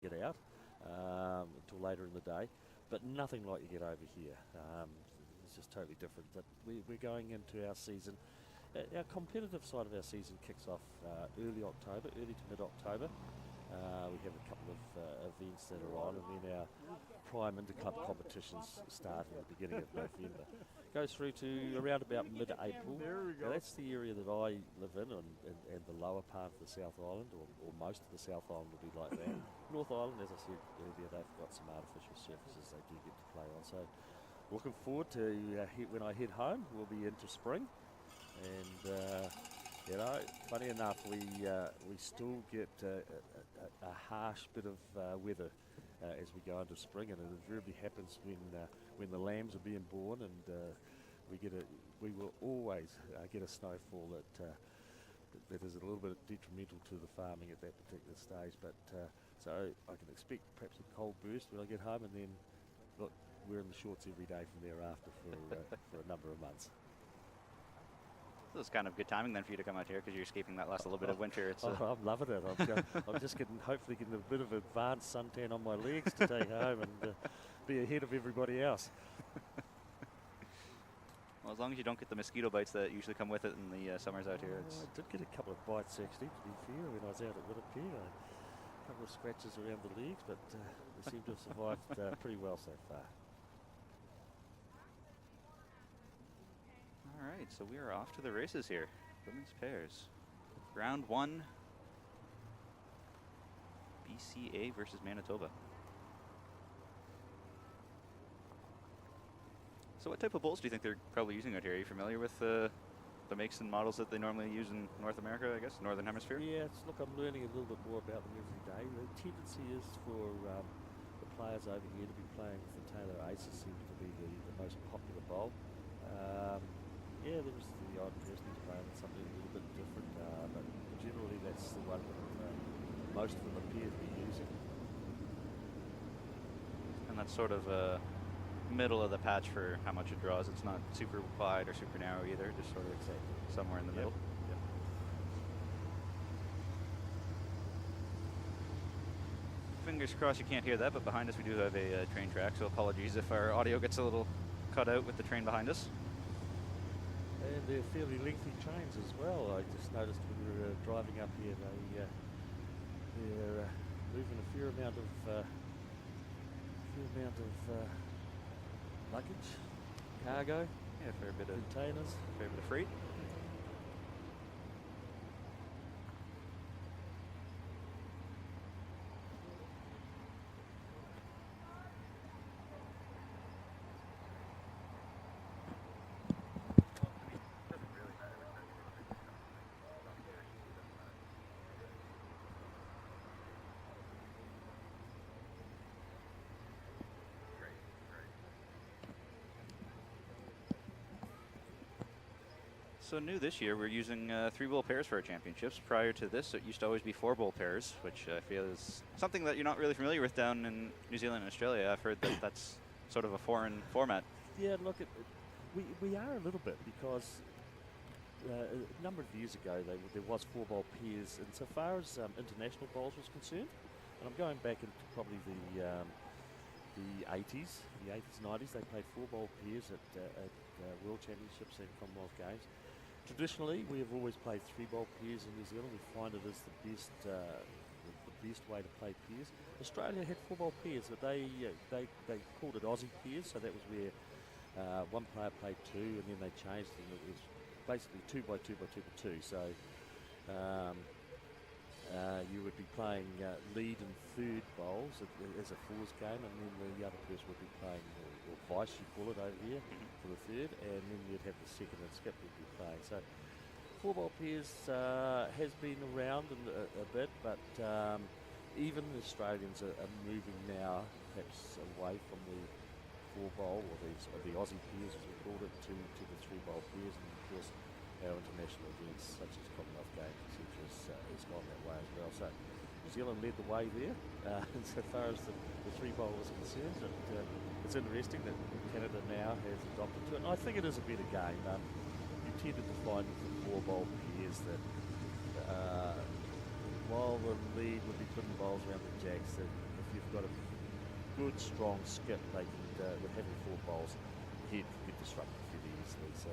get out until later in the day, but nothing like you get over here. It's just totally different. But we're going into our season. Our competitive side of our season kicks off early October, early to mid-October. We have a couple of events that are on, and then our prime interclub competitions start in the beginning of November. Goes through to around about mid-April. There we go. Now that's the area that I live in, and the lower part of the South Island, or most of the South Island will be like that. North Island, as I said earlier, they've got some artificial surfaces they do get to play on. So looking forward to when I head home, we'll be into spring. And funny enough, we still get a harsh bit of weather as we go into spring, and it invariably happens when the lambs are being born, and we will always get a snowfall that is a little bit detrimental to the farming at that particular stage. But so I can expect perhaps a cold burst when I get home, and then look, we're in the shorts every day from thereafter for a number of months. So it's kind of good timing then for you to come out here because you're escaping that last little bit of winter. I'm loving it. I'm just hopefully getting a bit of advanced suntan on my legs to take home and be ahead of everybody else. Well, as long as you don't get the mosquito bites that usually come with it in the summers out here. I did get a couple of bites actually, to be fair, when I was out at Winnipeg. A couple of scratches around the legs, but they seem to have survived pretty well so far. All right, so we are off to the races here. Women's pairs. Round 1, BCA versus Manitoba. So what type of bowls do you think they're probably using out here? Are you familiar with the makes and models that they normally use in North America, I guess, Northern Hemisphere? Yeah, look, I'm learning a little bit more about them every day. The tendency is for the players over here to be playing with the Taylor Aces, seems to be the most popular bowl. Yeah, there was the odd person who's playing something a little bit different, but generally that's the one that most of them appear to be using. And that's sort of middle of the patch for how much it draws. It's not super wide or super narrow either, just sort of somewhere in the middle. Yep. Fingers crossed you can't hear that, but behind us we do have a train track, so apologies if our audio gets a little cut out with the train behind us. And they're fairly lengthy trains as well. I just noticed when we were driving up here, they're moving a fair amount of luggage, cargo, Yeah, fair bit of containers. freight. So new this year, we're using 3-bowl pairs for our championships. Prior to this, it used to always be 4-bowl pairs, which I feel is something that you're not really familiar with down in New Zealand and Australia. I've heard that that's sort of a foreign format. Yeah, look, we are a little bit, because a number of years ago there was 4-bowl pairs insofar as international bowls was concerned, and I'm going back into probably the 80s, 90s. They played 4-bowl pairs at World Championships and Commonwealth Games. Traditionally, we have always played 3-bowl pairs in New Zealand. We find it is the best way to play pairs. Australia had 4-bowl pairs, but they called it Aussie pairs, so that was where one player played 2, and then they changed, and it was basically 2x2x2x2. So you would be playing lead and third bowls as a fours game, and then the other person would be playing, or vice you call it over here, for the third, and then you'd have the second and skip would be playing. So 4-bowl pairs has been around a bit, but even the Australians are moving now perhaps away from the 4-bowl, or the Aussie pairs as we called it, to the 3-bowl pairs, and of course our international events such as Commonwealth Games, etc., has gone that way as well. So New Zealand led the way there insofar as the 3-bowl was concerned. It's interesting that Canada now has adopted to it, and I think it is a better game. You tended to find with the 4-bowl pairs that while the lead would be putting bowls around the jacks, that got a good, strong skip, they could, with having 4 bowls ahead, could disrupt it fairly easily. So,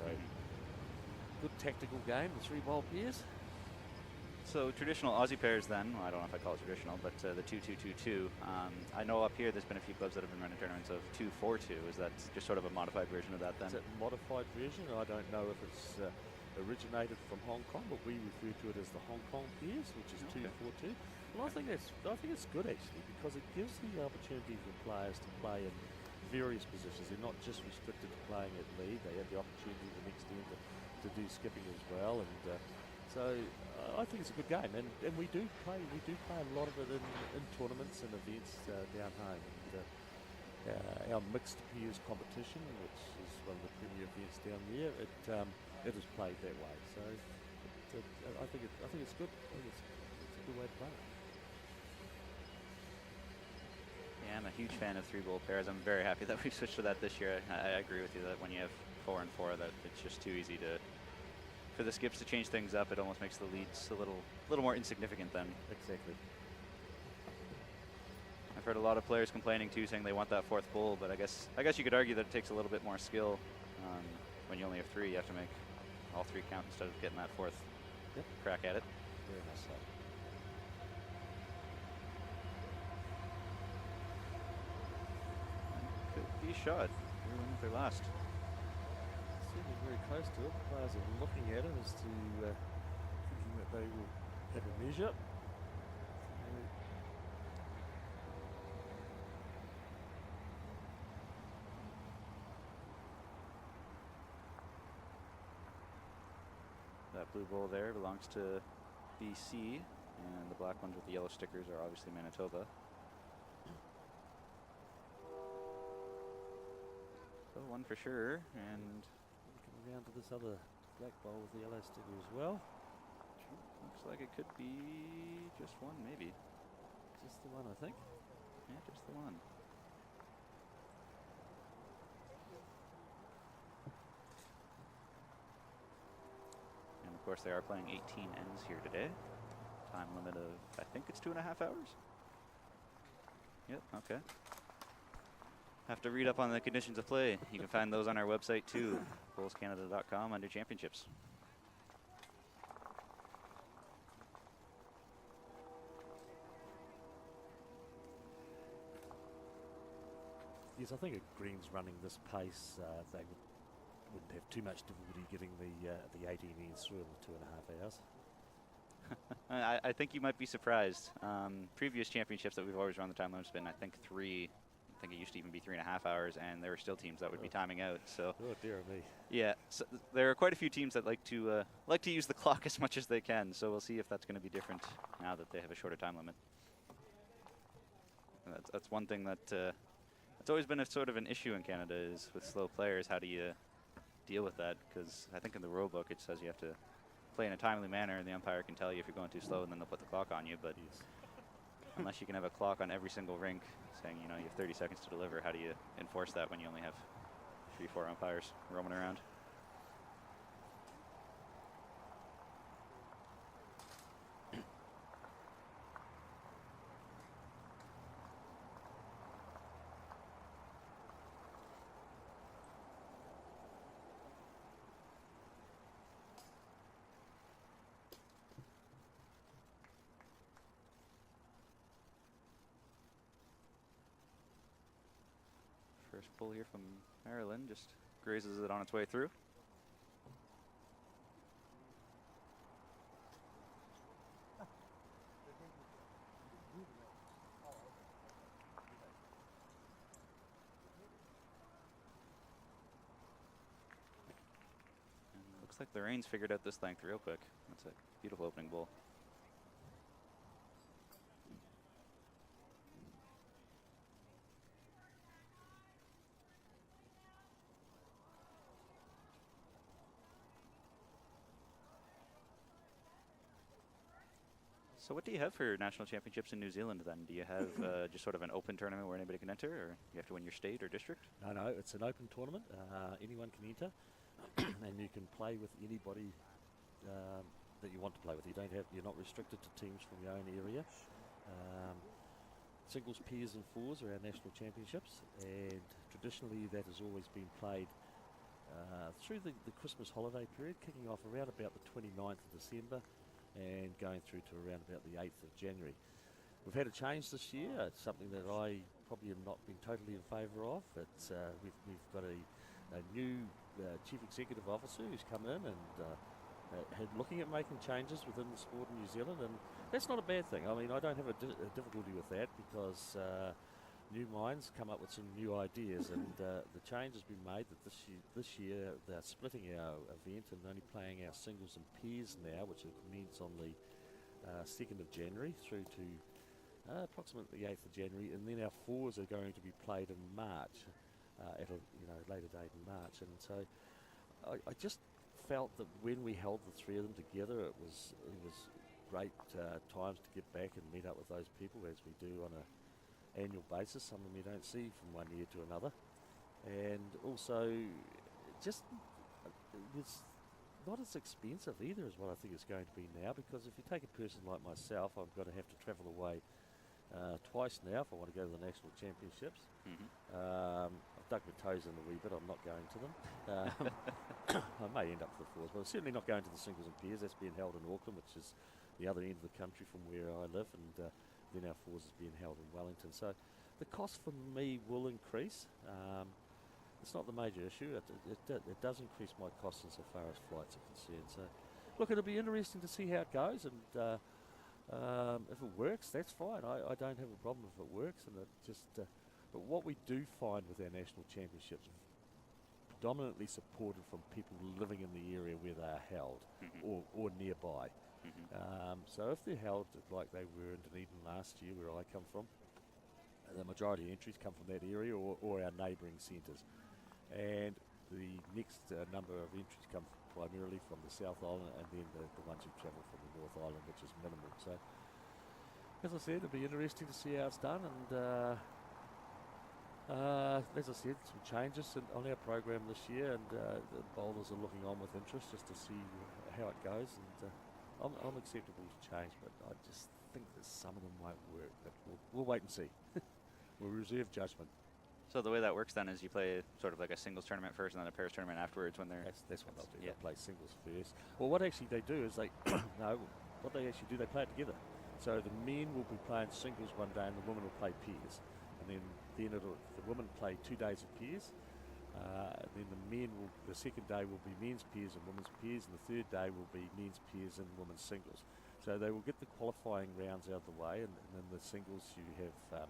good tactical game, the 3 bowl pairs. So traditional Aussie pairs then, well, I don't know if I call it traditional, but the 2-2-2-2. I know up here there's been a few clubs that have been running tournaments of 2-4-2. Is that just sort of a modified version of that then? Is it modified version? I don't know if it's originated from Hong Kong, but we refer to it as the Hong Kong pairs, which is 2-4-2. Well, I think it's good actually, because it gives the opportunity for players to play in various positions. They're not just restricted to playing at lead. They have the opportunity the next end to do skipping as well, and so I think it's a good game. And we do play a lot of it in tournaments and events down home. And, our mixed peers competition, which is one of the premier events down there, it is played that way. So I think it's good. I think it's a good way to play it. Yeah, I'm a huge fan of 3 bowl pairs. I'm very happy that we switched to that this year. I agree with you that when you have 4 and 4, that it's just too easy for the skips to change things up. It almost makes the leads a little more insignificant then. Exactly. I've heard a lot of players complaining too, saying they want that 4th bowl, but I guess you could argue that it takes a little bit more skill. When you only have 3, you have to make all 3 count instead of getting that 4th crack at it. Very much so. Could be a shot. Who wins their last? Certainly very close to it. Players are looking at it as to thinking that they will have a measure. That blue bowl there belongs to BC, and the black ones with the yellow stickers are obviously Manitoba. So 1 for sure, and looking around to this other black bowl with the yellow sticker as well. Looks like it could be just 1, maybe. Just the one, I think. Yeah, just the 1. And of course, they are playing 18 ends here today. Time limit of, I think it's 2.5 hours. Yep, okay. Have to read up on the conditions of play. You can find those on our website too, bowlscanada.com under championships. Yes, I think if Green's running this pace, they wouldn't have too much difficulty getting the 18 ends through in 2.5 hours. I think you might be surprised. Previous championships that we've always run, the time limit's been, I think, 3. I think it used to even be 3.5 hours, and there were still teams that would be timing out. So, oh dear me. Yeah, so there are quite a few teams that like to use the clock as much as they can. So we'll see if that's going to be different now that they have a shorter time limit. And that's one thing that it's always been a sort of an issue in Canada is with slow players. How do you deal with that? Because I think in the rule book it says you have to play in a timely manner, and the umpire can tell you if you're going too slow, and then they'll put the clock on you. But unless you can have a clock on every single rink saying, you know, you have 30 seconds to deliver, how do you enforce that when you only have 3-4 umpires roaming around? First pull here from Maryland, just grazes it on its way through. And looks like the Rains figured out this length real quick. That's a beautiful opening bowl. So what do you have for national championships in New Zealand then? Do you have just sort of an open tournament where anybody can enter, or you have to win your state or district? No, it's an open tournament. Anyone can enter, and you can play with anybody that you want to play with. You're not restricted to teams from your own area. Singles, pairs and fours are our national championships, and traditionally that has always been played through the Christmas holiday period, kicking off around about the 29th of December and going through to around about the 8th of January. We've had a change this year. It's something that I probably have not been totally in favour of. It's, we've got a new Chief Executive Officer who's come in and had looking at making changes within the sport in New Zealand, and that's not a bad thing. I mean, I don't have a difficulty with that because new minds come up with some new ideas, and the change has been made that this year they're splitting our event and only playing our singles and pairs now, which will commence on the 2nd of January through to approximately 8th of January, and then our fours are going to be played in March at a later date in March. And so I just felt that when we held the three of them together, it was great times to get back and meet up with those people as we do on a annual basis, something we don't see from one year to another. And also just it's not as expensive either as what I think it's going to be now, because if you take a person like myself, I'm going to have to travel away twice now if I want to go to the national championships. I've dug my toes in a wee bit. I'm not going to them. I may end up for the fours, but I'm certainly not going to the singles and pairs. That's being held in Auckland, which is the other end of the country from where I live, and then our fours is being held in Wellington. So the cost for me will increase. It's not the major issue. It does increase my costs insofar as flights are concerned. So look, it'll be interesting to see how it goes, and if it works, that's fine. I don't have a problem if it works, and it just. But what we do find with our national championships, predominantly supported from people living in the area where they are held, or nearby. So if they're held like they were in Dunedin last year, where I come from, the majority of entries come from that area or our neighbouring centres. And the next number of entries come primarily from the South Island, and then the ones who travel from the North Island, which is minimal. So, as I said, it'll be interesting to see how it's done, and as I said, some changes on our program this year, and the bowlers are looking on with interest just to see how it goes, and I'm acceptable to change, but I just think that some of them won't work, but we'll wait and see. We'll reserve judgment. So the way that works then is you play sort of like a singles tournament first and then a pairs tournament afterwards when they're... That's what they'll do. Yeah. They'll play singles first. Well, what actually they do is they what they actually do, they play it together. So the men will be playing singles one day and the women will play pairs. And then the women play 2 days of pairs. Then the second day will be men's pairs and women's pairs, and the third day will be men's pairs and women's singles. So they will get the qualifying rounds out of the way, and then the singles you have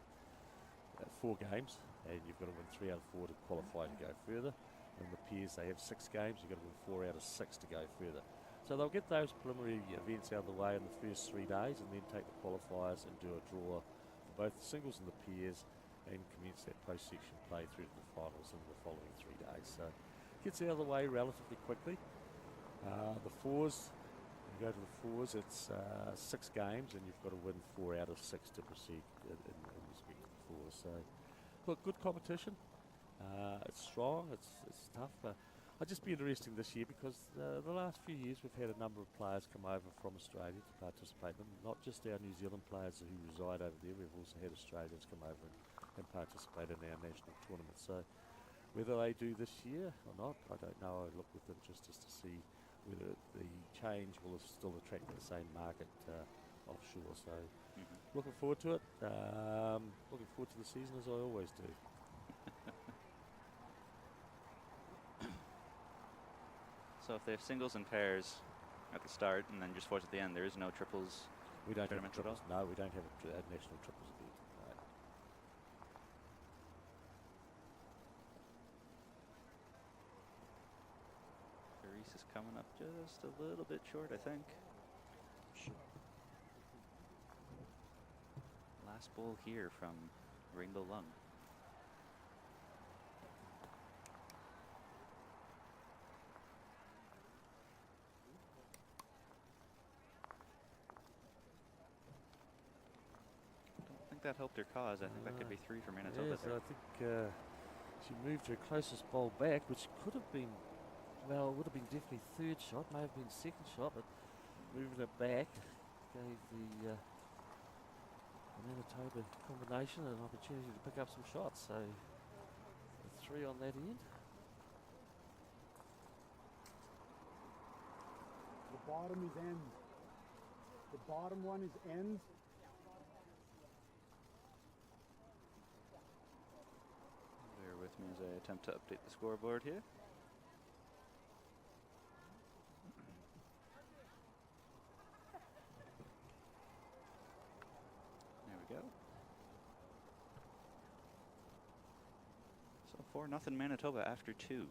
4 games, and you've got to win 3 out of 4 to qualify to go further. And the pairs, they have 6 games, you've got to win 4 out of 6 to go further. So they'll get those preliminary events out of the way in the first 3 days, and then take the qualifiers and do a draw for both the singles and the pairs, and commence that post-section play through to the finals in the following 3 days. So it gets out of the way relatively quickly. The fours, you go to the fours, it's 6 games, and you've got to win 4 out of 6 to proceed in respect to the fours. So, look, good competition. It's strong, it's tough. I'd just be interesting this year because the last few years we've had a number of players come over from Australia to participate in them. Not just our New Zealand players who reside over there, we've also had Australians come over and participate in our national tournament. So whether they do this year or not, I don't know. I look with interest just to see whether the change will still attract the same market offshore. So looking forward to it. Looking forward to the season as I always do. So if they have singles and pairs at the start and then just fours at the end, there is no triples. We don't have tournament at all? triples. No, we don't have a national triples event. No. Reese is coming up just a little bit short, I think. Last bowl here from Rainbow Lung. That helped her cause. I think that could be 3 for Manitoba. Yes, I think she moved her closest bowl back, which could have been, well, it would have been definitely third shot, may have been second shot, but moving it back gave the Manitoba combination and an opportunity to pick up some shots. So 3 on that end. The bottom is ends. The bottom one is ends. Bear with me as I attempt to update the scoreboard here. There we go. So 4-0 Manitoba after 2.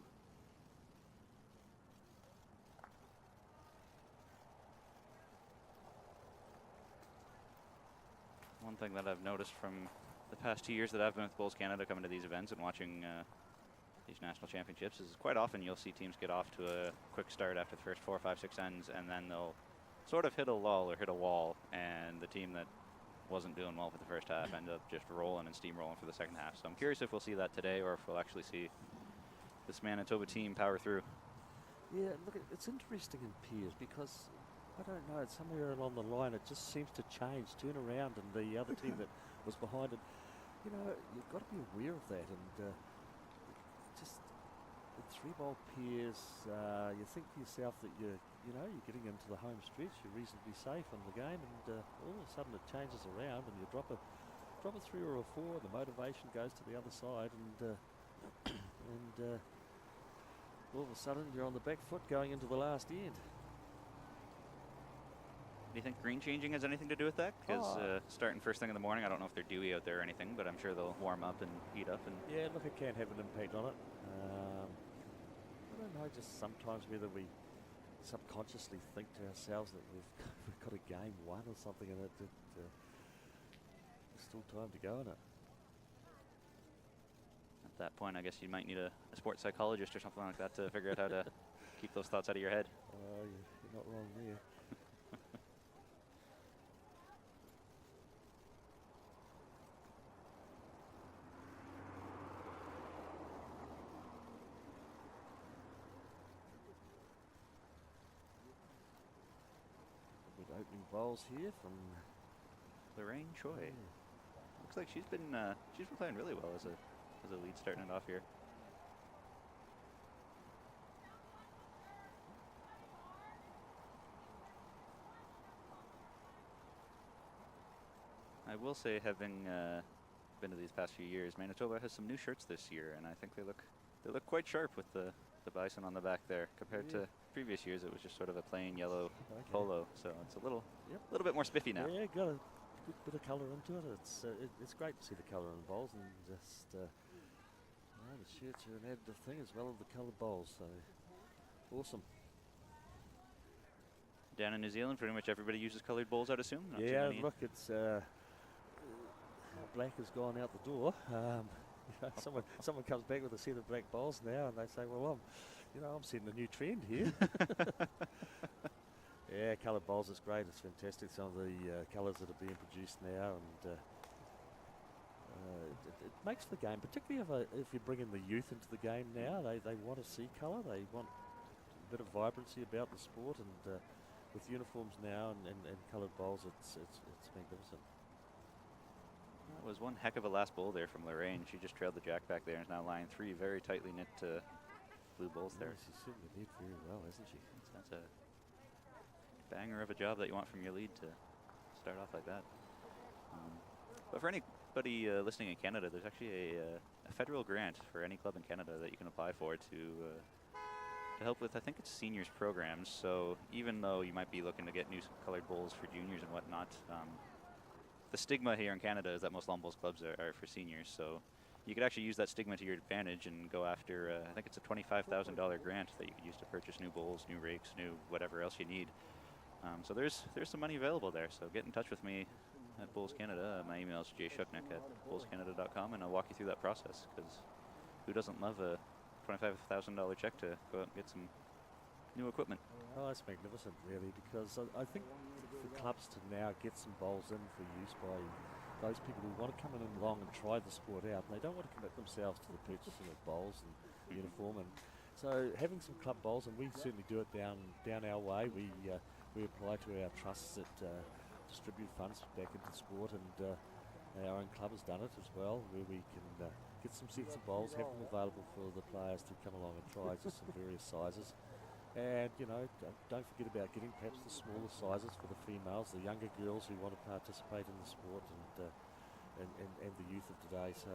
One thing that I've noticed from the past 2 years that I've been with Bowls Canada coming to these events and watching these national championships is quite often you'll see teams get off to a quick start after the first 4, 5, 6 ends, and then they'll sort of hit a lull or hit a wall, and the team that wasn't doing well for the first half end up just rolling and steamrolling for the second half. So I'm curious if we'll see that today or if we'll actually see this Manitoba team power through. Yeah, look, it's interesting in Piers because I don't know, somewhere along the line it just seems to change, turn around, and the other team that was behind it, you know, you've got to be aware of that. And just with 3-bowl Piers, you think to yourself that you're getting into the home stretch, you're reasonably safe in the game, and all of a sudden it changes around, and you drop a 3 or a 4, the motivation goes to the other side, and all of a sudden you're on the back foot going into the last end. Do you think green changing has anything to do with that? Because starting first thing in the morning, I don't know if they're dewy out there or anything, but I'm sure they'll warm up and heat up. And yeah, look, it can have an impact on it. I don't know, just sometimes whether we subconsciously think to ourselves that we've got a game won or something, and there's still time to go in it. At that point, I guess you might need a sports psychologist or something like that to figure out how to keep those thoughts out of your head. You're not wrong there. Good opening bowls here from Lorraine Choi. Yeah. Looks like she's been playing really well as a lead starting it off here. I will say, having been to these past few years, Manitoba has some new shirts this year, and I think they look quite sharp with the bison on the back there. Compared to previous years, it was just sort of a plain yellow polo, so it's a little bit more spiffy now. Yeah, got a good bit of colour into it. It's great to see the colour in bowls, and just the shirts are an added thing as well as the coloured bowls. So awesome. Down in New Zealand, pretty much everybody uses coloured bowls, I'd assume. Not yeah, too many. look, it's black has gone out the door. Someone comes back with a set of black bowls now, and they say, "Well, I'm setting a new trend here." Yeah, coloured bowls is great. It's fantastic. Some of the colours that are being produced now, and it makes the game, particularly if you bring in the youth into the game now. They want to see colour. They want a bit of vibrancy about the sport, and with uniforms now and coloured bowls, it's magnificent. That was one heck of a last bowl there from Lorraine. She just trailed the jack back there and is now lying 3 very tightly knit blue bowls there. She's certainly did very well, hasn't she? That's a banger of a job that you want from your lead to start off like that. But for anybody listening in Canada, there's actually a federal grant for any club in Canada that you can apply for to help with, I think it's seniors programs. So even though you might be looking to get new colored bowls for juniors and whatnot, the stigma here in Canada is that most lawn bowls clubs are for seniors. So you could actually use that stigma to your advantage and go after, I think it's a $25,000 grant that you could use to purchase new bowls, new rakes, new whatever else you need. So there's some money available there. So get in touch with me at Bowls Canada. My email is jshuknik@bowlscanada.com, and I'll walk you through that process, because who doesn't love a $25,000 check to go out and get some new equipment? Oh, that's magnificent, really, because I think for clubs to now get some bowls in for use by those people who want to come in along and try the sport out, and they don't want to commit themselves to the purchasing of bowls and uniform, and so having some club bowls, and we certainly do it down our way. We apply to our trusts that distribute funds back into the sport, and Our own club has done it as well, where we can get some sets of bowls, have them available for the players to come along and try just some various sizes. And, you know, don't forget about getting perhaps the smaller sizes for the females, the younger girls who want to participate in the sport, and the youth of today. So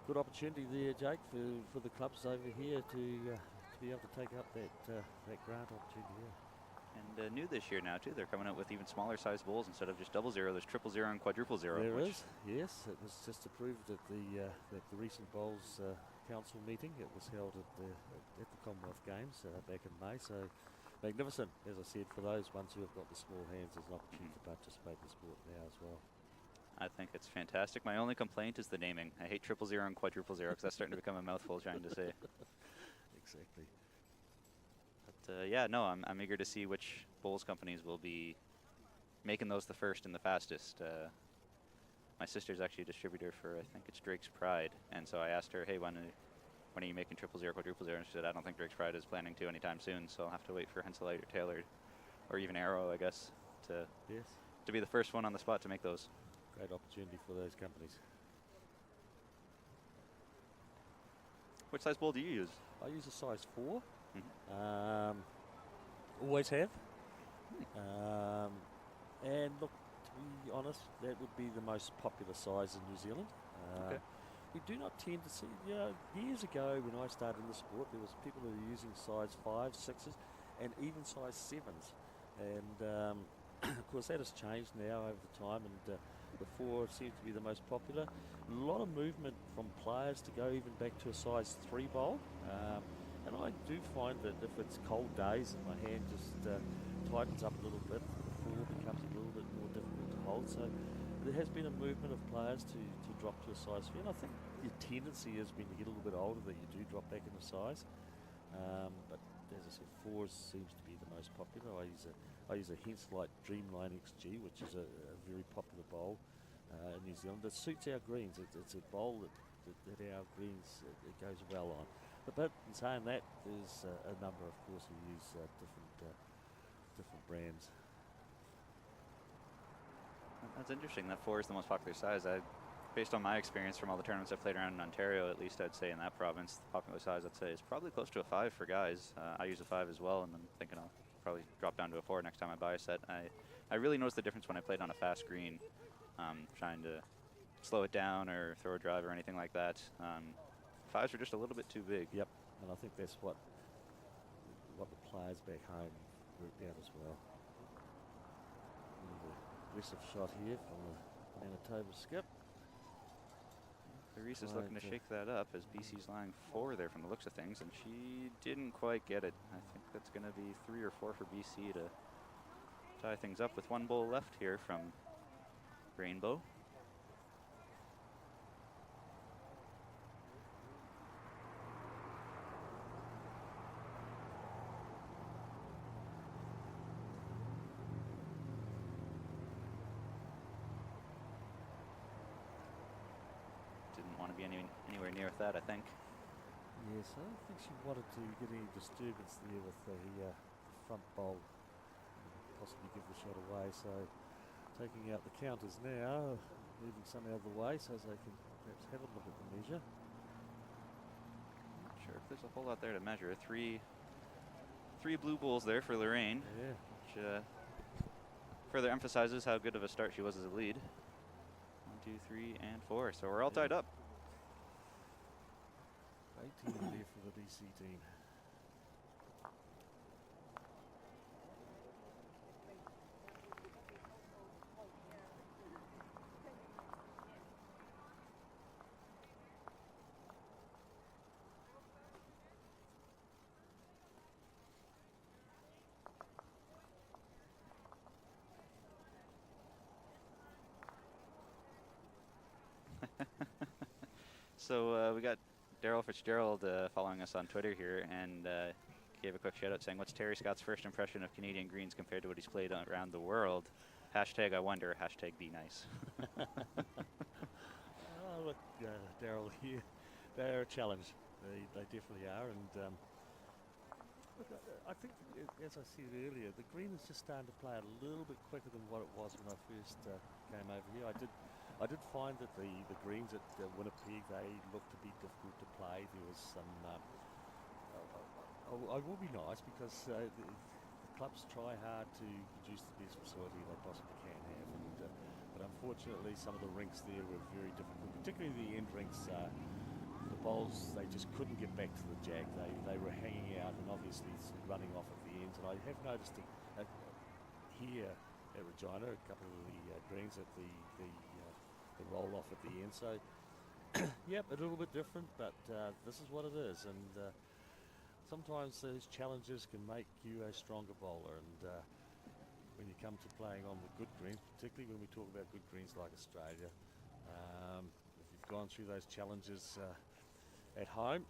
good opportunity there, Jake, for the clubs over here to be able to take up that grant opportunity here. And new this year now too, they're coming out with even smaller size bowls instead of just 0-0. There's 0-0 and 0-0. There is, yes. It was just approved at the recent Bowls Council meeting. It was held at the Commonwealth Games back in May. So magnificent, as I said, for those ones who have got the small hands. There's an opportunity to participate in the sport now as well. I think it's fantastic. My only complaint is the naming. I hate 0-0 and 0-0 because that's starting to become a mouthful trying to say. Exactly. But yeah, no, I'm eager to see which bowls companies will be making those the first and the fastest. My sister's actually a distributor for, I think it's Drake's Pride, and so I asked her, hey, when are you making 0-0, 0-0? And she said, I don't think Drake's Pride is planning to anytime soon, so I'll have to wait for Henselite or Taylor, or even Arrow, I guess, to be the first one on the spot to make those. Great opportunity for those companies. Which size bowl do you use? I use a size 4. Mm-hmm. Always have. And look, to be honest, that would be the most popular size in New Zealand. Okay. We do not tend to see, you know, years ago when I started in the sport, there was people who were using size 5s, 6s, and even size 7s. And of course that has changed now over the time, and the 4 seems to be the most popular. A lot of movement from players to go even back to a size 3 bowl. And I do find that if it's cold days and my hand just tightens up a little bit, the 4 becomes a little bit more difficult to hold. So there has been a movement of players to drop to a size 3, and I think your tendency is when you get a little bit older that you do drop back in a size. But as I said, 4 seems to be the most popular. I use a Henselite Dreamline XG, which is a very popular bowl in New Zealand. It suits our greens. It's a bowl that our greens it goes well on. But in saying that, there's a number, of course, who use different brands. That's interesting. That 4 is the most popular size. Based on my experience from all the tournaments I've played around in Ontario, at least I'd say in that province, the popular size I'd say is probably close to a 5 for guys. I use a 5 as well, and I'm thinking I'll probably drop down to a 4 next time I buy a set. I really noticed the difference when I played on a fast green, trying to slow it down or throw a drive or anything like that. 5s were just a little bit too big. Yep, and I think that's what the players back home worked out as well. The aggressive shot here from the Manitoba skip. Reese is looking to shake that up as BC's lying 4 there from the looks of things, and she didn't quite get it. I think that's going to be 3 or 4 for BC to tie things up with 1 bowl left here from Rainbow. Anywhere near with that, I think. Yes, I don't think she wanted to get any disturbance there with the front bowl, possibly give the shot away. So taking out the counters now, moving some out of the way so as they can perhaps have a look at the measure. Not sure if there's a whole lot there to measure. Three blue bowls there for Lorraine, yeah, which further emphasizes how good of a start she was as a lead. 1, 2, 3, and 4. So we're all tied up. 18 there for the BC team. So we got Daryl Fitzgerald following us on Twitter here, and gave a quick shout out saying, what's Terry Scott's first impression of Canadian greens compared to what he's played around the world? Hashtag I wonder, hashtag be nice. Oh, look, Daryl, here, they're a challenge. They definitely are. And look, I think, as I said earlier, the green is just starting to play a little bit quicker than what it was when I first came over here. I did find that the greens at Winnipeg, they looked to be difficult to play. There was some. I will be nice because the clubs try hard to produce the best facility they possibly can have, but unfortunately some of the rinks there were very difficult, particularly the end rinks. The bowls, they just couldn't get back to the jack. They were hanging out and obviously running off at the ends. And I have noticed here at Regina, a couple of the greens at the roll off at the end. So, yep, a little bit different, but this is what it is. And sometimes those challenges can make you a stronger bowler. And when you come to playing on the good greens, particularly when we talk about good greens like Australia, if you've gone through those challenges at home,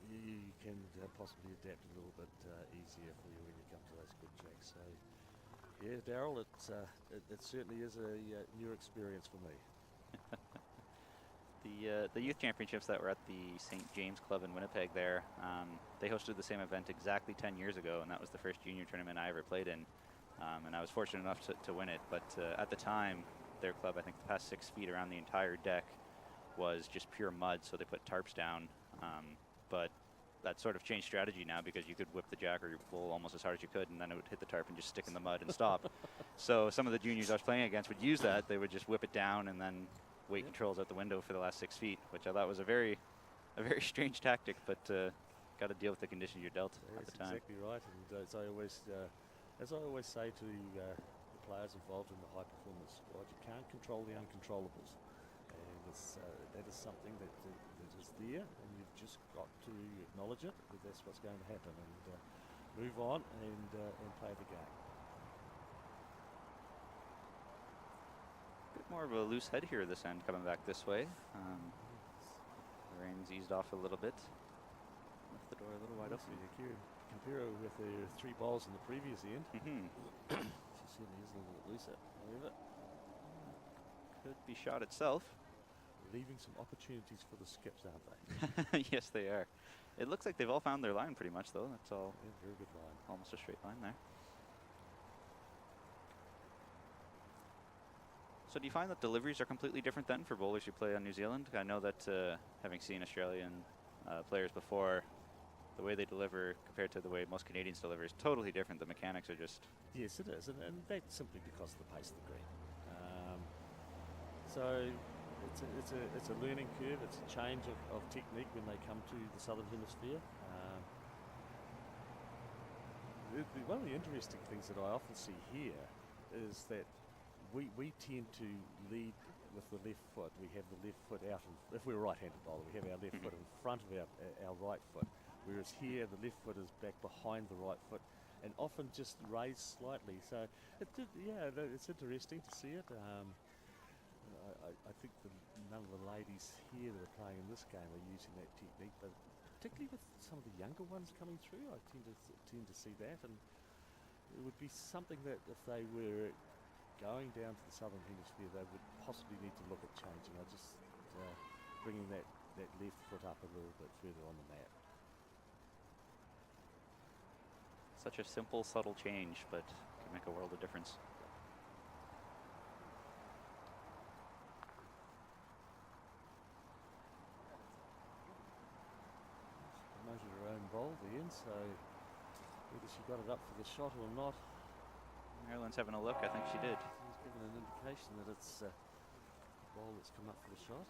you can possibly adapt a little bit easier for you when you come to those good jacks. So, yeah, Daryl, it certainly is a new experience for me. The youth championships that were at the St. James Club in Winnipeg there, they hosted the same event exactly 10 years ago, and that was the first junior tournament I ever played in. And I was fortunate enough to win it, but at the time, their club, I think the past 6 feet around the entire deck was just pure mud, so they put tarps down. But that sort of changed strategy now because you could whip the jack or your bowl almost as hard as you could, and then it would hit the tarp and just stick in the mud and stop. So some of the juniors I was playing against would use that. They would just whip it down and then weight controls out the window for the last 6 feet, which I thought was a very strange tactic, but got to deal with the conditions you're dealt at the time. Exactly right. And as I always say to the players involved in the high performance squad, you can't control the uncontrollables. And that is something that is there, and you've just got to acknowledge it, that that's what's going to happen, and move on and play the game. Bit more of a loose head here this end coming back this way. The rain's eased off a little bit. Left the door a little wide open. Campero with the 3 balls in the previous end. She certainly is a little bit looser. However, could be shot itself. Leaving some opportunities for the skips, aren't they? Yes, they are. It looks like they've all found their line pretty much, though. That's all. Yeah, very good line. Almost a straight line there. So do you find that deliveries are completely different then for bowlers who play on New Zealand? I know that having seen Australian players before, the way they deliver compared to the way most Canadians deliver is totally different. The mechanics are just... Yes, it is, and that's simply because of the pace of the green. So it's a learning curve. It's a change of technique when they come to the Southern Hemisphere. One of the interesting things that I often see here is that we tend to lead with the left foot. We have the left foot out, if we're a right-handed bowler, we have our left foot in front of our right foot, whereas here the left foot is back behind the right foot and often just raised slightly. So it's interesting to see it. I think none of the ladies here that are playing in this game are using that technique, but particularly with some of the younger ones coming through, I tend to see that, and it would be something that if they were going down to the Southern Hemisphere, they would possibly need to look at changing. I just bringing that left foot up a little bit further on the mat. Such a simple, subtle change, but can make a world of difference. Measured her own bowl then, so whether she got it up for the shot or not. Marilyn's having a look. I think she did. She's given an indication that it's a ball that's come up for the shot.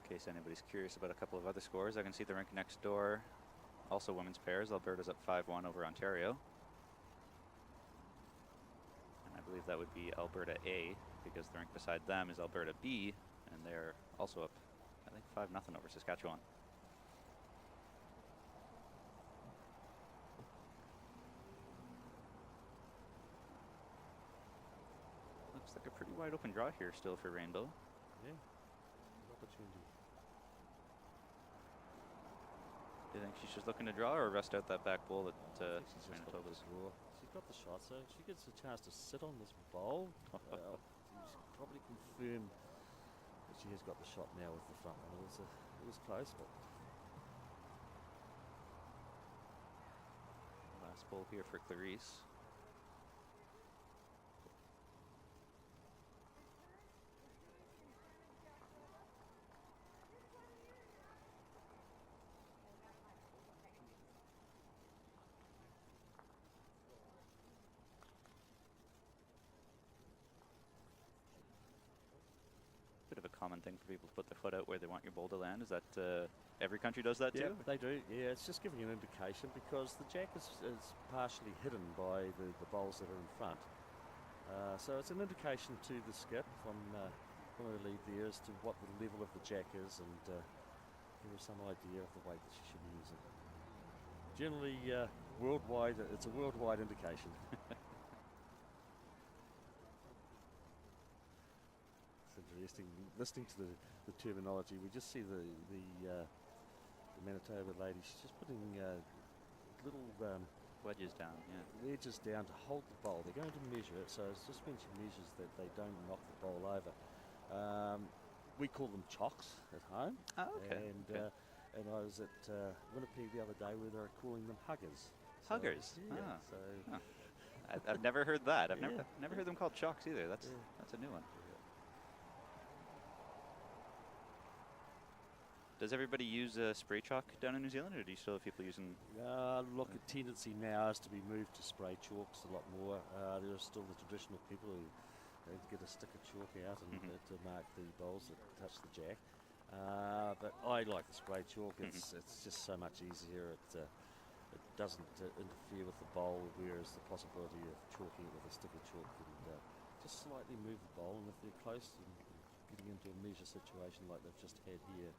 In case anybody's curious about a couple of other scores, I can see the rink next door. Also women's pairs. Alberta's up 5-1 over Ontario. And I believe that would be Alberta A, because the rink beside them is Alberta B, and they're also up, I think, 5-0 over Saskatchewan. Looks like a pretty wide open draw here still for Rainbow. Yeah, good opportunity. Do you think she's just looking to draw or rest out that back ball that she's just got the draw? She's got the shot, so she gets a chance to sit on this bowl. She's probably confirmed that she has got the shot now with the front one. It was close, but last hole here for Clarice. Bit of a common thing for people to put their foot out where they want your bowl to land. Is that every country does that Yeah, too? they do. Yeah, it's just giving an indication because the jack is partially hidden by the bowls that are in front. So it's an indication to the skip from the lead there as to what the level of the jack is, and give her some idea of the weight that she should be using. Generally, worldwide, it's a worldwide indication. It's interesting listening to the terminology. We just see the Manitoba lady. She's just putting little Wedges down, yeah. edges down to hold the bowl. They're going to measure it, so it's just when she measures that they don't knock the bowl over. We call them chocks at home. Oh, okay. And okay. and I was at Winnipeg the other day where they were calling them huggers. So, Huggers? Yeah. Ah. So I've never heard that. I've Yeah. never heard them called chocks either. That's Yeah. that's a new one. Does everybody use spray chalk down in New Zealand, or do you still have people using? look, the tendency now is to be moved to spray chalks a lot more. There are still the traditional people who get a stick of chalk out and to mark the bowls that touch the jack. But I like the spray chalk. It's just so much easier. It doesn't interfere with the bowl, whereas the possibility of chalking it with a stick of chalk can just slightly move the bowl. And if they're close and getting into a measure situation like they've just had here,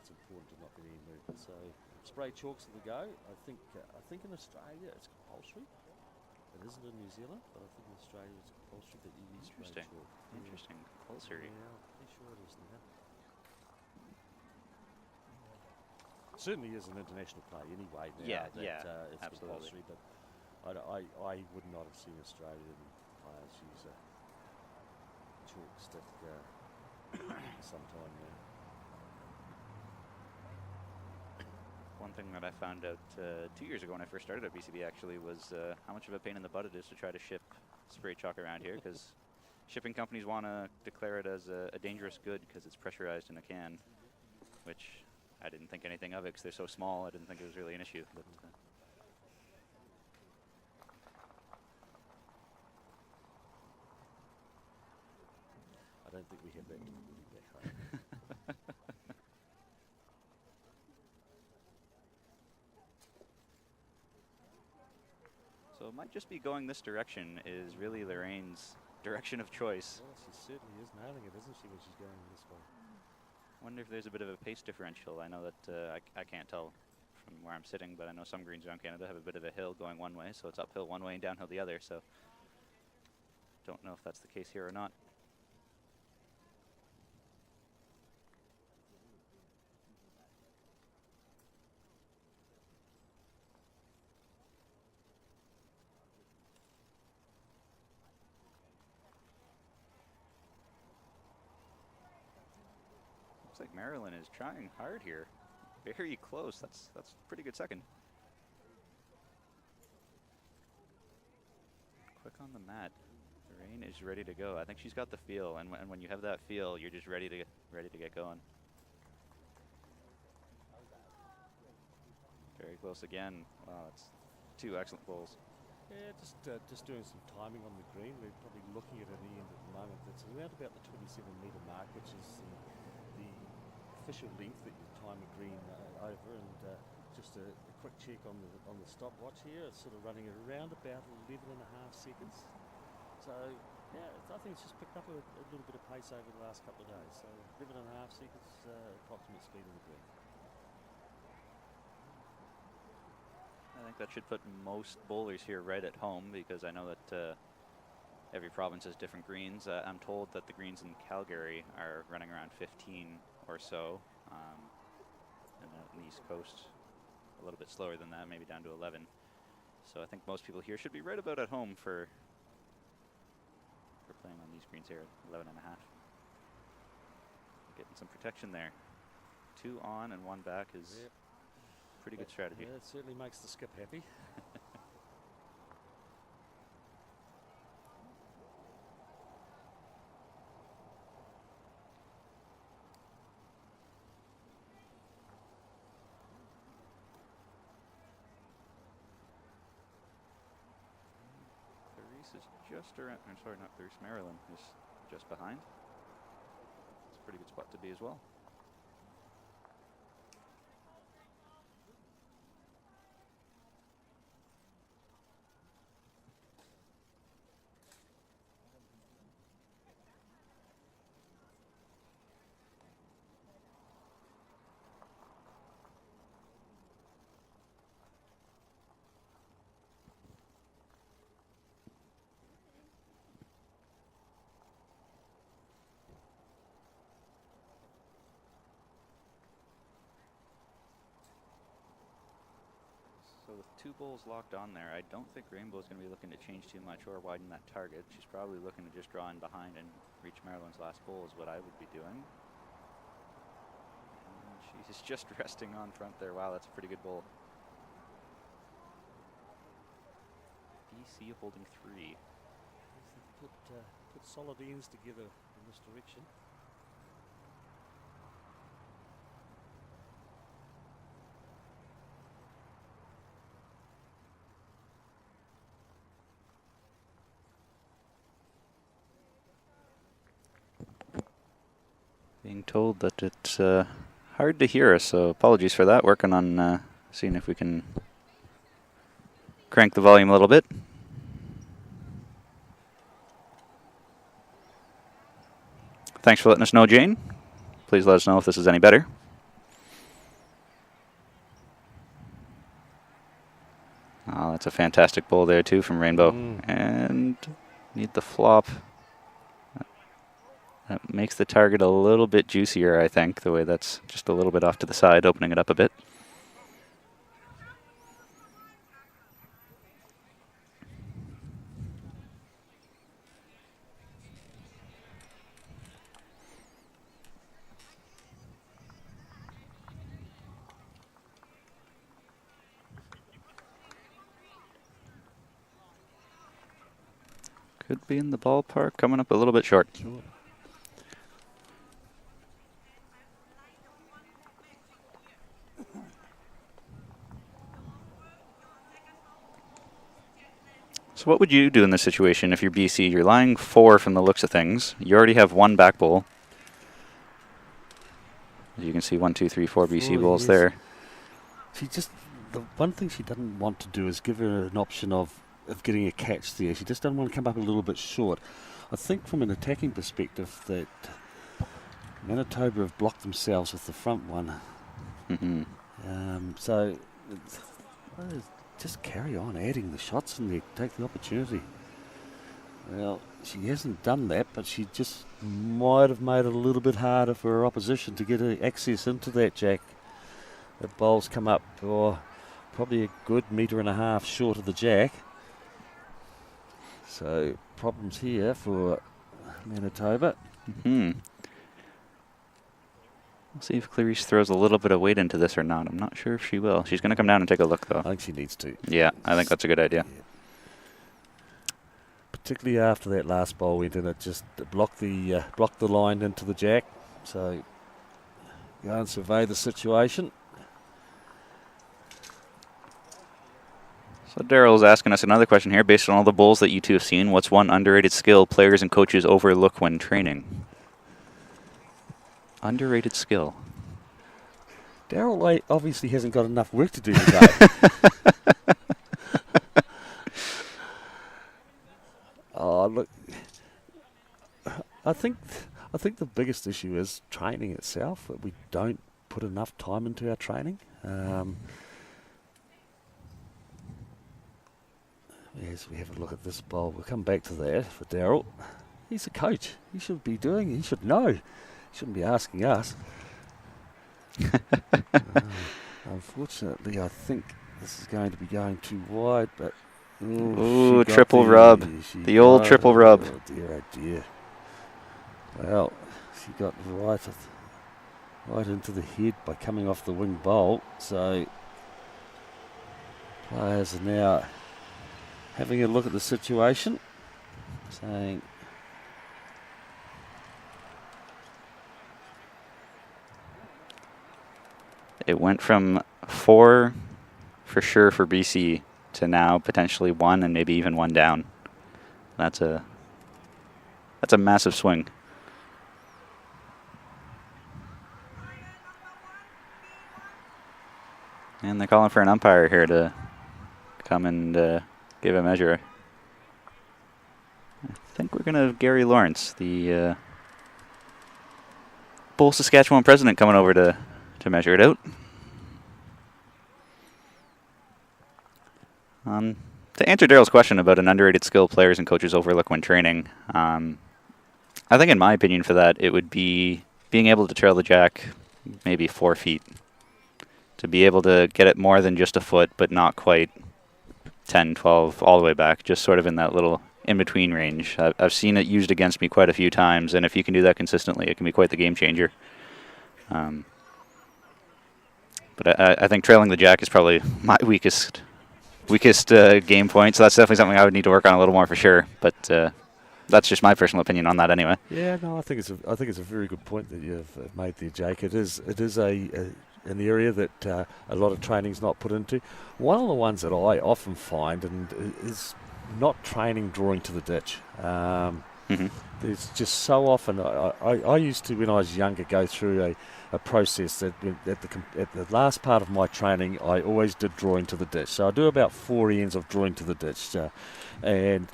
it's important to not get any movement. So spray chalks are the go. I think in Australia it's compulsory. It isn't in New Zealand, but I think in Australia it's compulsory that you use spray Interesting. chalk. Interesting. Compulsory. Yeah, I'm pretty sure it is now. Certainly is an international play anyway now. Yeah, that, yeah, it's absolutely. compulsory, but I would not have seen Australian players use a chalk stick sometime now. One thing that I found out 2 years ago when I first started at BCB actually was how much of a pain in the butt it is to try to ship spray chalk around here, because shipping companies want to declare it as a dangerous good because it's pressurized in a can, which I didn't think anything of it because they're so small. I didn't think it was really an issue. But I don't think we have that capability back home. so it might just be going this direction is really Lorraine's direction of choice. Well, she certainly is nailing it, isn't she, when she's going this way? Wonder if there's a bit of a pace differential. I know that I can't tell from where I'm sitting, but I know some greens around Canada have a bit of a hill going one way, so it's uphill one way and downhill the other. So don't know if that's the case here or not. Looks like Marilyn is trying hard here. Very close. That's a pretty good second. Quick on the mat. Lorraine is ready to go. I think she's got the feel, and when you have that feel, you're just ready to get going. Very close again. Wow, that's two excellent bowls. Yeah, just doing some timing on the green. We're probably looking at an end at the moment. It's around about the 27-metre mark, which is the official length that you time a green over. And just a quick check on the stopwatch here. It's sort of running at around about 11.5 seconds. So yeah, I think it's just picked up a little bit of pace over the last couple of days. So 11.5 seconds approximate speed of the green. I think that should put most bowlers here right at home, because I know that every province has different greens. I'm told that the greens in Calgary are running around 15 or so, and on the East Coast a little bit slower than that, maybe down to 11. So I think most people here should be right about at home for playing on these greens here at 11.5. Getting some protection there. 2 on and 1 back is pretty good strategy. Yeah, it certainly makes the skip happy. Clarice is just around. I'm sorry, not Clarice. Marilyn is just behind. It's a pretty good spot to be as well. So with 2 bowls locked on there, I don't think Rainbow is going to be looking to change too much or widen that target. She's probably looking to just draw in behind and reach Marilyn's last bowl is what I would be doing. And she's just resting on front there. Wow, that's a pretty good bowl. BC holding 3. Put solid ends together in this direction. Being told that it's hard to hear us, so apologies for that. Working on seeing if we can crank the volume a little bit. Thanks for letting us know, Jane. Please let us know if this is any better. Oh, that's a fantastic bowl there too from Rainbow. And need the flop. That makes the target a little bit juicier, I think, the way that's just a little bit off to the side, opening it up a bit. Could be in the ballpark, coming up a little bit short. Sure. So what would you do in this situation if you're BC? You're lying 4 from the looks of things. You already have 1 back bowl. As you can see, 1, 2, 3, 4 BC bowls there. The one thing she doesn't want to do is give her an option of getting a catch there. She just doesn't want to come up a little bit short. I think from an attacking perspective that Manitoba have blocked themselves with the front one. So just carry on adding the shots in there, take the opportunity. Well, she hasn't done that, but she just might have made it a little bit harder for her opposition to get her access into that jack. The bowls come up probably a good 1.5 meters short of the jack. So problems here for Manitoba. We'll see if Clarice throws a little bit of weight into this or not. I'm not sure if she will. She's going to come down and take a look, though. I think she needs to. Yeah, I think that's a good idea. Yeah. Particularly after that last bowl went in, it just blocked the line into the jack. So go and survey the situation. So Daryl's asking us another question here. Based on all the bowls that you two have seen, what's one underrated skill players and coaches overlook when training? Underrated skill. Daryl obviously hasn't got enough work to do today. Oh, look, I think the biggest issue is training itself. That we don't put enough time into our training. As we have a look at this bowl, we'll come back to that for Daryl. He's a coach. He should be doing. He should know. He shouldn't be asking us. Unfortunately, I think this is going to be going too wide, but ooh, triple rub. The old triple rub. Oh dear, oh dear. Well, she got right into the head by coming off the wing bowl. So players are now having a look at the situation, saying it went from 4 for sure for BC to now potentially 1 and maybe even 1 down. That's a massive swing. And they're calling for an umpire here to come and give a measure. I think we're going to have Gary Lawrence, the Bull Saskatchewan president, coming over to measure it out. To answer Daryl's question about an underrated skill players and coaches overlook when training, I think in my opinion for that, it would be being able to trail the jack maybe 4 feet. To be able to get it more than just a foot, but not quite 10, 12, all the way back, just sort of in that little in-between range. I've seen it used against me quite a few times, and if you can do that consistently, it can be quite the game changer. But I think trailing the jack is probably my weakest game point, so that's definitely something I would need to work on a little more for sure. But that's just my personal opinion on that anyway. Yeah, no, I think it's a very good point that you've made there, Jake. It is an area that a lot of training's not put into. One of the ones that I often find is not training drawing to the ditch. There's just so often, I used to, when I was younger, go through a process that at the last part of my training, I always did drawing to the ditch. So I do about 4 ends of drawing to the ditch. And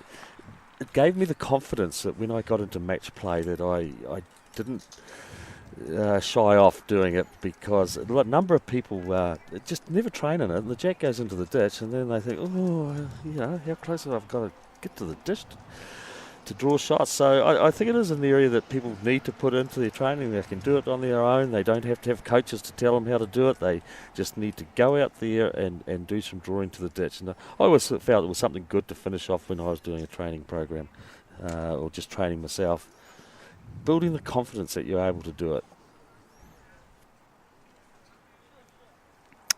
it gave me the confidence that when I got into match play that I didn't shy off doing it, because a number of people just never train in it, and the jack goes into the ditch, and then they think, oh, how close have I got to get to the ditch to draw shots. So I think it is an area that people need to put into their training. They can do it on their own. They don't have to have coaches to tell them how to do it. They just need to go out there and do some drawing to the ditch. And I always felt it was something good to finish off when I was doing a training program or just training myself. Building the confidence that you're able to do it.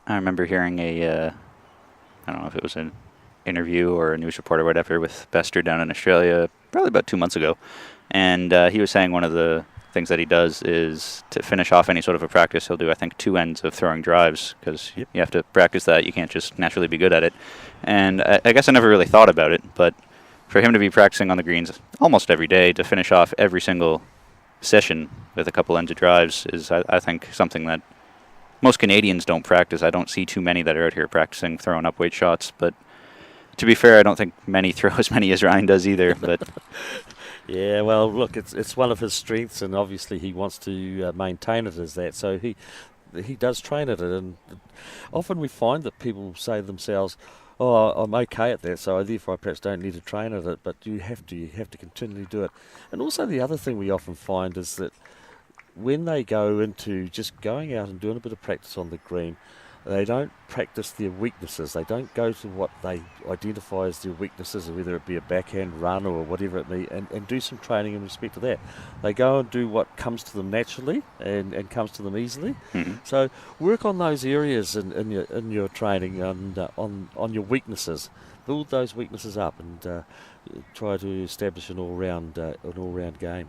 I remember hearing I don't know if it was an interview or a news report or whatever with Bester down in Australia probably about 2 months ago. And he was saying one of the things that he does is to finish off any sort of a practice, he'll do, I think, 2 ends of throwing drives, because you have to practice that. You can't just naturally be good at it. And I guess I never really thought about it, but for him to be practicing on the greens almost every day to finish off every single session with a couple ends of drives is, I think, something that most Canadians don't practice. I don't see too many that are out here practicing throwing up weight shots, but to be fair, I don't think many throw as many as Ryan does either. But yeah, well, look, it's one of his strengths, and obviously he wants to maintain it as that. So he does train at it, and often we find that people say to themselves, "Oh, I'm okay at that, so therefore I perhaps don't need to train at it." But you have to continually do it. And also the other thing we often find is that when they go into just going out and doing a bit of practice on the green, they don't practice their weaknesses. They don't go to what they identify as their weaknesses, whether it be a backhand run or whatever it may, and do some training in respect to that. They go and do what comes to them naturally and comes to them easily. Mm-hmm. So work on those areas in your training and on your weaknesses. Build those weaknesses up and try to establish an all-round game.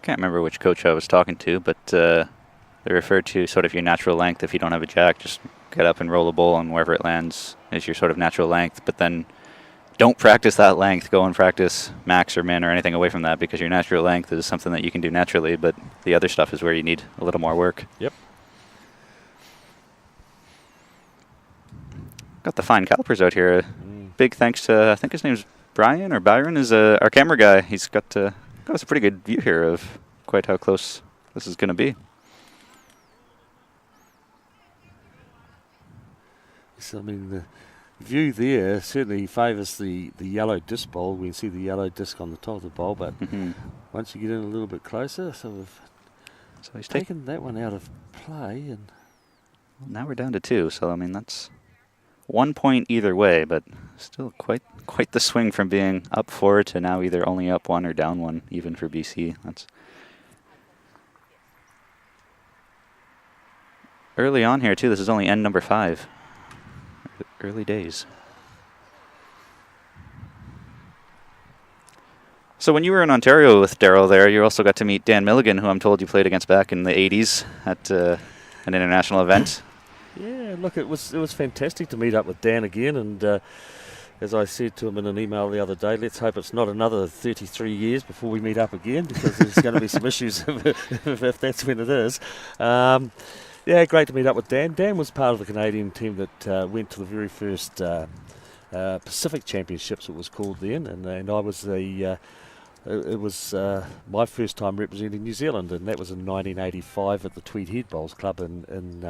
can't remember which coach I was talking to, but they referred to sort of your natural length. If you don't have a jack, just get up and roll the ball, and wherever it lands is your sort of natural length. But then don't practice that length. Go and practice max or min or anything away from that, because your natural length is something that you can do naturally, but the other stuff is where you need a little more work. Yep. Got the fine calipers out here. Big thanks to, I think his name's Brian or Byron, is our camera guy. He's got us a pretty good view here of quite how close this is going to be. So, I mean, the view there certainly favours the yellow disc bowl. We can see the yellow disc on the top of the bowl, but once you get in a little bit closer, so he's taken that one out of play. And now we're down to 2, so I mean that's 1 point either way, but still quite the swing from being up 4 to now either only up 1 or down 1, even for BC. That's early on here too. This is only end number 5. Early days. So when you were in Ontario with Daryl there, you also got to meet Dan Milligan, who I'm told you played against back in the 80s at an international event. yeah, look, it was fantastic to meet up with Dan again, and as I said to him in an email the other day, let's hope it's not another 33 years before we meet up again, because there's going to be some issues if that's when it is. Yeah, great to meet up with Dan. Dan was part of the Canadian team that went to the very first Pacific Championships, it was called then, and I was it was my first time representing New Zealand, and that was in 1985 at the Tweed Head Bowls Club in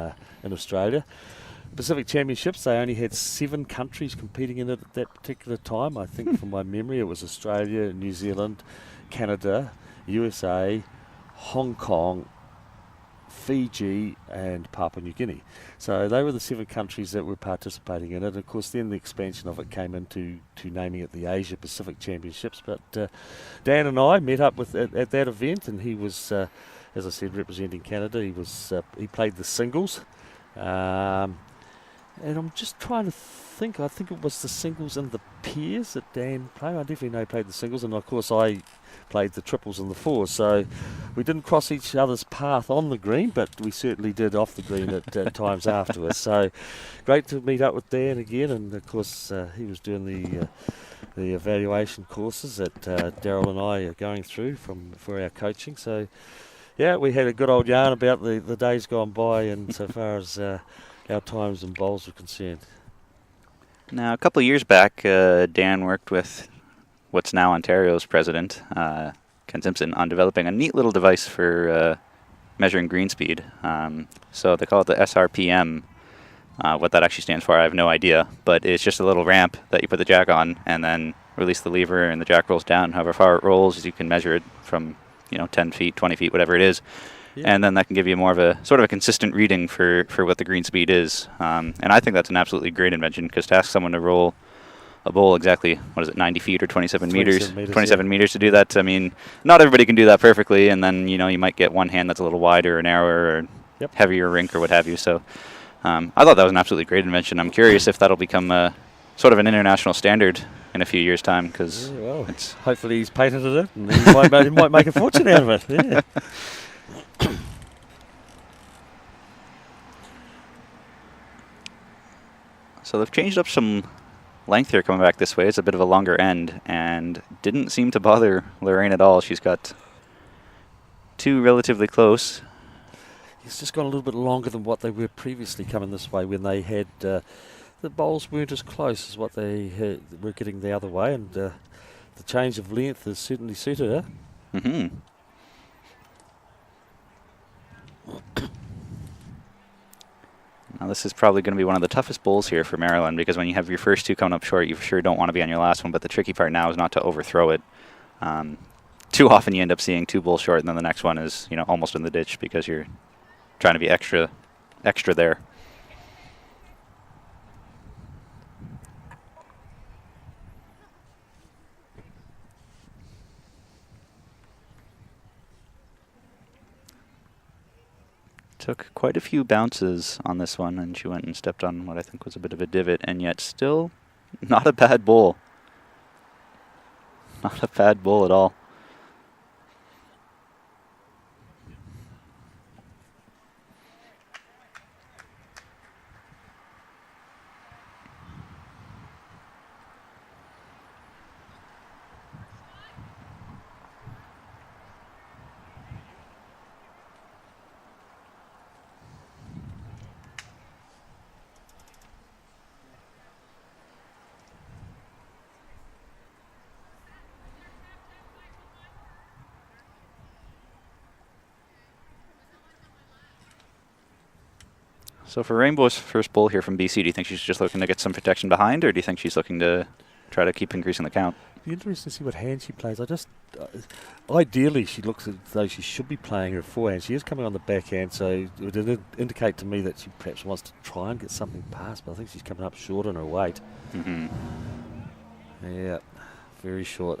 Australia. Pacific Championships, they only had 7 countries competing in it at that particular time. I think from my memory it was Australia, New Zealand, Canada, USA, Hong Kong, Fiji and Papua New Guinea. So they were the 7 countries that were participating in it. Of course, then the expansion of it came into naming it the Asia Pacific Championships. But Dan and I met up at that event, and he was, as I said, representing Canada. He played the singles. And I'm just trying to think. I think it was the singles and the pairs that Dan played. I definitely know he played the singles, and of course I played the triples and the fours. So we didn't cross each other's path on the green, but we certainly did off the green at times afterwards. So great to meet up with Dan again, and of course he was doing the evaluation courses that Daryl and I are going through for our coaching. So yeah, we had a good old yarn about the days gone by, and so far as our times and bowls are concerned. Now, a couple of years back, Dan worked with what's now Ontario's president, Ken Simpson, on developing a neat little device for measuring green speed. So they call it the SRPM. What that actually stands for, I have no idea, but it's just a little ramp that you put the jack on and then release the lever and the jack rolls down. However far it rolls, you can measure it from 10 feet, 20 feet, whatever it is. Yeah. And then that can give you more of a sort of a consistent reading for what the green speed is. And I think that's an absolutely great invention, because to ask someone to roll a bowl exactly, 90 feet or 27 meters? 27 meters to do that. I mean, not everybody can do that perfectly, and then, you might get one hand that's a little wider or narrower or heavier rink or what have you. So I thought that was an absolutely great invention. I'm curious if that'll become sort of an international standard in a few years' time, because it's hopefully he's patented it and he might make a fortune out of it. Yeah. So they've changed up some length here coming back this way. It's a bit of a longer end, and didn't seem to bother Lorraine at all. She's got 2 relatively close. It's just gone a little bit longer than what they were previously coming this way, when they had the bowls weren't as close as what they were getting the other way, and the change of length has certainly suited her. Mm-hmm. Now this is probably going to be one of the toughest bowls here for Marilyn, because when you have your first 2 coming up short, you for sure don't want to be on your last one, but the tricky part now is not to overthrow it. Too often you end up seeing 2 bowls short, and then the next one is almost in the ditch because you're trying to be extra there. Took quite a few bounces on this one, and she went and stepped on what I think was a bit of a divot, and yet still not a bad bowl. Not a bad bowl at all. So for Rainbow's first bowl here from BC, do you think she's just looking to get some protection behind, or do you think she's looking to try to keep increasing the count? It'd be interesting to see what hand she plays. Ideally, she looks as though she should be playing her forehand. She is coming on the backhand, so it would indicate to me that she perhaps wants to try and get something past, but I think she's coming up short on her weight. Mm-hmm. Yeah, very short.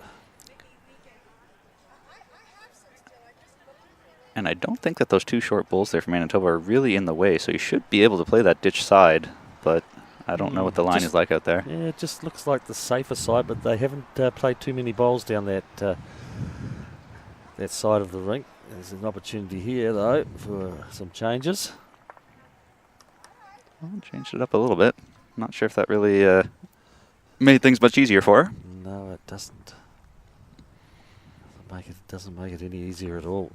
And I don't think that those 2 short bowls there from Manitoba are really in the way, so you should be able to play that ditch side, but I don't know what the line is like out there. Yeah, it just looks like the safer side, but they haven't played too many bowls down that side of the rink. There's an opportunity here, though, for some changes. Well, changed it up a little bit. Not sure if that really made things much easier for her. No, it doesn't. Doesn't make it any easier at all.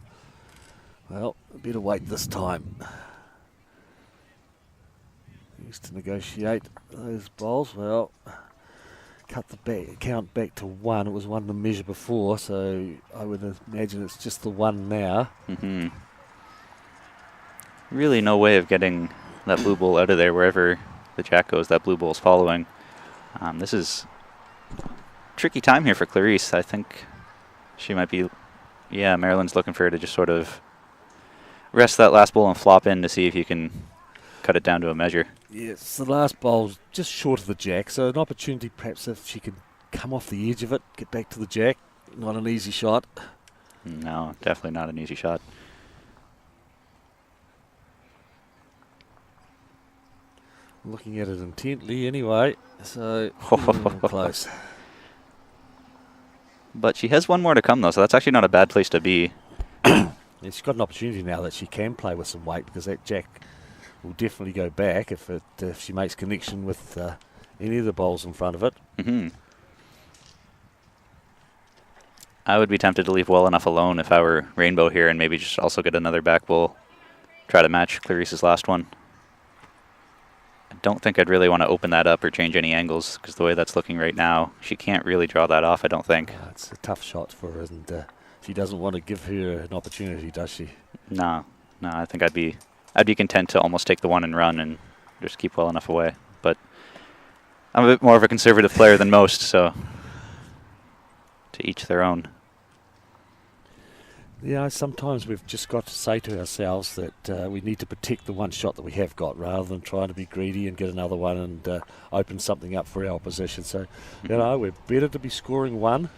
Well, a bit of wait this time. Used to negotiate those bowls. Well, cut the count back to 1. It was 1 to measure before, so I would imagine it's just the 1 now. Mm-hmm. Really no way of getting that blue ball out of there wherever the jack goes. That blue ball's following. This is tricky time here for Clarisse. I think she might be... Yeah, Marilyn's looking for her to just sort of rest that last ball and flop in to see if you can cut it down to a measure. Yes, the last bowl's just short of the jack, so an opportunity perhaps if she could come off the edge of it, get back to the jack. Not an easy shot. No, definitely not an easy shot. Looking at it intently anyway, so close. But she has one more to come though, so that's actually not a bad place to be. Yeah, she's got an opportunity now that she can play with some weight, because that jack will definitely go back if she makes connection with any of the bowls in front of it. Mm-hmm. I would be tempted to leave well enough alone if I were Rainbow here and maybe just also get another back bowl, try to match Clarisse's last one. I don't think I'd really want to open that up or change any angles, because the way that's looking right now, she can't really draw that off, I don't think. It's a tough shot for her, and she doesn't want to give her an opportunity, does she? No, I think I'd be content to almost take the 1 and run and just keep well enough away. But I'm a bit more of a conservative player than most, so to each their own. Yeah, sometimes we've just got to say to ourselves that we need to protect the one shot that we have got, rather than trying to be greedy and get another one and open something up for our opposition. So, you know, we're better to be scoring one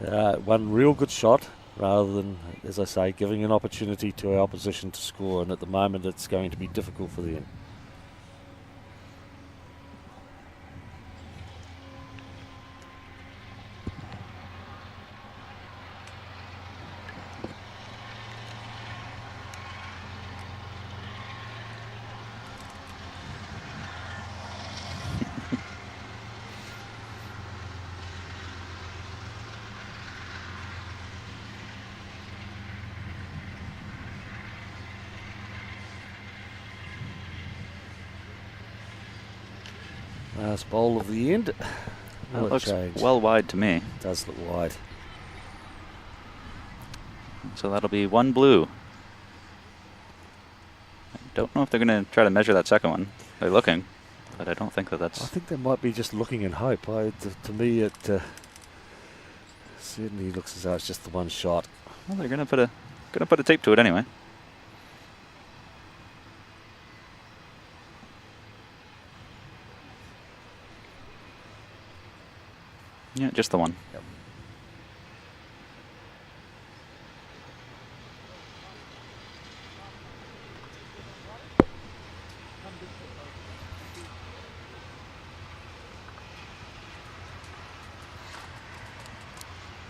real good shot, rather than, as I say, giving an opportunity to our opposition to score. And at the moment, it's going to be difficult for them. Last bowl of the end. That looks well wide to me. It does look wide. So that'll be 1 blue. I don't know if they're going to try to measure that second one. They're looking, but I don't think that's... I think they might be just looking in hope. To me, it certainly looks as though it's just the one shot. Well, they're going to put a tape to it anyway. Yeah, just the one. Yep.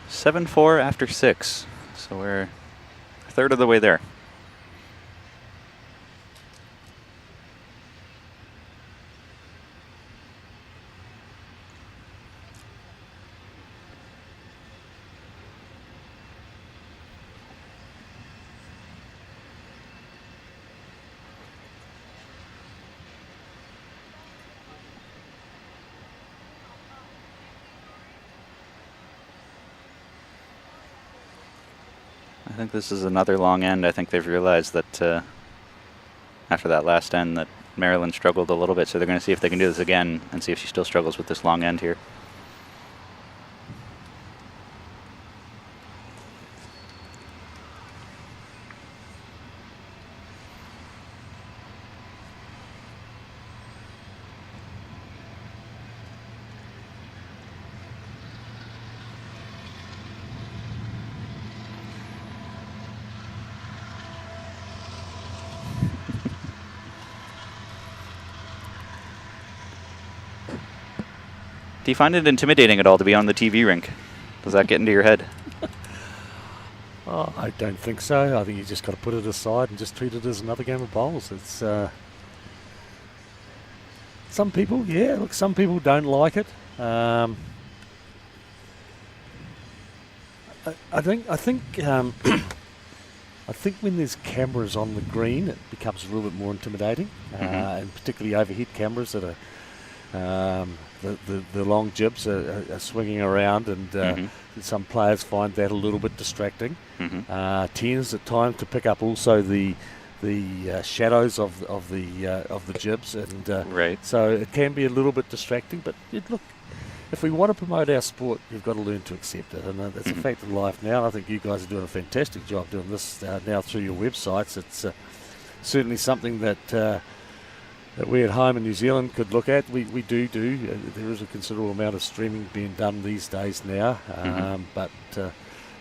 Seven 4 after 6, so we're a third of the way there. I think this is another long end. I think they've realized that after that last end that Marilyn struggled a little bit, so they're going to see if they can do this again and see if she still struggles with this long end here. Do you find it intimidating at all to be on the TV rink? Does that get into your head? Oh, I don't think so. I think you just got to put it aside and just treat it as another game of bowls. It's some people, yeah, look, some people don't like it. I think I think when there's cameras on the green, it becomes a little bit more intimidating, and particularly overhead cameras that are the long jibs are swinging around, and some players find that a little bit distracting. Tends at times to pick up also the shadows of the jibs, and so it can be a little bit distracting. But look, if we want to promote our sport, you've got to learn to accept it, and that's a fact of life now. I think you guys are doing a fantastic job doing this now through your websites. It's certainly something that we at home in New Zealand could look at. We do. There is a considerable amount of streaming being done these days now, but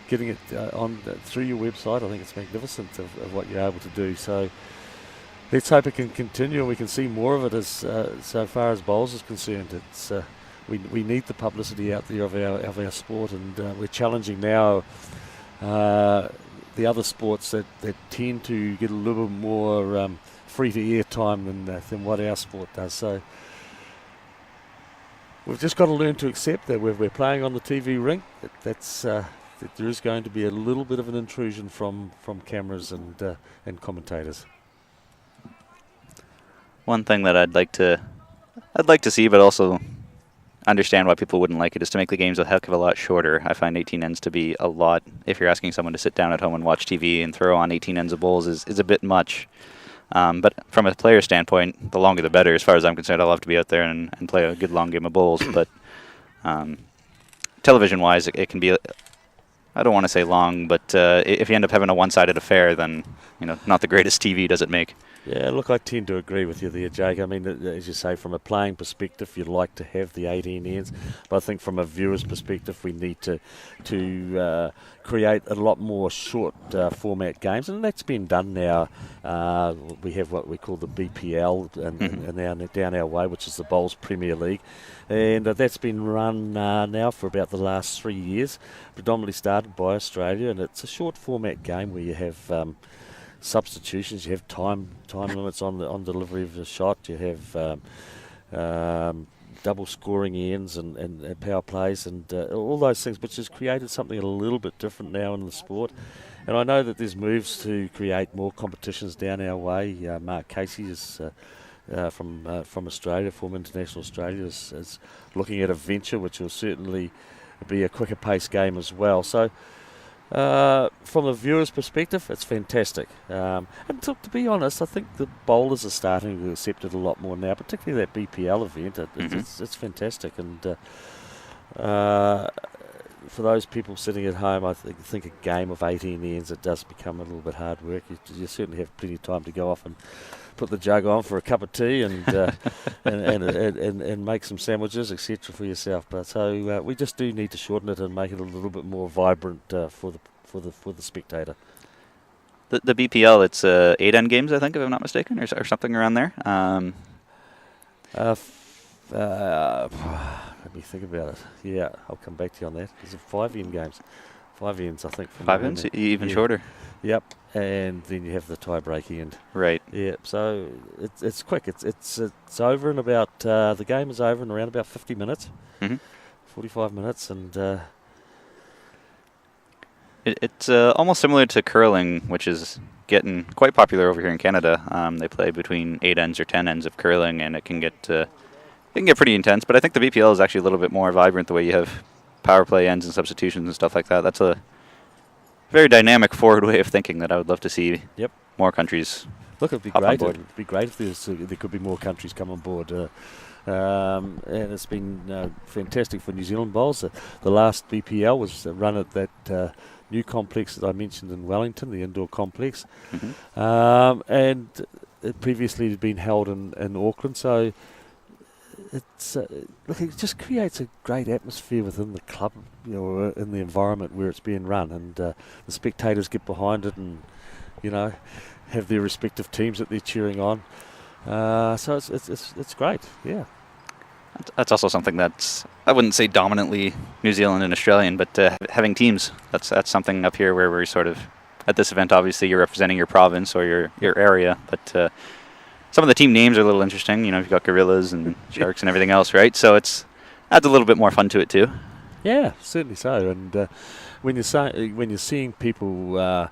getting it on through your website, I think it's magnificent of what you're able to do. So let's hope it can continue and we can see more of it as so far as bowls is concerned. It's we need the publicity out there of our sport, and we're challenging now the other sports that tend to get a little bit more free to air time than what our sport does. So we've just got to learn to accept that we're playing on the TV ring. That there is going to be a little bit of an intrusion from cameras and commentators. One thing that I'd like to see, but also understand why people wouldn't like it, is to make the games a heck of a lot shorter. I find 18 ends to be a lot. If you're asking someone to sit down at home and watch TV and throw on 18 ends of bowls is a bit much. But from a player standpoint, the longer the better. As far as I'm concerned, I'll have to be out there and play a good long game of bowls. But television-wise, it can be, I don't want to say long, but if you end up having a one-sided affair, then not the greatest TV does it make. Yeah, look, I tend to agree with you there, Jake. I mean, as you say, from a playing perspective, you'd like to have the 18 ends, but I think from a viewer's perspective, we need to create a lot more short format games, and that's been done now. We have what we call the BPL and down our way, which is the Bowls Premier League, and that's been run now for about the last 3 years, predominantly started by Australia, and it's a short format game where you have substitutions, you have time limits on delivery of the shot, you have double scoring ends and power plays and all those things, which has created something a little bit different now in the sport. And I know that there's moves to create more competitions down our way. Mark Casey is from Australia, former international Australia, is looking at a venture which will certainly be a quicker pace game as well. So from a viewer's perspective, it's fantastic. And to be honest, I think the bowlers are starting to accept it a lot more now, particularly that BPL event. It's fantastic. And for those people sitting at home, I think a game of 18 ends, it does become a little bit hard work. You certainly have plenty of time to go off and put the jug on for a cup of tea and and make some sandwiches, etc. for yourself. But so we just do need to shorten it and make it a little bit more vibrant for the spectator. The BPL, it's 8 end games, I think, if I'm not mistaken, or something around there. Let me think about it. Yeah, I'll come back to you on that. There's 5 end games. 5 ends, I think. 5 ends, even shorter. Yep, and then you have the tie-break end. Right. Yeah, so it's quick. It's over in about the game is over in around about 50 minutes, 45 minutes, and it's almost similar to curling, which is getting quite popular over here in Canada. They play between 8 ends or 10 ends of curling, and it can get pretty intense. But I think the BPL is actually a little bit more vibrant, the way you have power play ends and substitutions and stuff like that. That's a very dynamic forward way of thinking that I would love to see more countries. Look, it'd be great. It'd be great if there could be more countries come on board. And it's been fantastic for New Zealand bowls. The last BPL was run at that new complex that I mentioned in Wellington, the indoor complex, and it previously had been held in Auckland. So it's look, it just creates a great atmosphere within the club, in the environment where it's being run, and the spectators get behind it, and have their respective teams that they're cheering on. So it's great, yeah. That's also something that's, I wouldn't say dominantly New Zealand and Australian, but having teams. That's something up here where we're sort of at this event. Obviously, you're representing your province or your area, but some of the team names are a little interesting. You've got gorillas and sharks and everything else, right? So it's adds a little bit more fun to it too. Yeah, certainly so. And when you're seeing people,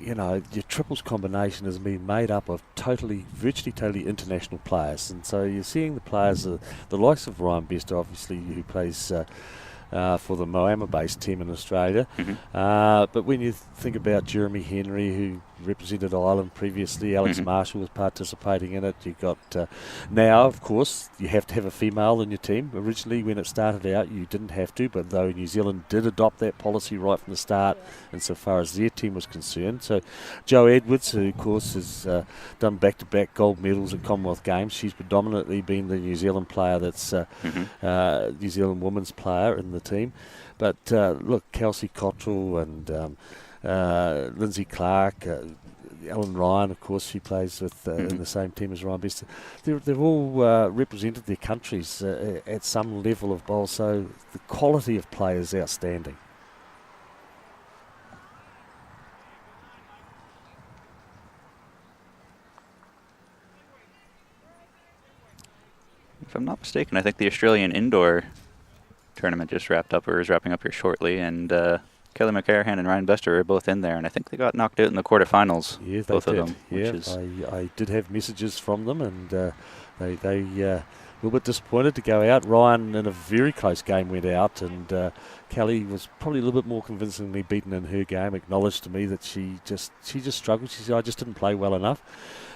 your triples combination has been made up of virtually totally international players, and so you're seeing the players, the likes of Ryan Bester, obviously, who plays for the Moama-based team in Australia. But when you think about Jeremy Henry, who represented Ireland previously, Alex Marshall was participating in it. You got now, of course, you have to have a female in your team. Originally, when it started out, you didn't have to, but though New Zealand did adopt that policy right from the start, insofar as their team was concerned. So, Jo Edwards, who of course has done back-to-back gold medals at Commonwealth Games, she's predominantly been the New Zealand player that's New Zealand women's player in the team. But look, Kelsey Cottrell and Lindsay Clark, Ellen Ryan, of course, she plays with in the same team as Ryan Bester. They've all represented their countries at some level of bowl, so the quality of play is outstanding. If I'm not mistaken, I think the Australian indoor tournament just wrapped up, or is wrapping up here shortly, and Kelly McCarahan and Ryan Bester are both in there, and I think they got knocked out in the quarterfinals. Yeah, both did. of them. Yeah, I did have messages from them, and they a little bit disappointed to go out. Ryan, in a very close game, went out, and Kelly was probably a little bit more convincingly beaten in her game. Acknowledged to me that she just struggled. She said, "I just didn't play well enough."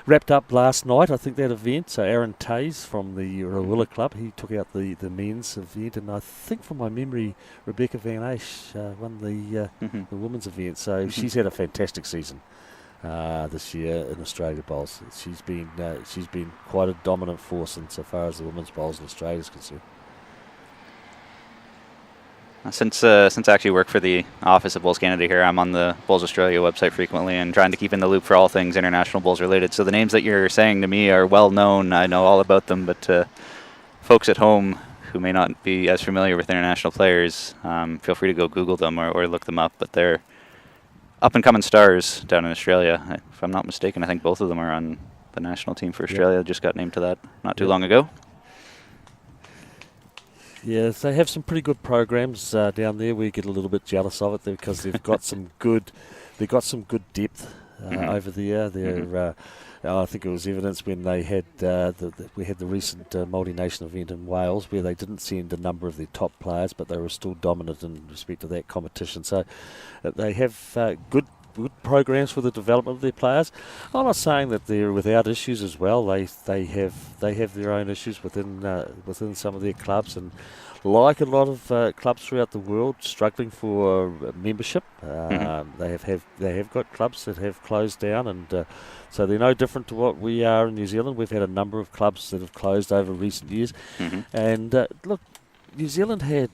Wrapped up last night, I think, that event. So Aaron Tays from the Rawilla Club, he took out the men's event, and I think from my memory, Rebecca Van Aish won the women's event. So she's had a fantastic season this year in Australia bowls. She's been quite a dominant force insofar as the women's bowls in Australia is concerned. Since I actually work for the office of Bowls Canada here, I'm on the Bowls Australia website frequently and trying to keep in the loop for all things international bowls related. So the names that you're saying to me are well known. I know all about them, but folks at home who may not be as familiar with international players, feel free to go Google them or look them up. But they're up-and-coming stars down in Australia. If I'm not mistaken, I think both of them are on the national team for Australia. Just got named to that not too long ago. Yes, they have some pretty good programs down there. We get a little bit jealous of it because they've got some good depth over there. They're, I think it was evidence when they had we had the recent multi-nation event in Wales where they didn't send a number of their top players, but they were still dominant in respect to that competition. So they have good programs for the development of their players. I'm not saying that they're without issues as well. They have their own issues within some of their clubs, and like a lot of clubs throughout the world, struggling for membership. They have got clubs that have closed down, and so they're no different to what we are in New Zealand. We've had a number of clubs that have closed over recent years, and look, New Zealand had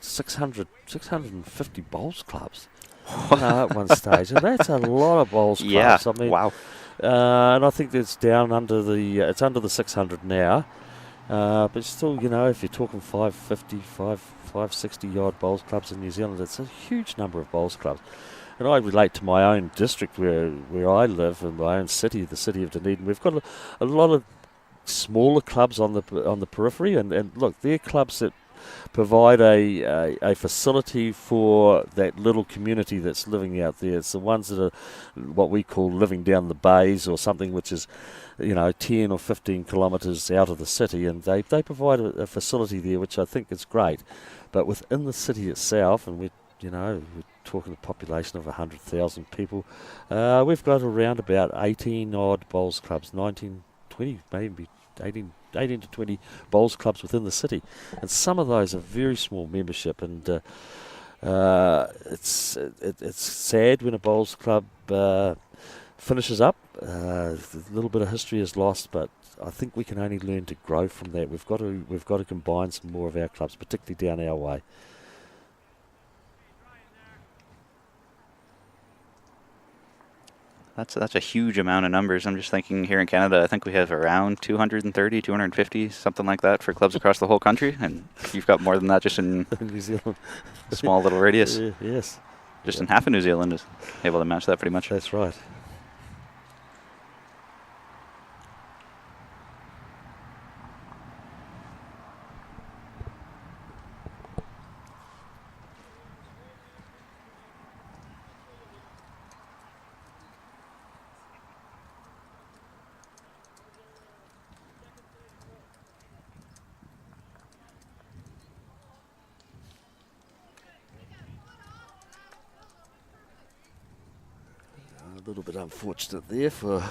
650 bowls clubs. At one stage, and that's a lot of bowls clubs. Yeah, I mean, wow. And I think it's down under it's under the 600 now, but still, if you're talking 550, 560 odd bowls clubs in New Zealand, it's a huge number of bowls clubs. And I relate to my own district where I live, in my own city, the city of Dunedin. We've got a lot of smaller clubs on the periphery, and look, they're clubs that provide a facility for that little community that's living out there. It's the ones that are what we call living down the bays or something, which is 10 or 15 kilometres out of the city, and they provide a facility there which I think is great. But within the city itself, and we're talking a population of 100,000 people, we've got around about 18 odd bowls clubs, 19, 20, maybe 18 to 20 bowls clubs within the city, and some of those are very small membership, and it's sad when a bowls club finishes up. A little bit of history is lost, but I think we can only learn to grow from that. We've got to combine some more of our clubs, particularly down our way. That's a huge amount of numbers. I'm just thinking here in Canada, I think we have around 230, 250, something like that for clubs across the whole country. And you've got more than that just in New Zealand. A small little radius. Yes. Just in half of New Zealand is able to match that pretty much. That's right. little bit unfortunate there for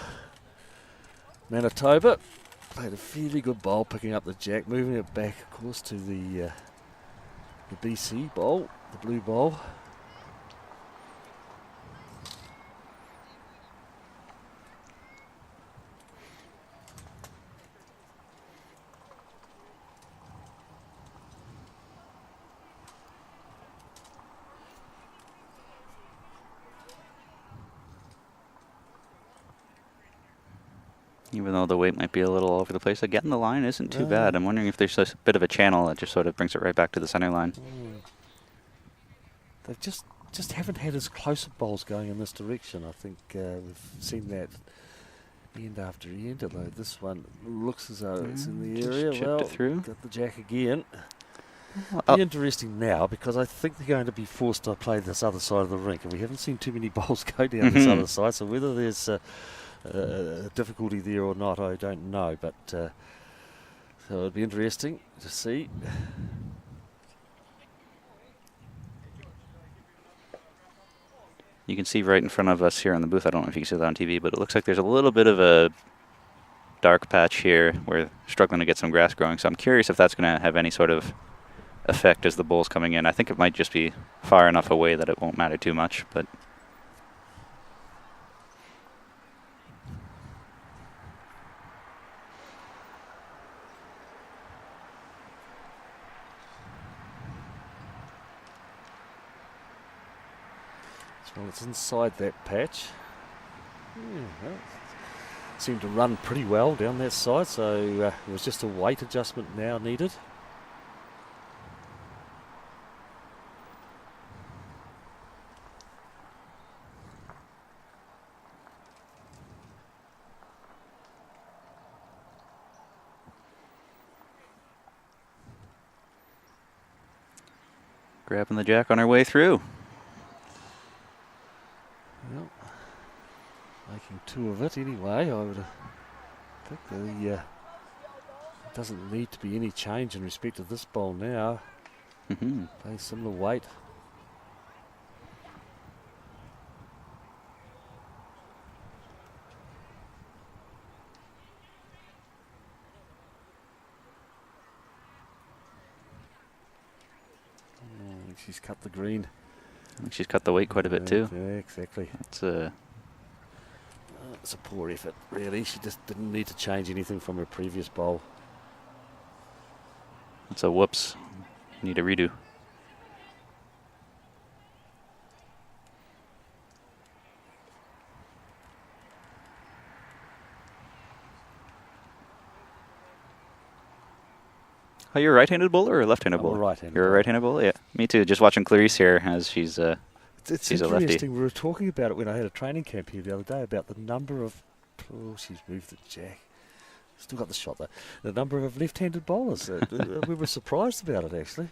Manitoba. Played a fairly good bowl, picking up the jack, moving it back, of course, to the BC bowl, the blue bowl. Even though the weight might be a little all over the place, getting the line isn't too No. bad. I'm wondering if there's a bit of a channel that just sort of brings it right back to the center line. They've just haven't had as close of bowls going in this direction. I think we've seen that end after end, although this one looks as though it's in the Just area. chipped Well, it through. got the jack again. Oh. Be interesting now because I think they're going to be forced to play this other side of the rink, and we haven't seen too many bowls go down this other side. So whether there's a difficulty there or not, I don't know. But so it'll be interesting to see. You can see right in front of us here on the booth, I don't know if you can see that on TV, but it looks like there's a little bit of a dark patch here where they're struggling to get some grass growing. So I'm curious if that's going to have any sort of effect as the bowl's coming in. I think it might just be far enough away that it won't matter too much, but Well, it's inside that patch. Well, seemed to run pretty well down that side, so it was just a weight adjustment now needed. grabbing the jack on our way through. Well, making two of it anyway, I would think there doesn't need to be any change in respect to this bowl now. Play similar weight. She's cut the green. I think she's cut the weight quite a bit too. Yeah, exactly. It's It's a poor effort, really. She just didn't need to change anything from her previous bowl. a whoops. Need a redo. Oh, you're a right-handed bowler or a left-handed I'm a bowler? right-handed You're a bowler. right-handed bowler? Yeah. Me too. Just watching Clarice here as she's It's she's a lefty. interesting. We were talking about it when I had a training camp here the other day about the number of. Oh, she's moved the jack. Still got the shot though. The number of left-handed bowlers. We were surprised about it actually.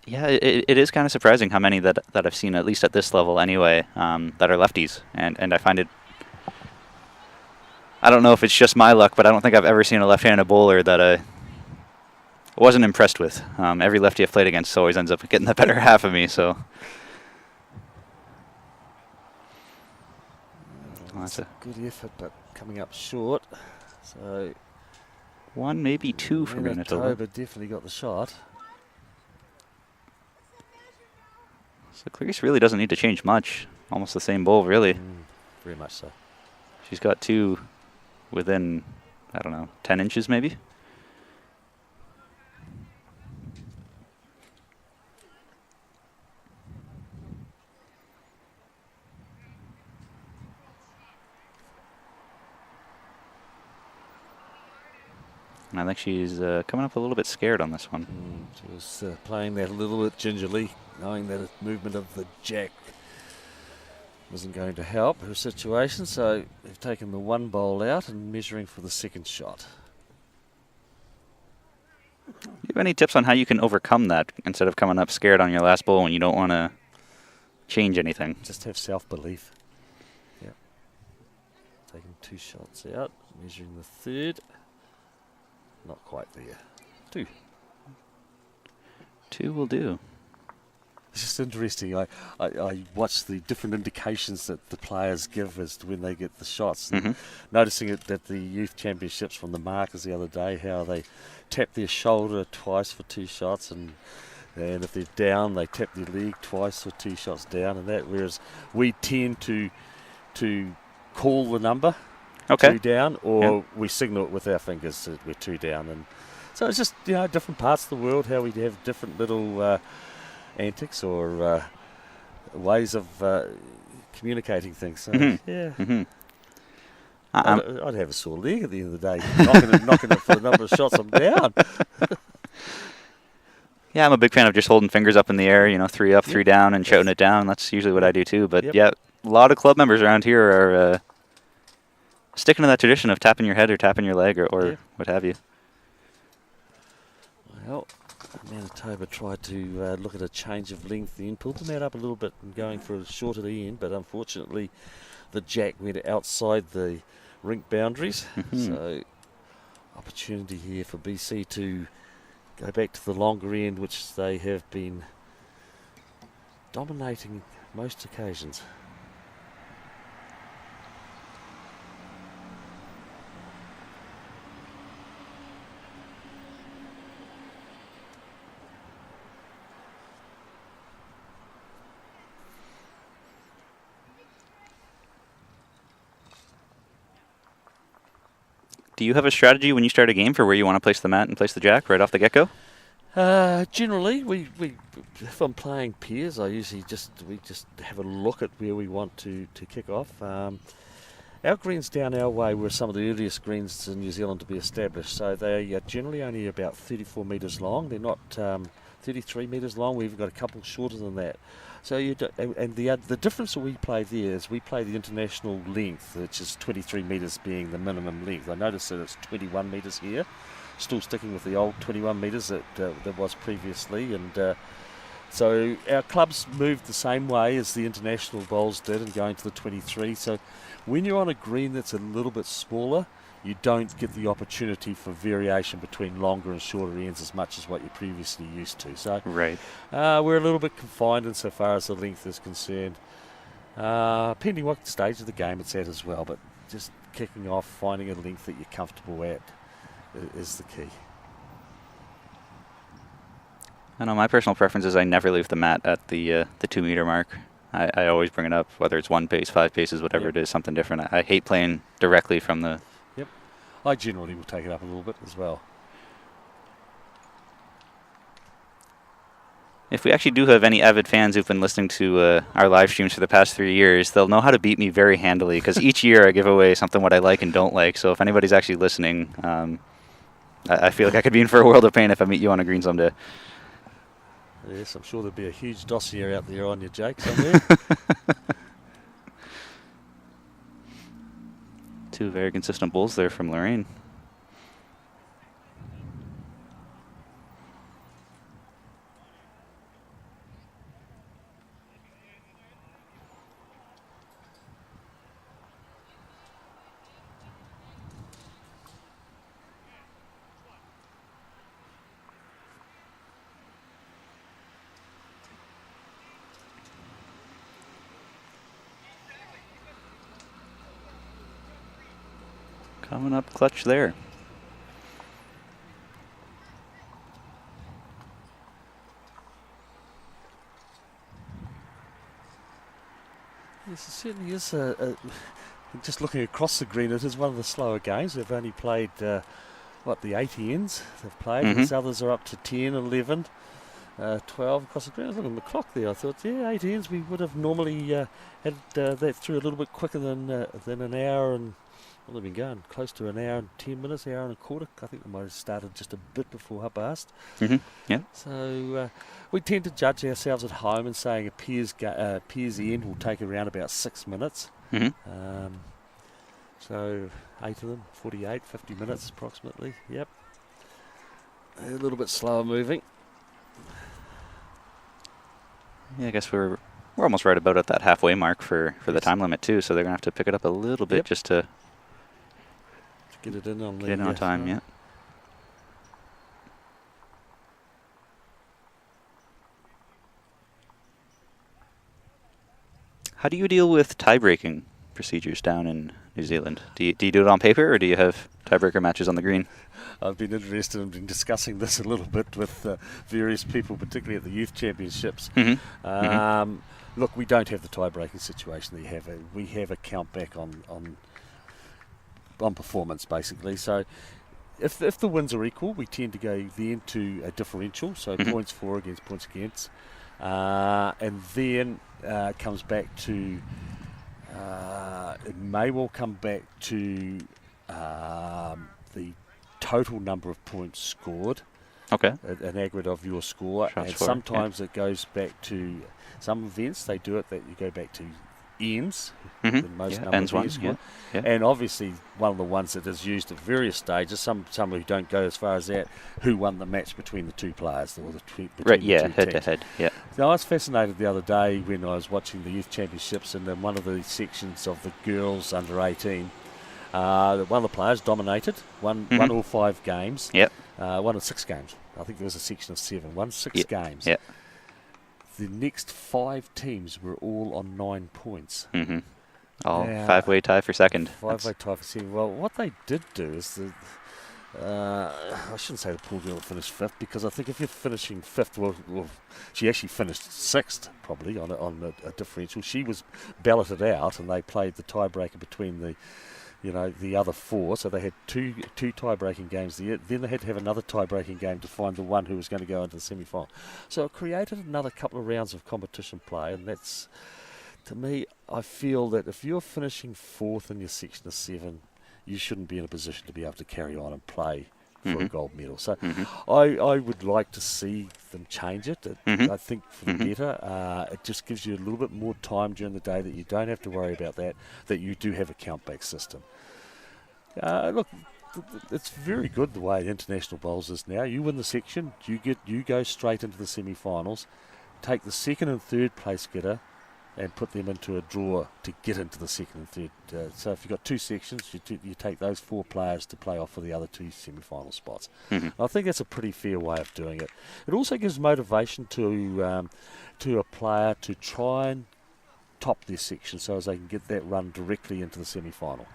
Yeah, it is kind of surprising how many that I've seen, at least at this level anyway, that are lefties. And I find it, I don't know if it's just my luck, but I don't think I've ever seen a left-handed bowler that I wasn't impressed with. Every lefty I've played against always ends up getting the better half of me, so. That's a good effort, but coming up short. So one, maybe two for Manitoba. definitely got the shot. So Clarice really doesn't need to change much. Almost the same bowl, really. Very much so. She's got two within, I don't know, 10 inches maybe? And I think she's coming up a little bit scared on this one. She was playing that a little bit gingerly, knowing that the movement of the jack wasn't going to help her situation, so they've taken the one bowl out and measuring for the second shot. Do you have any tips on how you can overcome that instead of coming up scared on your last bowl when you don't want to change anything? Just have self-belief. Yep. Taking two shots out, measuring the third. Not quite there. Two. Two will do. it's just interesting. I watch the different indications that the players give as to when they get the shots. And noticing it at the youth championships from the markers the other day, how they tap their shoulder twice for 2 shots, and if they're down, they tap their leg twice for 2 shots down, and that. Whereas we tend to call the number 2 down, or we signal it with our fingers that we're 2 down, and so it's just different parts of the world how we have different little antics or ways of communicating things. So, I'd have a sore leg at the end of the day, knocking it for the number of shots I'm down. Yeah, I'm a big fan of just holding fingers up in the air, 3 up, 3 down, and shouting it down. That's usually what I do too. But yeah, a lot of club members around here are sticking to that tradition of tapping your head or tapping your leg or what have you. Well, Manitoba tried to look at a change of length then, pulled the mat up a little bit and going for a shorter end, but unfortunately the jack went outside the rink boundaries. So opportunity here for BC to go back to the longer end, which they have been dominating most occasions. Do you have a strategy when you start a game for where you want to place the mat and place the jack right off the get-go? Generally, we if I'm playing pairs, we just have a look at where we want to kick off. Our greens down our way were some of the earliest greens in New Zealand to be established, so they are generally only about 34 metres long. They're not 33 metres long. We've got a couple shorter than that. So the difference that we play there is we play the international length, which is 23 metres being the minimum length. I noticed that it's 21 metres here, still sticking with the old 21 metres that was previously, and so our clubs moved the same way as the international bowls did and going to the 23. So when you're on a green that's a little bit smaller, you don't get the opportunity for variation between longer and shorter ends as much as what you're previously used to. So we're a little bit confined insofar as the length is concerned, depending what stage of the game it's at as well. But just kicking off, finding a length that you're comfortable at is the key. I know my personal preference is I never leave the mat at the 2 meter mark. I always bring it up, whether it's 1 pace, 5 paces, whatever it is, something different. I hate playing directly from the... I generally will take it up a little bit as well. If we actually do have any avid fans who've been listening to our live streams for the past 3 years, they'll know how to beat me very handily, because each year I give away something what I like and don't like. So if anybody's actually listening, I feel like I could be in for a world of pain if I meet you on a green someday. Yes, I'm sure there'll be a huge dossier out there on you, Jake, somewhere. 2 very consistent bowls there from Lorraine. Coming up clutch there. Yes, it certainly is. Just looking across the green, it is one of the slower games. They've only played, the 80 ends they've played. These others are up to 10, 11, 12 across the green. I was looking at the clock there. I thought, 80 ends, we would have normally had that through a little bit quicker than an hour and... Well, they've been going close to an hour and 10 minutes, hour and a quarter. I think they might have started just a bit before 1:30. So we tend to judge ourselves at home and saying a Piers end will take around about 6 minutes. So 8 of them, 48, 50 minutes approximately. Yep. A little bit slower moving. Yeah, I guess we're almost right about at that halfway mark for the time limit too. So they're gonna have to pick it up a little bit just to get it in on time. Yeah. How do you deal with tie-breaking procedures down in New Zealand? Do you do it on paper, or do you have tiebreaker matches on the green? I've been interested in discussing this a little bit with various people, particularly at the youth championships. Look, we don't have the tie-breaking situation that you have. We have a count back on performance, basically. So if the wins are equal, we tend to go then to a differential, so points for against points against. And then it comes back to, it may well come back to the total number of points scored. Okay. An aggregate of your score. And sometimes it goes back to some events, they do it that you go back to ends. The most number ends of ends one. Yeah. And obviously one of the ones that is used at various stages, some who don't go as far as that, who won the match between the two players, or between the two head teams. to head. Yeah. Now, I was fascinated the other day when I was watching the youth championships, and in one of the sections of the girls under 18, one of the players dominated, won all 5 games. Yep. Won in 6 games. I think there was a section of 7. Won 6 games. Yeah. The next 5 teams were all on 9 points. All 5-way tie for second. 5-way tie for second. Well, what they did do is I shouldn't say the poor girl finished 5th, because I think if you're finishing 5th, well she actually finished 6th probably on a differential. She was balloted out, and they played the tiebreaker between the other 4, so they had two tie-breaking games there. Then they had to have another tie-breaking game to find the one who was going to go into the semi-final. So it created another couple of rounds of competition play, and that's, to me, I feel that if you're finishing 4th in your section of 7, you shouldn't be in a position to be able to carry on and play for a gold medal. So I would like to see them change it. I think for the better. It just gives you a little bit more time during the day that you don't have to worry about that you do have a count-back system. Look, it's very good the way international bowls is now. You win the section, you go straight into the semi-finals, take the 2nd and 3rd place getter and put them into a draw to get into the 2nd and 3rd. So if you've got 2 sections, you take those 4 players to play off for the other 2 semi-final spots. I think that's a pretty fair way of doing it. It also gives motivation to a player to try and top their section so as they can get that run directly into the semi-final.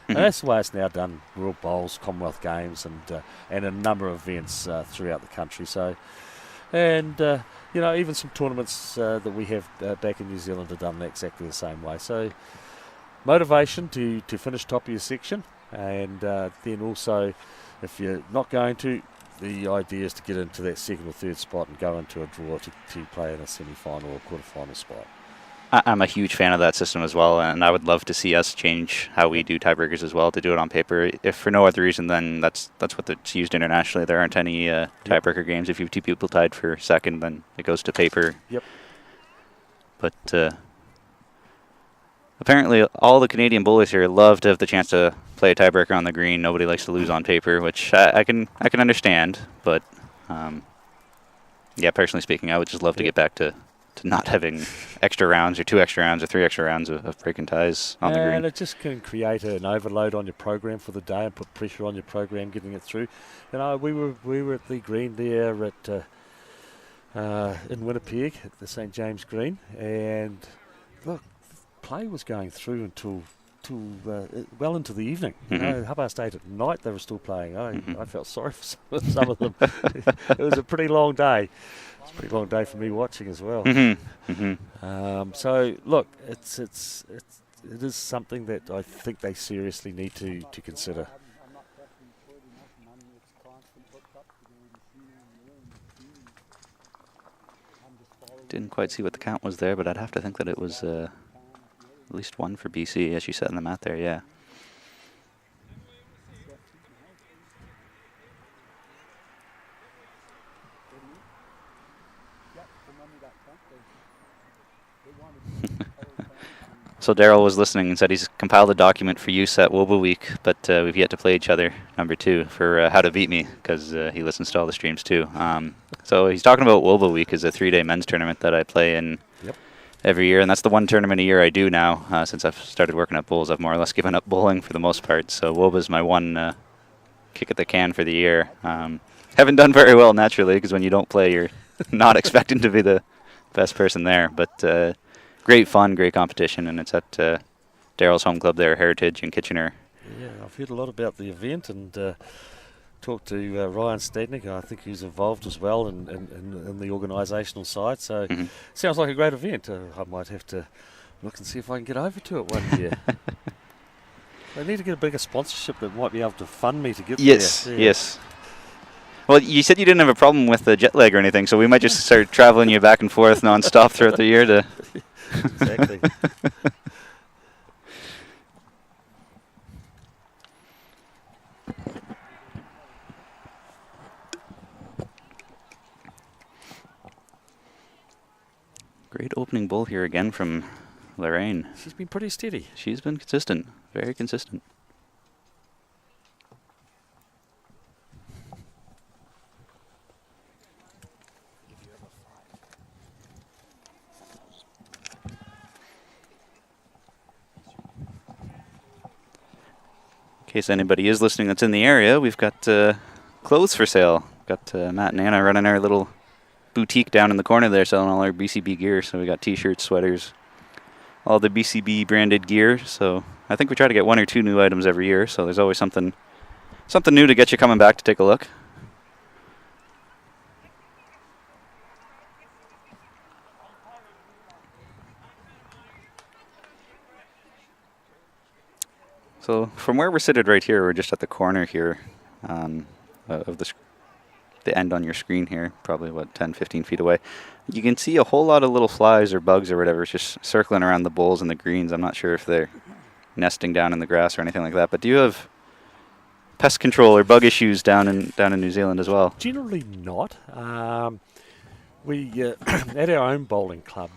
And that's the way it's now done, World Bowls, Commonwealth Games, and a number of events throughout the country. So, and even some tournaments that we have back in New Zealand are done exactly the same way. So, motivation to finish top of your section, and then also, if you're not going to, the idea is to get into that 2nd or 3rd spot and go into a draw to play in a semi-final or quarter-final spot. I'm a huge fan of that system as well, and I would love to see us change how we do tiebreakers as well, to do it on paper. If for no other reason than that's what it's used internationally. There aren't any tiebreaker games. If you have 2 people tied for 2nd, then it goes to paper. Yep. But apparently all the Canadian bowlers here love to have the chance to play a tiebreaker on the green. Nobody likes to lose on paper, which I can understand. But personally speaking, I would just love to get back to not having extra rounds or 2 extra rounds or 3 extra rounds of breaking ties on the green. And it just can create an overload on your program for the day and put pressure on your program getting it through. We were at the green there in Winnipeg at the St James Green, and look, play was going through until well into the evening. 8:30 at night they were still playing. I felt sorry for some of them. It was a pretty long day. It's a pretty long day for me watching as well. So look, it is something that I think they seriously need to consider. Didn't quite see what the count was there, but I'd have to think that it was at least 1 for BC, as you said in the math there. Yeah. So Daryl was listening and said he's compiled a document for use at WOBA Week, but we've yet to play each other, number 2, for How to Beat Me, because he listens to all the streams too. So he's talking about WOBA Week is a 3-day men's tournament that I play in every year, and that's the one tournament a year I do now. Since I've started working at bowls, I've more or less given up bowling for the most part. So WOBA is my one kick at the can for the year. Haven't done very well naturally, because when you don't play, you're not expecting to be the best person there. But great fun, great competition, and it's at Darrell's home club there, Heritage in Kitchener. Yeah, I've heard a lot about the event and talked to Ryan Stadnick. I think he's involved as well in the organisational side. So sounds like a great event. I might have to look and see if I can get over to it one year. I need to get a bigger sponsorship that might be able to fund me to get there. Yes. Well, you said you didn't have a problem with the jet lag or anything, so we might just start traveling you back and forth non-stop throughout the year to... Exactly. Great opening bull here again from Lorraine. She's been pretty steady. She's been consistent, very consistent. In case anybody is listening that's in the area, we've got clothes for sale. Got Matt and Anna running our little boutique down in the corner there, selling all our BCB gear. So we got t-shirts, sweaters, all the BCB branded gear. So I think we try to get 1 or 2 new items every year. So there's always something new to get you coming back to take a look. So from where we're seated right here, we're just at the corner here of the end on your screen here, probably, 10, 15 feet away. You can see a whole lot of little flies or bugs or whatever just circling around the bowls and the greens. I'm not sure if they're nesting down in the grass or anything like that. But do you have pest control or bug issues down in New Zealand as well? Generally not. We at our own bowling club,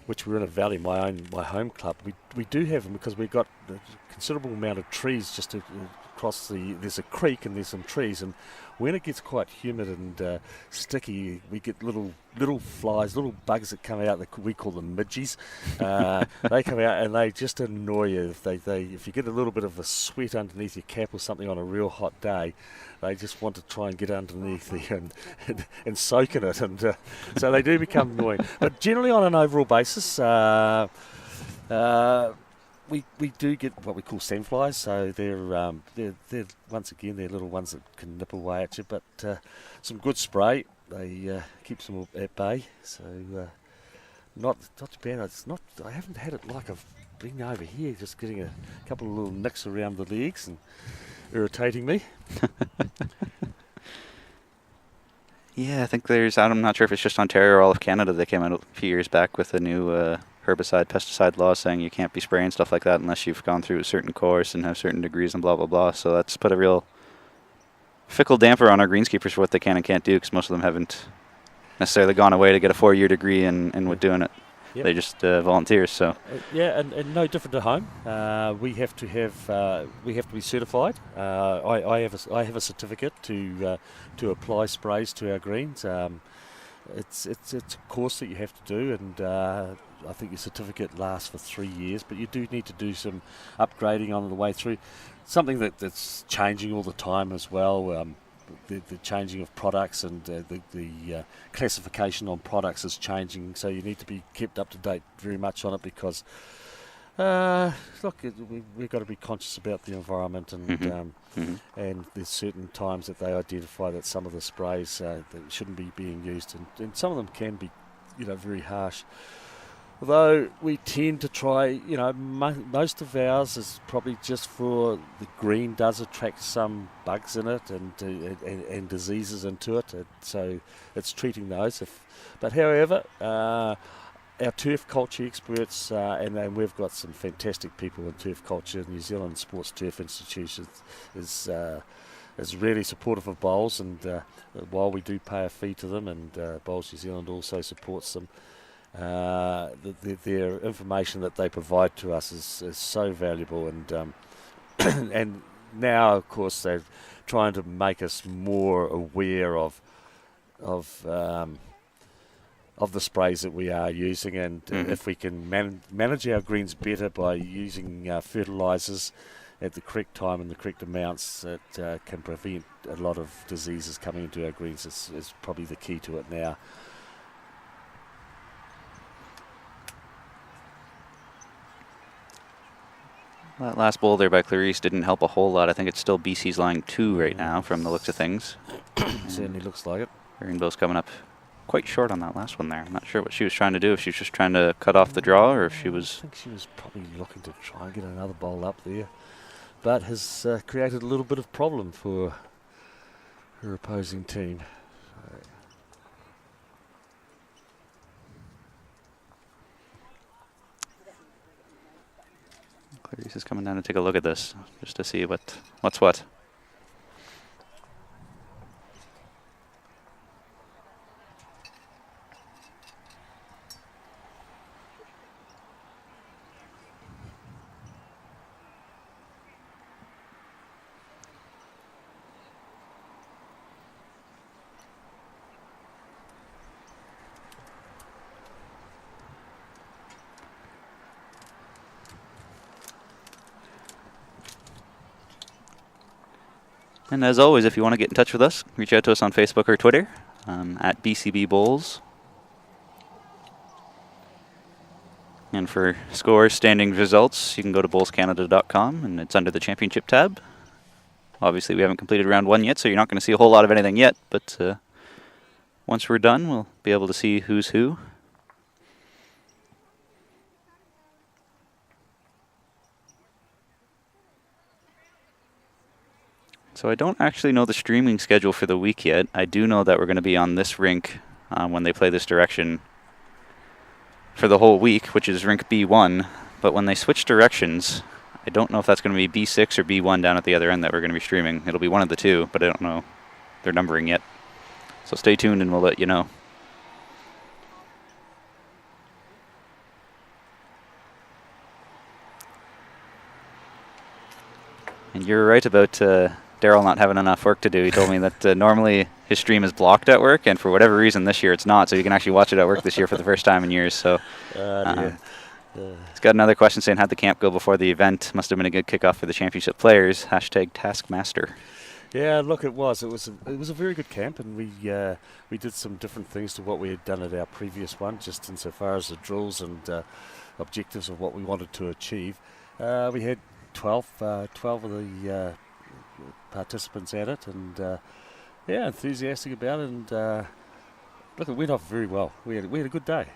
which we're in a valley, my home club, we do have them because we've got a considerable amount of trees just across there's a creek and there's some trees, and when it gets quite humid and sticky, we get little flies, little bugs that come out. We call them midgies. They come out and they just annoy you. If you get a little bit of a sweat underneath your cap or something on a real hot day, they just want to try and get underneath there and soak in it, and so they do become annoying. But generally, on an overall basis, we do get what we call sandflies. So they're once again they're little ones that can nip away at you. But some good spray, they keeps them at bay. So not too bad. It's not. I haven't had it like I've been over here, just getting a couple of little nicks around the legs and irritating me. Yeah, I think I'm not sure if it's just Ontario or all of Canada. They came out a few years back with a new herbicide, pesticide law saying you can't be spraying stuff like that unless you've gone through a certain course and have certain degrees and blah, blah, blah. So that's put a real fickle damper on our greenskeepers for what they can and can't do, because most of them haven't necessarily gone away to get a 4-year degree and with doing it. Yep. They're just volunteers. So yeah, and no different at home. We have to be certified. I have a certificate to apply sprays to our greens. It's a course that you have to do, and I think your certificate lasts for 3 years. But you do need to do some upgrading on the way through. Something that's changing all the time as well. The changing of products and the classification on products is changing, so you need to be kept up to date very much on it, because look, we've got to be conscious about the environment, and and there's certain times that they identify that some of the sprays that shouldn't be being used, and some of them can be, very harsh. Although we tend to try, most of ours is probably just for the green does attract some bugs in it and diseases into it, and so it's treating those. But however, our turf culture experts, and we've got some fantastic people in turf culture. New Zealand Sports Turf Institute is really supportive of bowls, and while we do pay a fee to them, and Bowls New Zealand also supports them, their information that they provide to us is so valuable, and and now of course they're trying to make us more aware of the sprays that we are using, and if we can manage our greens better by using fertilizers at the correct time and the correct amounts, that can prevent a lot of diseases coming into our greens. Is probably the key to it now. That last bowl there by Clarice didn't help a whole lot. I think it's still BC's line 2 right now from the looks of things. Certainly looks like it. Rainbow's coming up quite short on that last one there. I'm not sure what she was trying to do, if she was just trying to cut off the draw or if she was... I think she was probably looking to try and get another bowl up there, but has created a little bit of problem for her opposing team. Clarice is coming down to take a look at this, just to see what's what. And as always, if you want to get in touch with us, reach out to us on Facebook or Twitter at BCB Bowls. And for scores, standings, results, you can go to bowlscanada.com and it's under the championship tab. Obviously, we haven't completed round 1 yet, so you're not going to see a whole lot of anything yet. But once we're done, we'll be able to see who's who. So I don't actually know the streaming schedule for the week yet. I do know that we're going to be on this rink when they play this direction for the whole week, which is rink B1. But when they switch directions, I don't know if that's going to be B6 or B1 down at the other end that we're going to be streaming. It'll be one of the two, but I don't know their numbering yet. So stay tuned and we'll let you know. And you're right about Daryl not having enough work to do. He told me that normally his stream is blocked at work, and for whatever reason this year it's not, so you can actually watch it at work this year for the first time in years. So he's got another question saying, how'd the camp go before the event? Must have been a good kickoff for the championship players. Hashtag Taskmaster. Yeah, look, it was a very good camp, and we did some different things to what we had done at our previous one, just insofar as the drills and objectives of what we wanted to achieve. We had 12 of the participants at it, and enthusiastic about it, and look, it went off very well. We had a good day.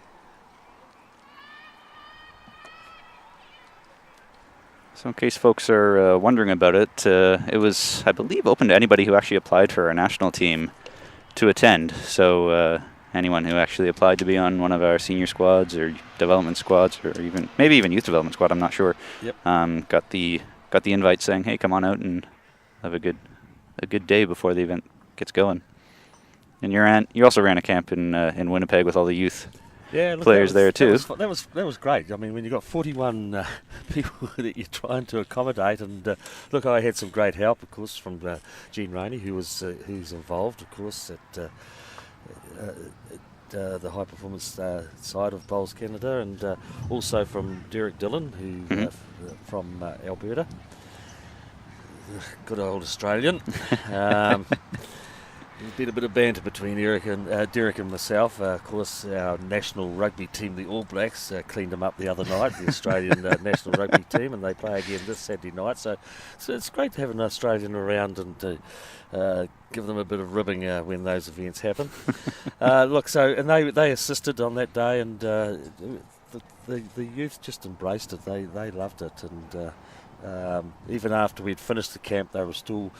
So in case folks are wondering about it, it was, I believe, open to anybody who actually applied for our national team to attend. So anyone who actually applied to be on one of our senior squads or development squads, or maybe even youth development squad, I'm not sure. Yep. Got the invite saying, hey, come on out and have a good day before the event gets going. And you also ran a camp in Winnipeg with all the youth players there too. That was great. I mean, when you got 41 people that you're trying to accommodate, and look, I had some great help, of course, from Jean Rainey, who's involved, of course, at the high performance side of Bowls Canada, and also from Derek Dillon, who from Alberta. Good old Australian. There's been a bit of banter between Derek and myself. Of course, our national rugby team, the All Blacks, cleaned them up the other night, the Australian national rugby team, and they play again this Saturday night. So it's great to have an Australian around and give them a bit of ribbing when those events happen. And they assisted on that day, and the youth just embraced it. They loved it, and even after we'd finished the camp, they were still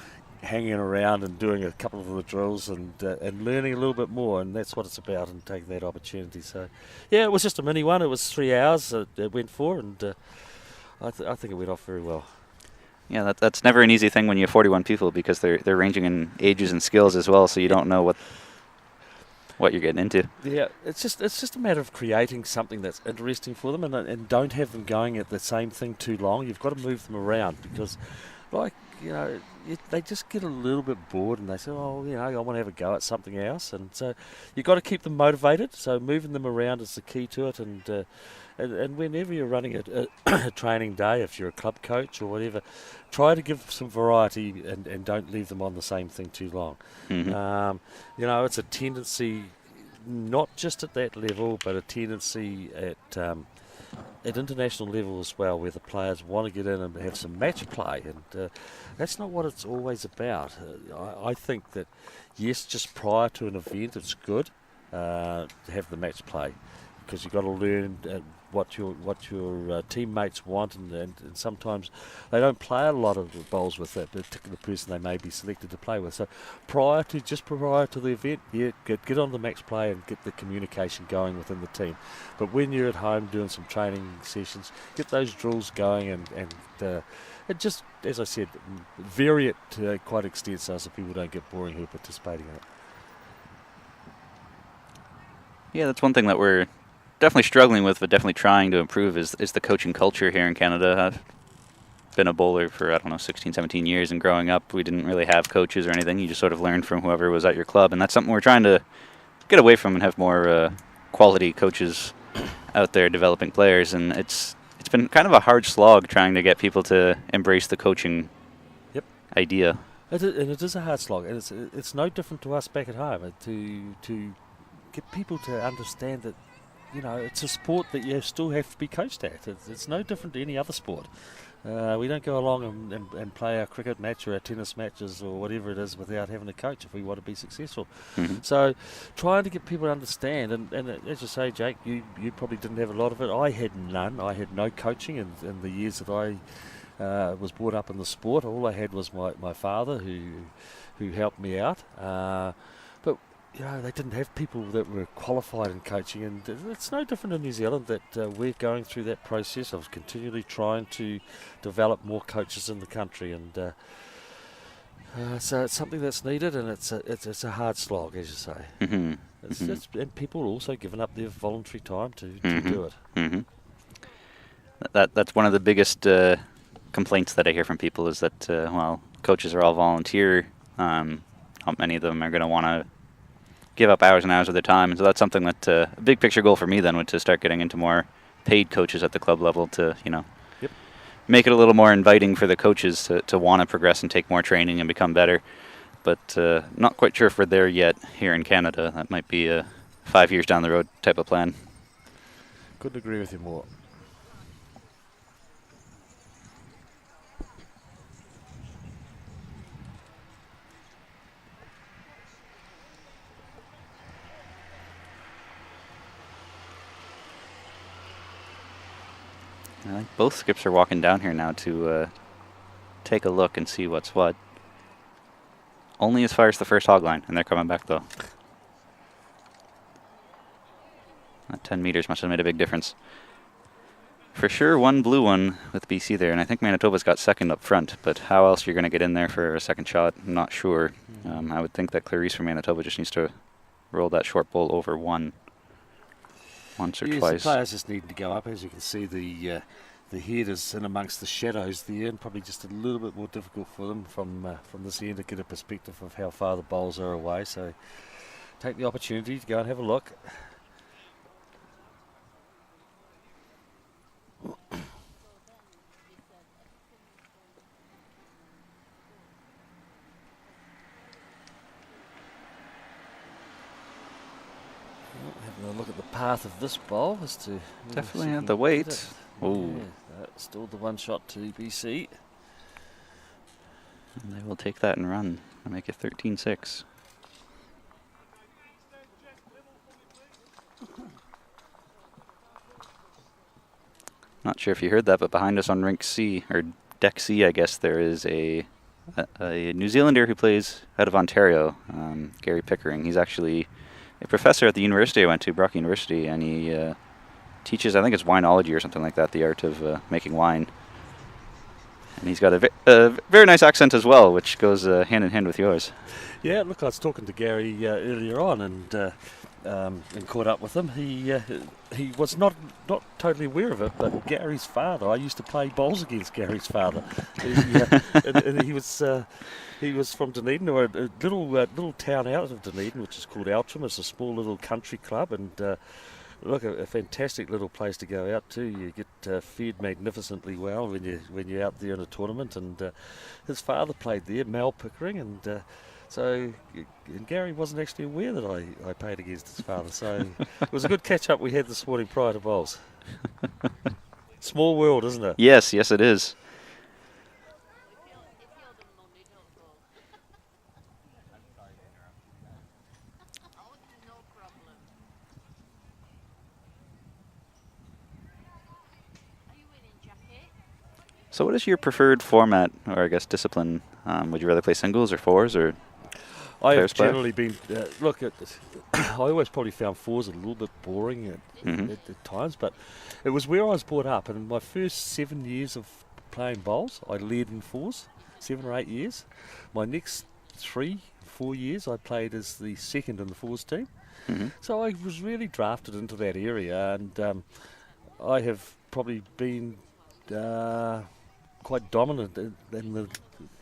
hanging around and doing a couple of the drills and learning a little bit more, and that's what it's about, and taking that opportunity. So, yeah, it was just a mini one. It was 3 hours it went for, and I think it went off very well. Yeah, that's never an easy thing when you have 41 people, because they're ranging in ages and skills as well, so you don't know what you're getting into. Yeah, it's just a matter of creating something that's interesting for them, and don't have them going at the same thing too long. You've got to move them around, because, like, they just get a little bit bored, and they say, I want to have a go at something else. And so you've got to keep them motivated. So moving them around is the key to it. And whenever you're running a training day, if you're a club coach or whatever, try to give some variety and don't leave them on the same thing too long. It's a tendency, not just at that level, but a tendency at at international level as well, where the players want to get in and have some match play, and that's not what it's always about. I think that, yes, just prior to an event, it's good to have the match play, because you've got to learn what your teammates want, and sometimes they don't play a lot of the bowls with that particular person they may be selected to play with. So prior to the event, yeah, get on the match play and get the communication going within the team. But when you're at home doing some training sessions, get those drills going, and just, as I said, vary it to quite extent so people don't get boring who are participating in it. Yeah, that's one thing that we're definitely struggling with, but definitely trying to improve is the coaching culture here in Canada. I've been a bowler for, 16, 17 years, and growing up we didn't really have coaches or anything. You just sort of learned from whoever was at your club, and that's something we're trying to get away from and have more quality coaches out there developing players. And it's been kind of a hard slog trying to get people to embrace the coaching idea. And it is a hard slog, and it's no different to us back at home, to get people to understand that, it's a sport that you still have to be coached at. It's no different to any other sport. We don't go along and play our cricket match or our tennis matches or whatever it is without having a coach if we want to be successful. Mm-hmm. So trying to get people to understand, and as you say, Jake, you probably didn't have a lot of it. I had none. I had no coaching in the years that I was brought up in the sport. All I had was my father who helped me out. But they didn't have people that were qualified in coaching, and it's no different in New Zealand that we're going through that process of continually trying to develop more coaches in the country, and so it's something that's needed, and it's a hard slog, as you say. Mm-hmm. And people are also giving up their voluntary time to Mm-hmm. do it. Mm-hmm. That's one of the biggest complaints that I hear from people is that, coaches are all volunteer. Not many of them are going to want to give up hours and hours of their time. And so that's something that a big picture goal for me then would to start getting into more paid coaches at the club level to, make it a little more inviting for the coaches to want to progress and take more training and become better. But not quite sure if we're there yet here in Canada. That might be a 5 years down the road type of plan. Couldn't agree with you more. I think both skips are walking down here now to take a look and see what's what. Only as far as the first hog line, and they're coming back though. That 10 meters must have made a big difference. For sure, one blue one with BC there, and I think Manitoba's got second up front, but how else you're going to get in there for a second shot, I'm not sure. I would think that Clarice from Manitoba just needs to roll that short bowl over once or twice. The players just need to go up. As you can see, the head is in amongst the shadows there, and probably just a little bit more difficult for them from this end to get a perspective of how far the bowls are away. So take the opportunity to go and have a look. Having a look at the path of this bowl as to definitely at the weight. Oh, yeah, still the one shot to BC. And they will take that and run and make it 13-6. Not sure if you heard that, but behind us on rink C, or deck C, I guess, there is a New Zealander who plays out of Ontario, Gary Pickering. He's actually a professor at the university I went to, Brock University, and he teaches, I think it's winology or something like that, the art of making wine. And he's got a very nice accent as well, which goes hand in hand with yours. Yeah, look, I was talking to Gary earlier on and caught up with him. He was not totally aware of it, but Gary's father, I used to play bowls against Gary's father. and he was from Dunedin, or a little town out of Dunedin, which is called Outram. It's a small little country club, and look, a fantastic little place to go out to. You get fed magnificently well when you're out there in a tournament. And his father played there, Mal Pickering, and so Gary wasn't actually aware that I played against his father. So it was a good catch up we had this morning prior to bowls. Small world, isn't it? Yes, yes, it is. So what is your preferred format, or I guess discipline? Would you rather play singles or fours, or I have pairs play? generally been, I always probably found fours a little bit boring at times, but it was where I was brought up. And in my first 7 years of playing bowls, I led in fours, 7 or 8 years. My next 3, 4 years, I played as the second in the fours team. So I was really drafted into that area, and I have probably been quite dominant in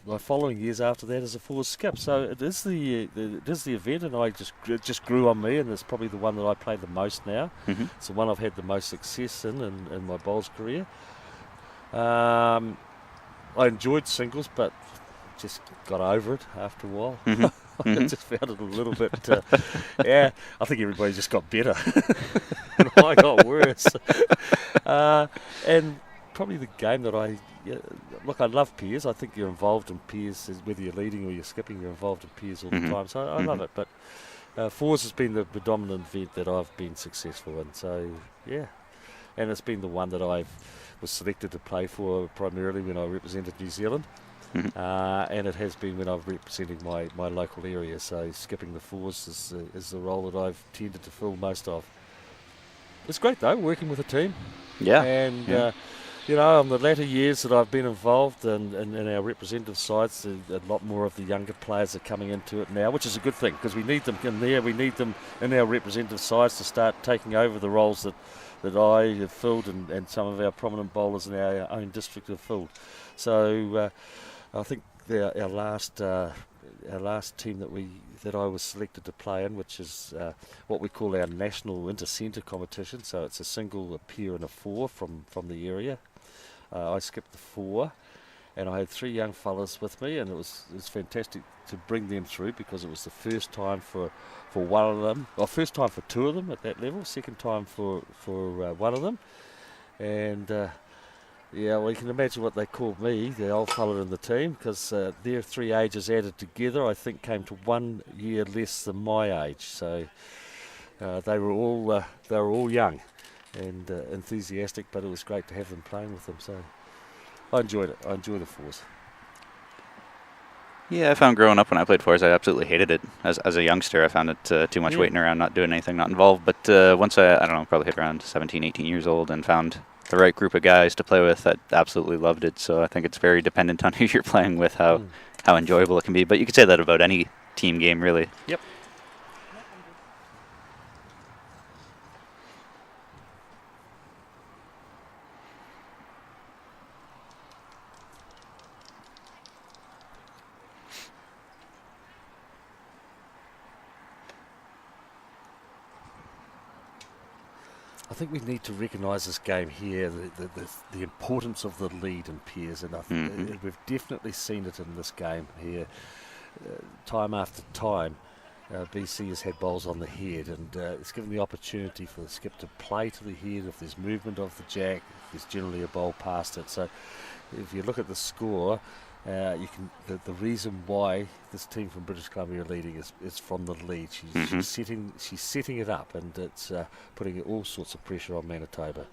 my following years after that as a fours skip. So it is the event, and it just grew on me, and it's probably the one that I play the most now. It's the one I've had the most success in my bowls career. I enjoyed singles, but just got over it after a while. I just found it a little bit, I think everybody just got better and I got worse. And probably the game that I love pairs. I think you're involved in pairs, whether you're leading or you're skipping, you're involved in pairs all the time. So I love it. But fours has been the predominant event that I've been successful in. So, yeah. And it's been the one that I was selected to play for primarily when I represented New Zealand. And it has been when I've represented my local area. So skipping the fours is the role that I've tended to fill most of. It's great though, working with a team. Yeah. And in the latter years that I've been involved in our representative sides, a lot more of the younger players are coming into it now, which is a good thing because we need them in there. We need them in our representative sides to start taking over the roles that I have filled and some of our prominent bowlers in our own district have filled. So I think our last team that I was selected to play in, which is what we call our national inter-centre competition. So it's a single, a pair, and a four from the area. I skipped the four, and I had 3 young fellas with me, and it was fantastic to bring them through because it was the first time for one of them, well, first time for 2 of them at that level, second time for one of them, and. Well, you can imagine what they called me, the old fella in the team, because their 3 ages added together, I think, came to 1 year less than my age. So they were all young and enthusiastic, but it was great to have them playing with them. So I enjoyed it. I enjoy the fours. Yeah, I found growing up when I played fours, I absolutely hated it. As a youngster, I found it too much waiting around, not doing anything, not involved. But once I don't know, probably hit around 17, 18 years old and found the right group of guys to play with, I absolutely loved it. So I think it's very dependent on who you're playing with, how enjoyable it can be. But you could say that about any team game, really. Yep. I think we need to recognise this game here, the importance of the lead in pairs, and I think we've definitely seen it in this game here. Time after time, BC has had bowls on the head, and it's given the opportunity for the skip to play to the head if there's movement of the jack, there's generally a bowl past it. So if you look at the score, the reason why this team from British Columbia are leading is from the lead. She's setting it up, and it's putting all sorts of pressure on Manitoba.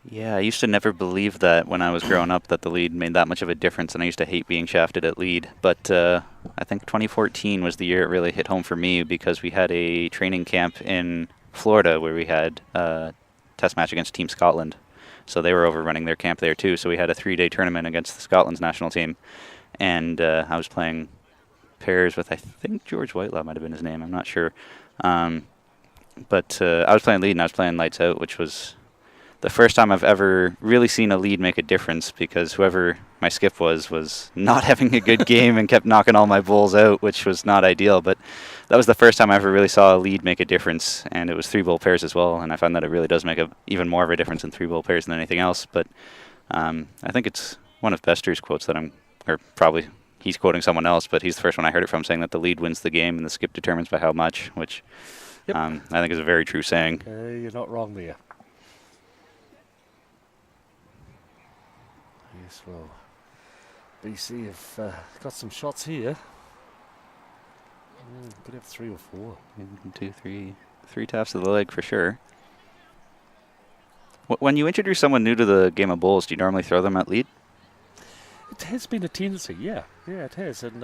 Yeah, I used to never believe that when I was growing up that the lead made that much of a difference, and I used to hate being shafted at lead. But I think 2014 was the year it really hit home for me because we had a training camp in Florida where we had a test match against Team Scotland. So they were over running their camp there too. So we had a 3-day tournament against the Scotland's national team. And I was playing pairs with, I think George Whitelaw might have been his name. I'm not sure. But I was playing lead and I was playing lights out, which was the first time I've ever really seen a lead make a difference because whoever my skip was not having a good game and kept knocking all my bowls out, which was not ideal. But that was the first time I ever really saw a lead make a difference, and it was 3-bowl pairs as well. And I found that it really does make even more of a difference in 3-bowl pairs than anything else. But I think it's one of Bester's quotes or probably he's quoting someone else, but he's the first one I heard it from, saying that the lead wins the game and the skip determines by how much, which I think is a very true saying. You're not wrong there. Yes, well, BC have got some shots here. Could have 3 or 4. 1, 2, 3. 3 taps to the leg for sure. When you introduce someone new to the game of bowls, do you normally throw them at lead? It has been a tendency, yeah. Yeah, it has. And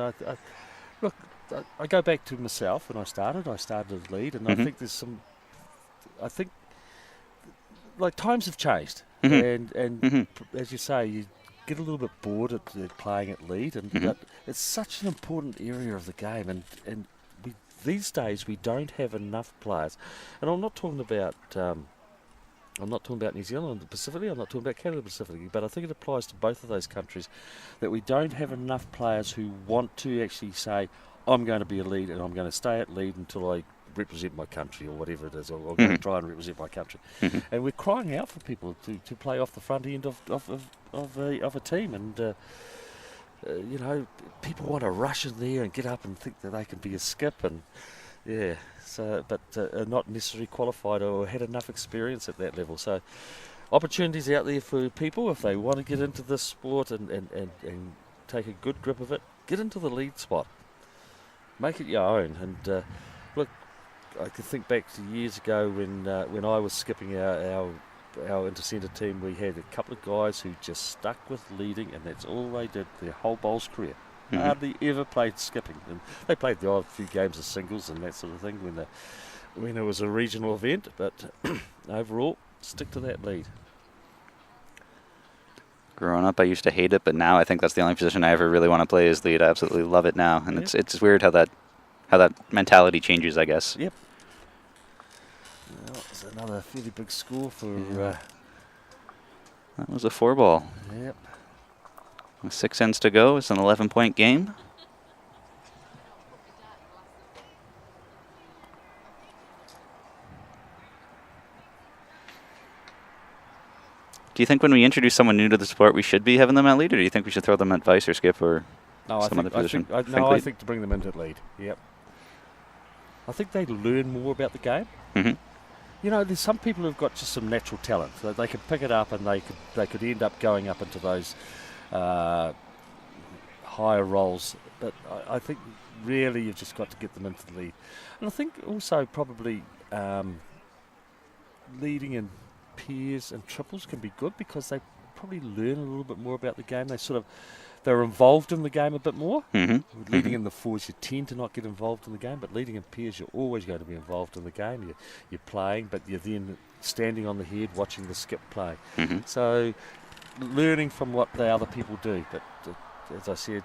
look, I go back to myself when I started. I started as lead, and I think there's some... I think, like, times have changed. And as you say, you get a little bit bored at playing at lead, and but it's such an important area of the game, and these days we don't have enough players. And I'm not talking about New Zealand specifically, I'm not talking about Canada specifically, but I think it applies to both of those countries, that we don't have enough players who want to actually say, I'm going to be a lead and I'm going to stay at lead until I represent my country, or whatever it is, or I'm going to try and represent my country. And we're crying out for people to play off the front end of a team, and you know, people want to rush in there and get up and think that they can be a skip, and but are not necessarily qualified or had enough experience at that level. So opportunities out there for people if they want to get into this sport and take a good grip of it. Get into the lead spot, make it your own. And look, I can think back to years ago when I was skipping our inter-centre team. We had a couple of guys who just stuck with leading, and that's all they did their whole bowls career. Hardly ever played skipping, and they played the odd few games of singles and that sort of thing when it was a regional event, but overall, stick to that lead. Growing up, I used to hate it, but now I think that's the only position I ever really want to play is lead. I absolutely love it now, and it's weird how that mentality changes, I guess. Yep. Well, it's another fairly big score for... that was a 4-ball. Yep. With 6 ends to go, it's an 11-point game. Do you think when we introduce someone new to the sport, we should be having them at lead, or do you think we should throw them at vice or skip or some other position? I think to bring them into lead. Yep. I think they learn more about the game. You know, there's some people who've got just some natural talent. So they could pick it up, and they could end up going up into those higher roles. But I think really you've just got to get them into the lead. And I think also probably leading in pairs and triples can be good, because they probably learn a little bit more about the game. They're involved in the game a bit more. Leading in the fours, you tend to not get involved in the game, but leading in pairs, you're always going to be involved in the game. You're playing, but you're then standing on the head watching the skip play. So learning from what the other people do. But as I said,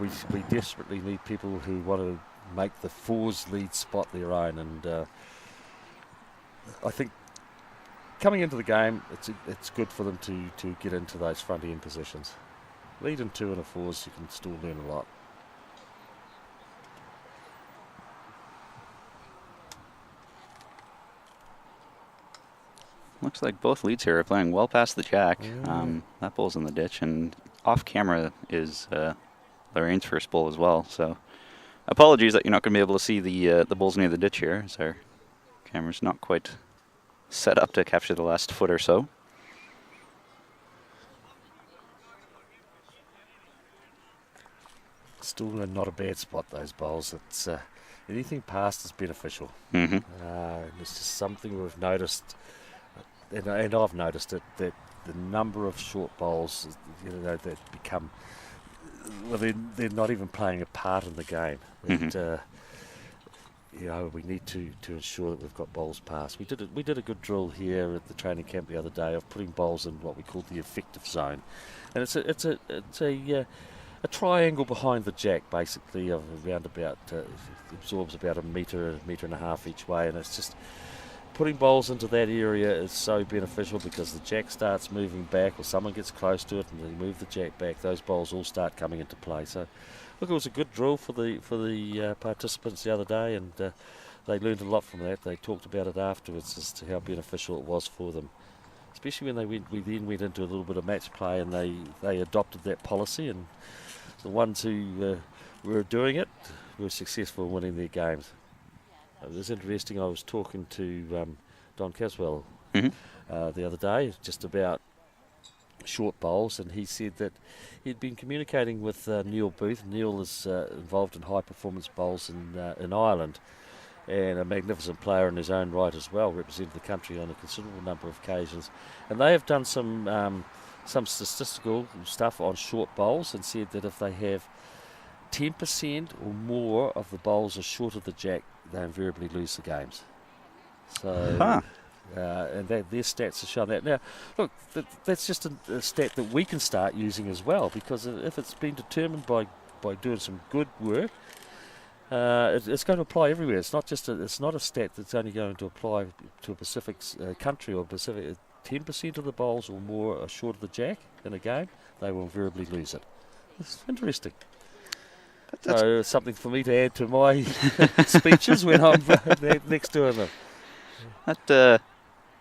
we desperately need people who want to make the fours lead spot their own. And I think coming into the game, it's good for them to get into those front end positions. Lead in 2 and a 4s, you can still learn a lot. Looks like both leads here are playing well past the jack. That bowl's in the ditch, and off camera is Lorraine's first bowl as well. So apologies that you're not going to be able to see the bowls near the ditch here, as our camera's not quite set up to capture the last foot or so. Still not a bad spot, those bowls. It's anything past is beneficial. Mm-hmm. It's just something we've noticed, and I've noticed it, that the number of short bowls, that become, well, they're not even playing a part in the game. Mm-hmm. We need to ensure that we've got bowls past. We did a good drill here at the training camp the other day of putting bowls in what we call the effective zone, and it's a triangle behind the jack, basically, of around about absorbs about a metre and a half each way, and it's just putting bowls into that area is so beneficial, because the jack starts moving back, or someone gets close to it and they move the jack back. Those bowls all start coming into play. So, look, it was a good drill for the participants the other day, and they learned a lot from that. They talked about it afterwards as to how beneficial it was for them, especially when we then went into a little bit of match play, and they adopted that policy, and the ones who were doing it were successful in winning their games. It was interesting. I was talking to Don Caswell the other day just about short bowls, and he said that he'd been communicating with Neil Booth. Neil is involved in high performance bowls in Ireland, and a magnificent player in his own right as well, represented the country on a considerable number of occasions. And they have done some statistical stuff on short bowls and said that if they have 10% or more of the bowls are short of the jack, they invariably lose the games. So, and their stats are showing that. Now, look, that's just a stat that we can start using as well, because if it's been determined by doing some good work, it's going to apply everywhere. It's not just it's not a stat that's only going to apply to a specific country or Pacific. 10% of the bowls or more are short of the jack in a game, they will invariably lose it. It's interesting. So something for me to add to my speeches when I'm next to them. That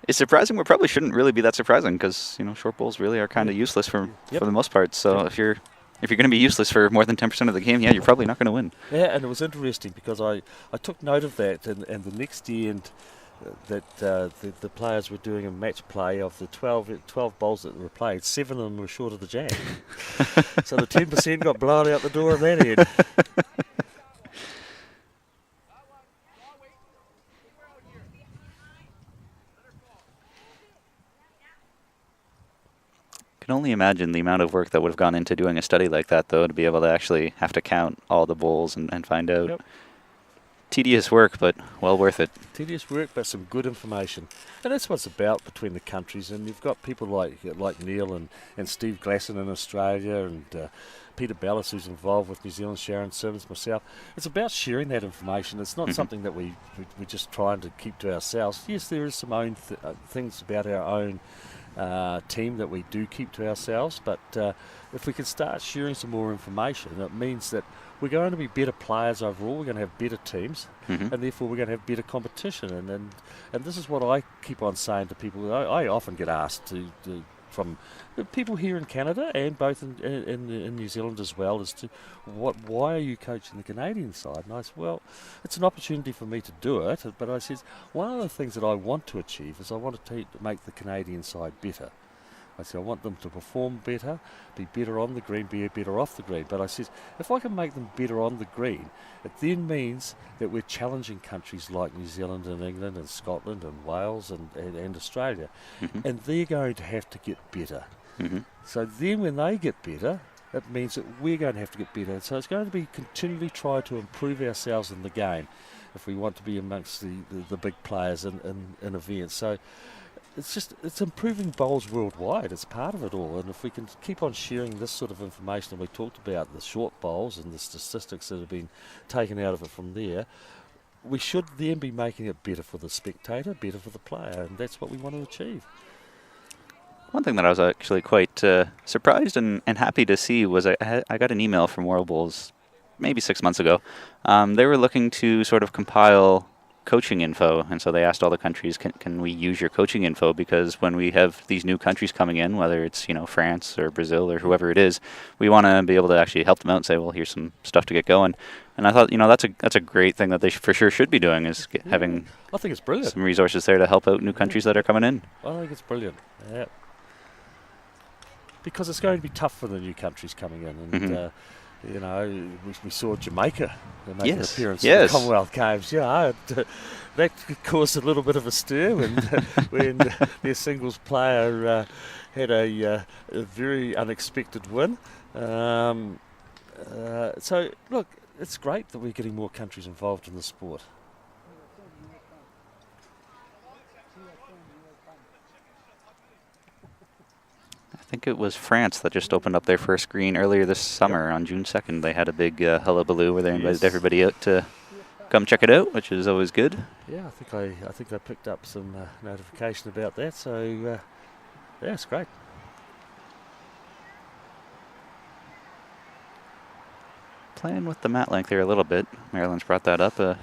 is surprising. We probably shouldn't really be that surprising, because short bowls really are kind of useless for the most part. So if you're going to be useless for more than 10% of the game, you're probably not going to win. Yeah, and it was interesting because I took note of that, and the next year that the players were doing a match play of the 12 bowls that were played, 7 of them were short of the jack. So the 10% got blown out the door of that end. I can only imagine the amount of work that would have gone into doing a study like that, though, to be able to actually have to count all the bowls and find out. Yep. Tedious work, but well worth it. Tedious work, but some good information. And that's what it's about between the countries. And you've got people like Neil and Steve Glasson in Australia, and Peter Bellis, who's involved with New Zealand, Sharon Simmons, myself. It's about sharing that information. It's not something that we're just trying to keep to ourselves. Yes, there is some own things about our own team that we do keep to ourselves, but if we can start sharing some more information, it means that we're going to be better players overall, we're going to have better teams, and therefore we're going to have better competition. And this is what I keep on saying to people. I often get asked from people here in Canada and both in New Zealand as well, as to why are you coaching the Canadian side? And I said, well, it's an opportunity for me to do it, but I said one of the things that I want to achieve is I want to make the Canadian side better. I said, I want them to perform better, be better on the green, be better off the green. But I said, if I can make them better on the green, it then means that we're challenging countries like New Zealand and England and Scotland and Wales and Australia. And they're going to have to get better. So then when they get better, it means that we're going to have to get better. So it's going to be continually try to improve ourselves in the game if we want to be amongst the big players in events. So it's improving bowls worldwide. It's part of it all. And if we can keep on sharing this sort of information, and we talked about the short bowls and the statistics that have been taken out of it from there, we should then be making it better for the spectator, better for the player, and that's what we want to achieve. One thing that I was actually quite surprised and happy to see was I got an email from World Bowls maybe 6 months ago. They were looking to sort of compile coaching info, and so they asked all the countries, can we use your coaching info, because when we have these new countries coming in, whether it's France or Brazil or whoever it is, we want to be able to actually help them out and say, well, here's some stuff to get going. And I thought that's a great thing that they for sure should be doing, is having I think it's brilliant. Some resources there to help out new countries that are coming in. I think it's brilliant. Yeah. Because it's going to be tough for the new countries coming in, and we saw Jamaica make an appearance in the Commonwealth Games. That caused a little bit of a stir when their singles player had a very unexpected win. So, look, it's great that we're getting more countries involved in the sport. I think it was France that just opened up their first green earlier this summer on June 2nd. They had a big hullabaloo where they invited everybody out to come check it out, which is always good. Yeah, I think I picked up some notification about that. So yeah, it's great. Playing with the mat length here a little bit. Marilyn's brought that up a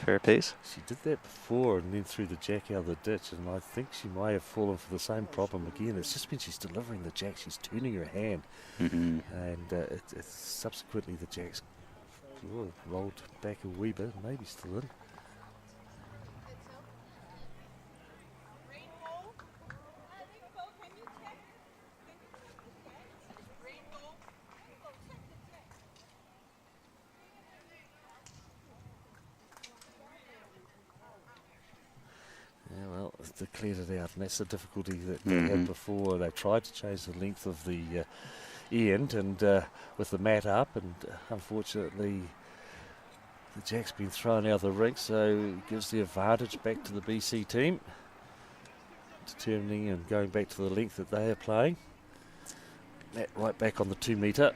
fair pace. She did that before and then threw the jack out of the ditch, and I think she may have fallen for the same problem again. It's just when she's delivering the jack, she's turning her hand, and it's subsequently the jack's rolled back a wee bit, maybe still in. cleared it out, and that's the difficulty that they had before. They tried to change the length of the end, and with the mat up, and unfortunately the jack's been thrown out of the rink, so it gives the advantage back to the BC team, determining and going back to the length that they are playing. Mat right back on the 2 metre,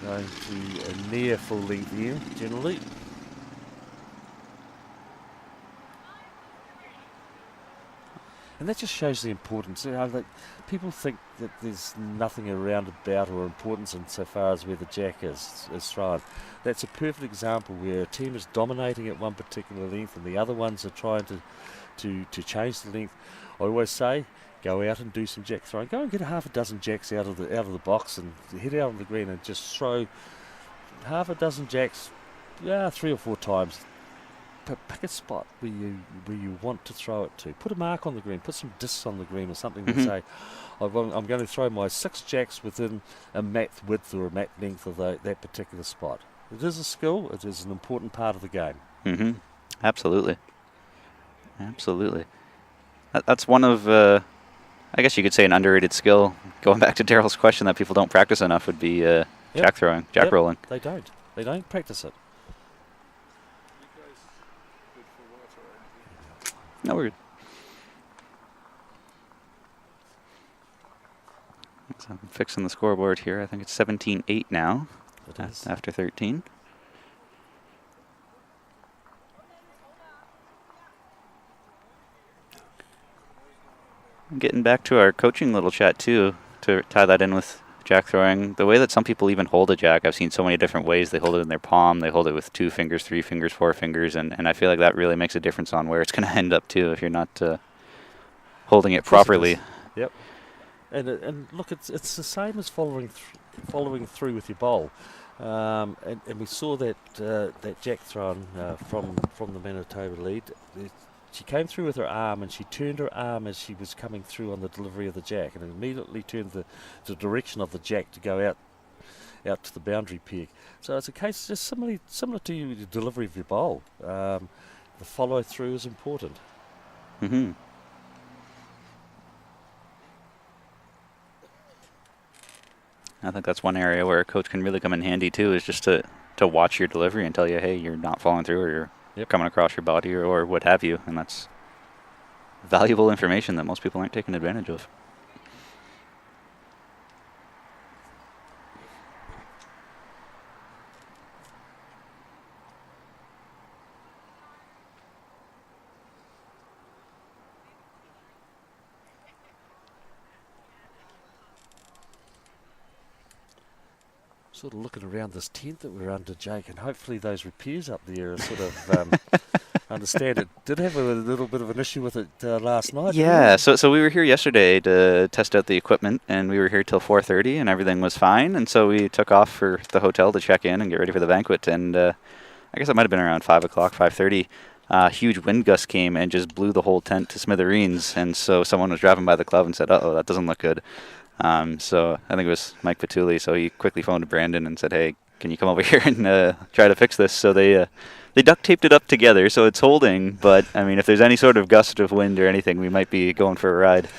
going to a near full length end generally. And that just shows the importance. That people think that there's nothing around about or importance insofar as where the jack is thrown. That's a perfect example where a team is dominating at one particular length and the other ones are trying to change the length. I always say, go out and do some jack throwing. Go and get a half a dozen jacks out of the box and head out on the green and just throw half a dozen jacks, 3 or 4 times. Pick a spot where you want to throw it to. Put a mark on the green. Put some discs on the green or something to say, I'm going to throw my 6 jacks within a mat width or a mat length of that particular spot. It is a skill. It is an important part of the game. Absolutely. Absolutely. That's one of, I guess you could say, an underrated skill. Going back to Daryl's question that people don't practice enough would be jack throwing, jack rolling. They don't. They don't practice it. No, we're good. So I'm fixing the scoreboard here. I think it's 17-8 now. It is. After 13. Getting back to our coaching little chat too, to tie that in with jack throwing. The way that some people even hold a jack, I've seen so many different ways. They hold it in their palm, they hold it with 2 fingers, 3 fingers, 4 fingers, and I feel like that really makes a difference on where it's going to end up too if you're not holding it properly. Yep. And look, it's the same as following through with your bowl. And we saw that jack thrown from the Manitoba lead. She came through with her arm, and she turned her arm as she was coming through on the delivery of the jack, and immediately turned the direction of the jack to go out to the boundary peg. So it's a case just similar to your delivery of your bowl. The follow through is important. I think that's one area where a coach can really come in handy too, is just to watch your delivery and tell you, hey, you're not following through, or you're coming across your body, or what have you. And that's valuable information that most people aren't taking advantage of. Sort of looking around this tent that we're under, Jake, and hopefully those repairs up there are sort of understand it did have a little bit of an issue with it last night. Yeah, so we were here yesterday to test out the equipment, and we were here till 4:30, and everything was fine. And so we took off for the hotel to check in and get ready for the banquet. And I guess it might have been around 5 o'clock, 5:30. A huge wind gust came and just blew the whole tent to smithereens. And so someone was driving by the club and said, "Uh-oh, that doesn't look good." So I think it was Mike Patulli. So he quickly phoned Brandon and said, "Hey, can you come over here and try to fix this?" So they duct taped it up together, so it's holding. But I mean, if there's any sort of gust of wind or anything, we might be going for a ride.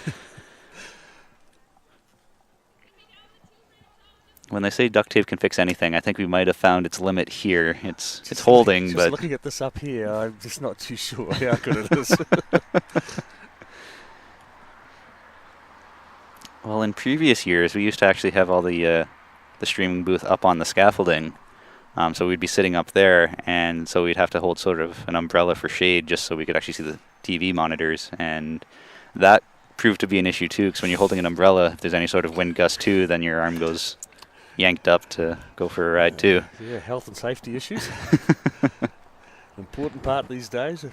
When they say duct tape can fix anything, I think we might have found its limit here. It's holding, but looking at this up here, I'm just not too sure how good it is. Well, in previous years, we used to actually have all the streaming booth up on the scaffolding. So we'd be sitting up there, and so we'd have to hold sort of an umbrella for shade just so we could actually see the TV monitors. And that proved to be an issue, too, because when you're holding an umbrella, if there's any sort of wind gust, too, then your arm goes yanked up to go for a ride, too. Yeah, health and safety issues. Important part these days.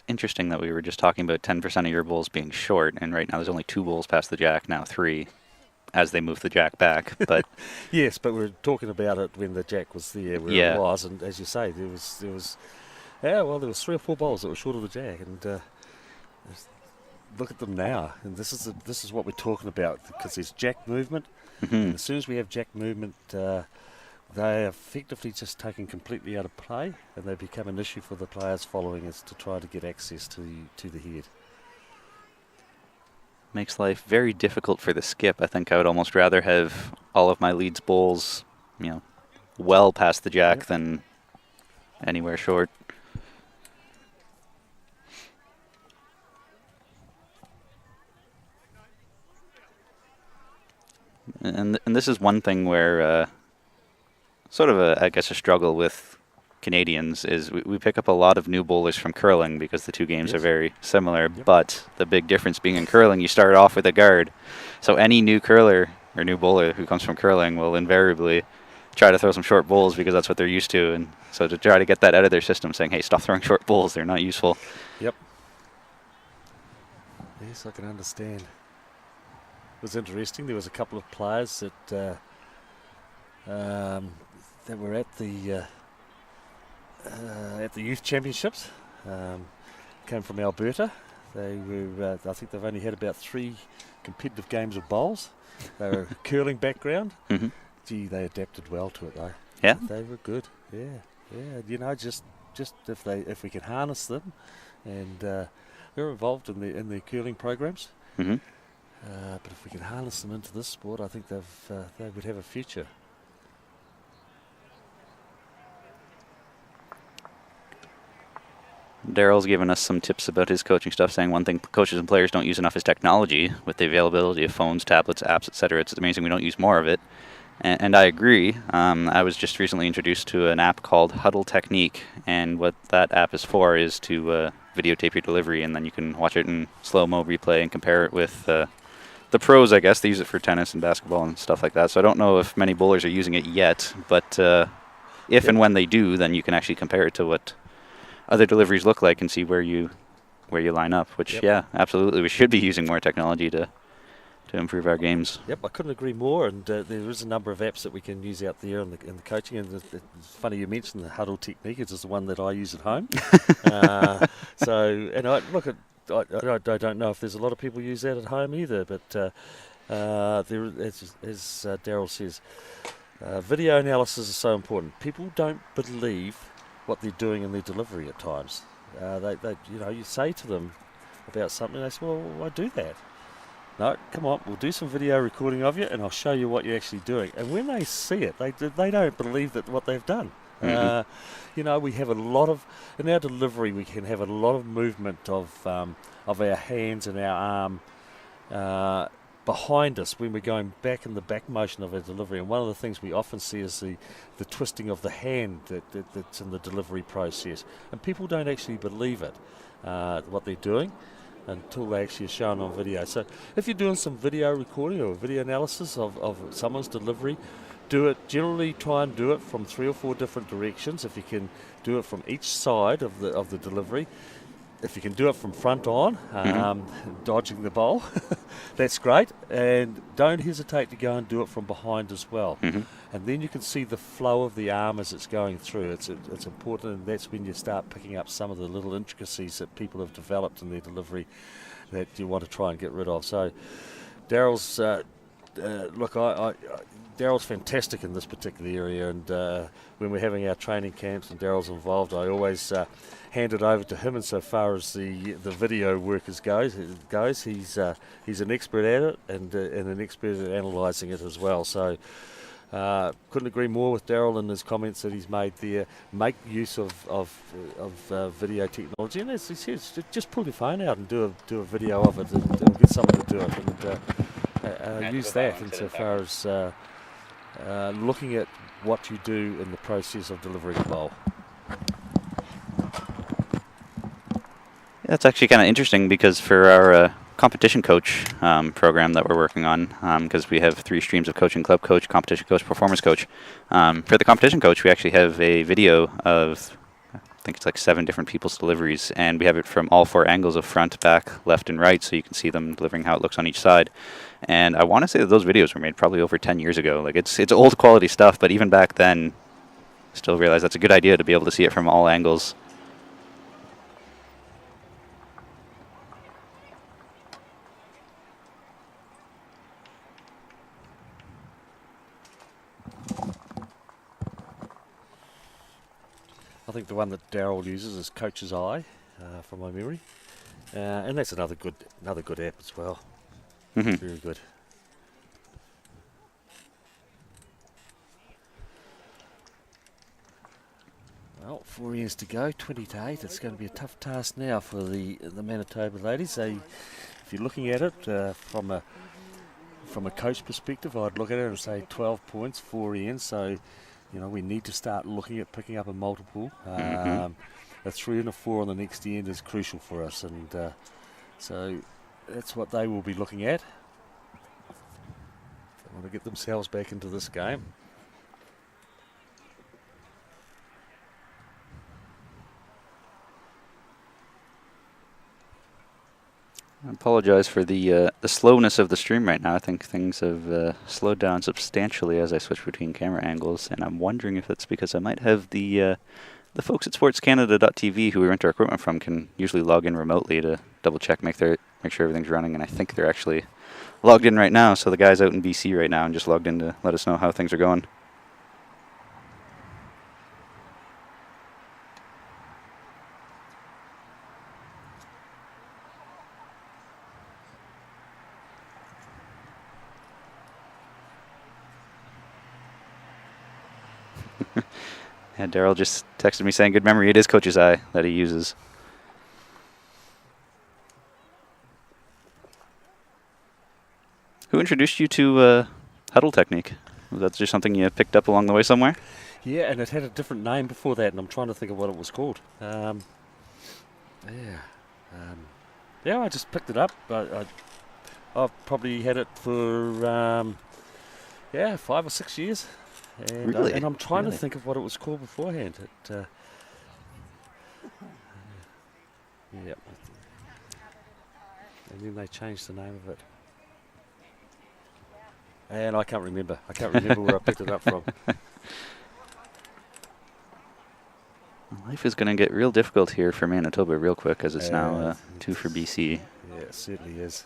Interesting that we were just talking about 10% of your bowls being short, and right now there's only 2 bowls past the jack, now 3. as they move the jack back. But Yes, but we're talking about it when the jack was there, where Yeah. it was, and as you say, there was there was 3 or 4 bowls that were short of the jack, and look at them now, and this is what we're talking about, because there's jack movement. And as soon as we have jack movement, they are effectively just taken completely out of play, and they become an issue for the players following us to try to get access to the head. makes life very difficult for the skip. I think I would almost rather have all of my leads bowls, well past the jack than anywhere short. And this is one thing where sort of I guess a struggle with Canadians is we pick up a lot of new bowlers from curling because the two games are very similar. But the big difference being in curling, you start off with a guard. So any new curler or new bowler who comes from curling will invariably try to throw some short bowls because that's what they're used to. And so to try to get that out of their system, saying, hey, stop throwing short bowls, they're not useful. Yep. Yes, I can understand. It was interesting. There was a couple of players that were at the youth championships. Came from Alberta. They were. I think they've only had about 3 competitive games of bowls. They were curling background. Mm-hmm. Gee, they adapted well to it though. Yeah. They were good. Yeah. Just if we can harness them, and they're involved in the curling programs. Mm-hmm. But if we can harness them into this sport, I think they would have a future. Daryl's given us some tips about his coaching stuff, saying one thing coaches and players don't use enough is technology. With the availability of phones, tablets, apps, etc., it's amazing we don't use more of it. And I agree. I was just recently introduced to an app called Huddle Technique, and what that app is for is to videotape your delivery, and then you can watch it in slow-mo replay and compare it with the pros, I guess. They use it for tennis and basketball and stuff like that. So I don't know if many bowlers are using it yet, but if and when they do, then you can actually compare it to what other deliveries look like and see where you line up, which, yeah, absolutely. We should be using more technology to improve our games. Yep, I couldn't agree more. And there is a number of apps that we can use out there in the coaching. And it's funny you mentioned the Huddle Technique. It's just the one that I use at home. I don't know if there's a lot of people use that at home either. But there, as Daryl says, video analysis is so important. People don't believe what they're doing in their delivery at times. You say to them about something, they say, well, I do that. No, come on, we'll do some video recording of you and I'll show you what you're actually doing. And when they see it, they don't believe that what they've done. Mm-hmm. We have a lot of, in our delivery, we can have a lot of movement of our hands and our arm behind us when we're going back in the back motion of our delivery. And one of the things we often see is the twisting of the hand that's in the delivery process. And people don't actually believe it, what they're doing, until they actually are shown on video. So if you're doing some video recording or video analysis of someone's delivery, generally try and do it from 3 or 4 different directions. If you can do it from each side of the delivery, if you can do it from front on, dodging the bowl, that's great. And don't hesitate to go and do it from behind as well. Mm-hmm. And then you can see the flow of the arm as it's going through. It's important, and that's when you start picking up some of the little intricacies that people have developed in their delivery that you want to try and get rid of. So Daryl's, Daryl's fantastic in this particular area, and when we're having our training camps and Daryl's involved, I always hand it over to him. insofar as the video work goes, he's an expert at it and an expert at analysing it as well. So couldn't agree more with Daryl in his comments that he's made there. Make use of video technology, and as he says, just pull your phone out and do a video of it, and get someone to do it, and use that insofar as looking at what you do in the process of delivering a bowl. That's actually kind of interesting, because for our competition coach program that we're working on, because we have 3 streams of coaching: club coach, competition coach, performance coach. For the competition coach, we actually have a video of think it's like 7 different people's deliveries, and we have it from all 4 angles of front, back, left, and right, so you can see them delivering how it looks on each side. And I want to say that those videos were made probably over 10 years ago. Like it's old quality stuff, but even back then, still realize that's a good idea to be able to see it from all angles. I think the one that Daryl uses is Coach's Eye, from my memory, and that's another good app as well. Very good. Well, 4 years to go, 20 to 8. It's going to be a tough task now for the Manitoba ladies. If you're looking at it from a coach perspective, I'd look at it and say 12 points, 4 ends. So, we need to start looking at picking up a multiple. A 3 and a 4 on the next end is crucial for us, and so that's what they will be looking at. They want to get themselves back into this game. I apologize for the slowness of the stream right now. I think things have slowed down substantially as I switch between camera angles, and I'm wondering if it's because I might have the folks at SportsCanada.tv who we rent our equipment from can usually log in remotely to double check, make sure everything's running, and I think they're actually logged in right now. So the guy's out in BC right now and just logged in to let us know how things are going. And Daryl just texted me saying, good memory, it is Coach's Eye that he uses. Who introduced you to huddle technique? Was that just something you picked up along the way somewhere? Yeah, and it had a different name before that, and I'm trying to think of what it was called. I just picked it up. I've probably had it for 5 or 6 years. And, really? And I'm trying to think of what it was called beforehand. Yep. And then they changed the name of it. And I can't remember. Where I picked it up from. Life is going to get real difficult here for Manitoba real quick, as it's now 2 for BC. Yeah, it certainly is.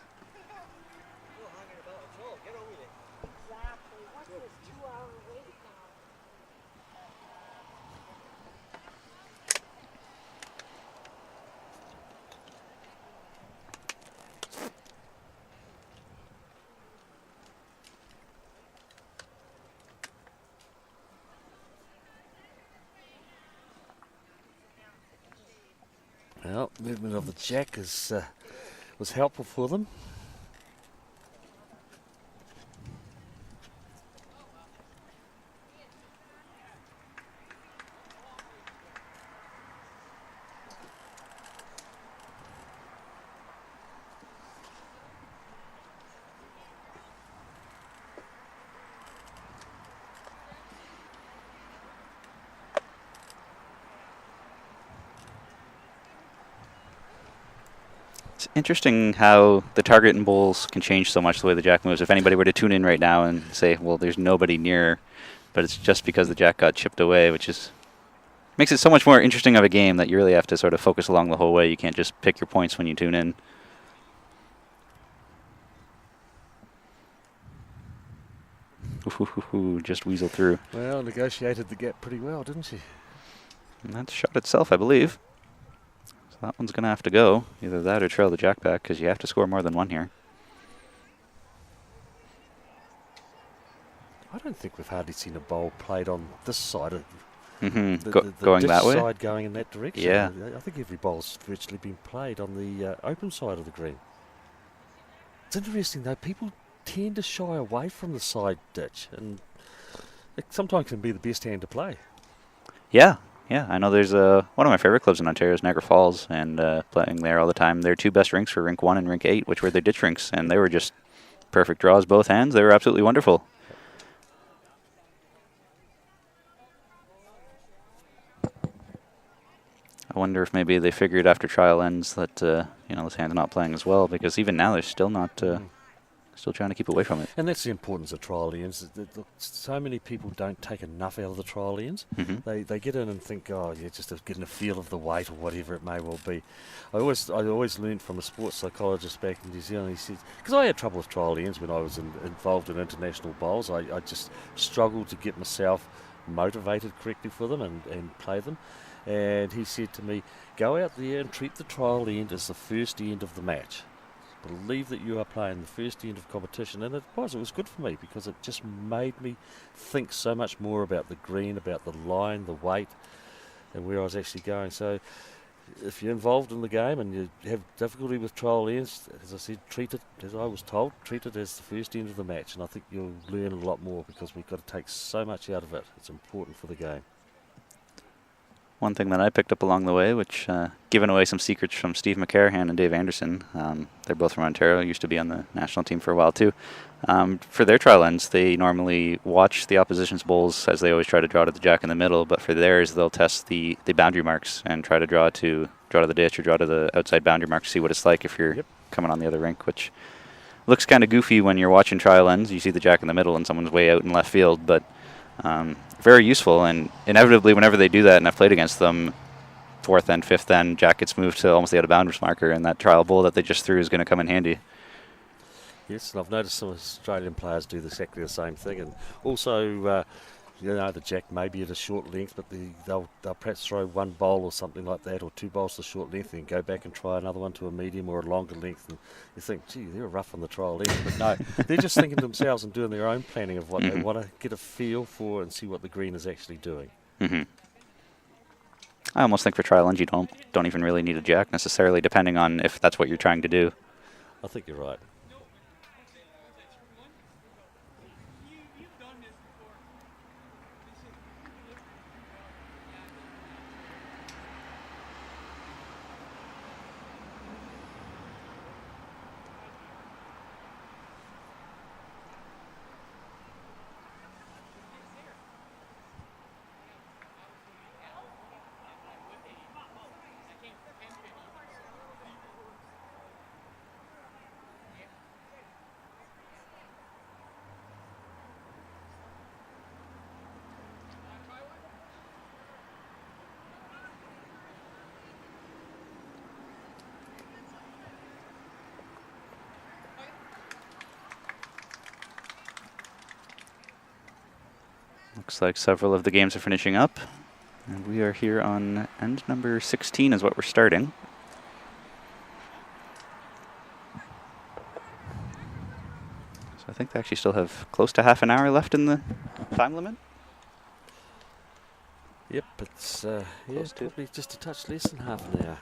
Well, movement of the jack was helpful for them. It's interesting how the target in bowls can change so much the way the jack moves. If anybody were to tune in right now and say, well, there's nobody near, but it's just because the jack got chipped away, which is makes it so much more interesting of a game that you really have to sort of focus along the whole way. You can't just pick your points when you tune in. Ooh, just weasel through. Well, negotiated the gap pretty well, didn't she? And that's shot itself, I believe. So that one's going to have to go. Either that or trail the jack back, because you have to score more than one here. I don't think we've hardly seen a bowl played on this side of Going that way? side going in that direction. Yeah. I think every bowl's virtually been played on the open side of the green. It's interesting though, people tend to shy away from the side ditch, and it sometimes can be the best hand to play. Yeah, I know there's one of my favorite clubs in Ontario is Niagara Falls, and playing there all the time. Their two best rinks were Rink 1 and Rink 8, which were their ditch rinks, and they were just perfect draws both hands. They were absolutely wonderful. I wonder if maybe they figured after trial ends that this hand's not playing as well, because even now they're still not still trying to keep away from it. And that's the importance of trial ends. Look, so many people don't take enough out of the trial ends. Mm-hmm. They get in and think, oh, yeah, just getting a feel of the weight or whatever it may well be. I always learned from a sports psychologist back in New Zealand. He said, because I had trouble with trial ends when I was involved in international bowls. I just struggled to get myself motivated correctly for them and play them. And he said to me, go out there and treat the trial end as the first end of the match. Believe that you are playing the first end of competition, and it was good for me because it just made me think so much more about the green, about the line, the weight, and where I was actually going. So if you're involved in the game and you have difficulty with trial ends, as I said, treat it, as I was told, treat it as the first end of the match, and I think you'll learn a lot more because we've got to take so much out of it. It's important for the game. One thing that I picked up along the way, which giving away some secrets from Steve McCarahan and Dave Anderson, they're both from Ontario, used to be on the national team for a while too. For their trial ends, they normally watch the opposition's bowls, as they always try to draw to the jack in the middle, but for theirs they'll test the boundary marks and try to draw to the ditch or draw to the outside boundary mark to see what it's like if you're coming on the other rink, which looks kind of goofy when you're watching trial ends. You see the jack in the middle and someone's way out in left field, but very useful, and inevitably whenever they do that and I've played against them, fourth end, fifth end, jack gets moved to almost the out of boundaries marker, and that trial bowl that they just threw is going to come in handy. Yes, and I've noticed some Australian players do exactly the same thing, and also the jack may be at a short length, but they'll perhaps throw one bowl or something like that, or two bowls to short length, and go back and try another one to a medium or a longer length, and you think, gee, they're rough on the trial length, but no, they're just thinking to themselves and doing their own planning of what they want to get a feel for and see what the green is actually doing. I almost think for trial ends you don't even really need a jack necessarily, depending on if that's what you're trying to do. I think you're right. Looks like several of the games are finishing up, and we are here on end number 16 is what we're starting. So I think they actually still have close to half an hour left in the time limit. Yep, it's probably just a touch less than half an hour.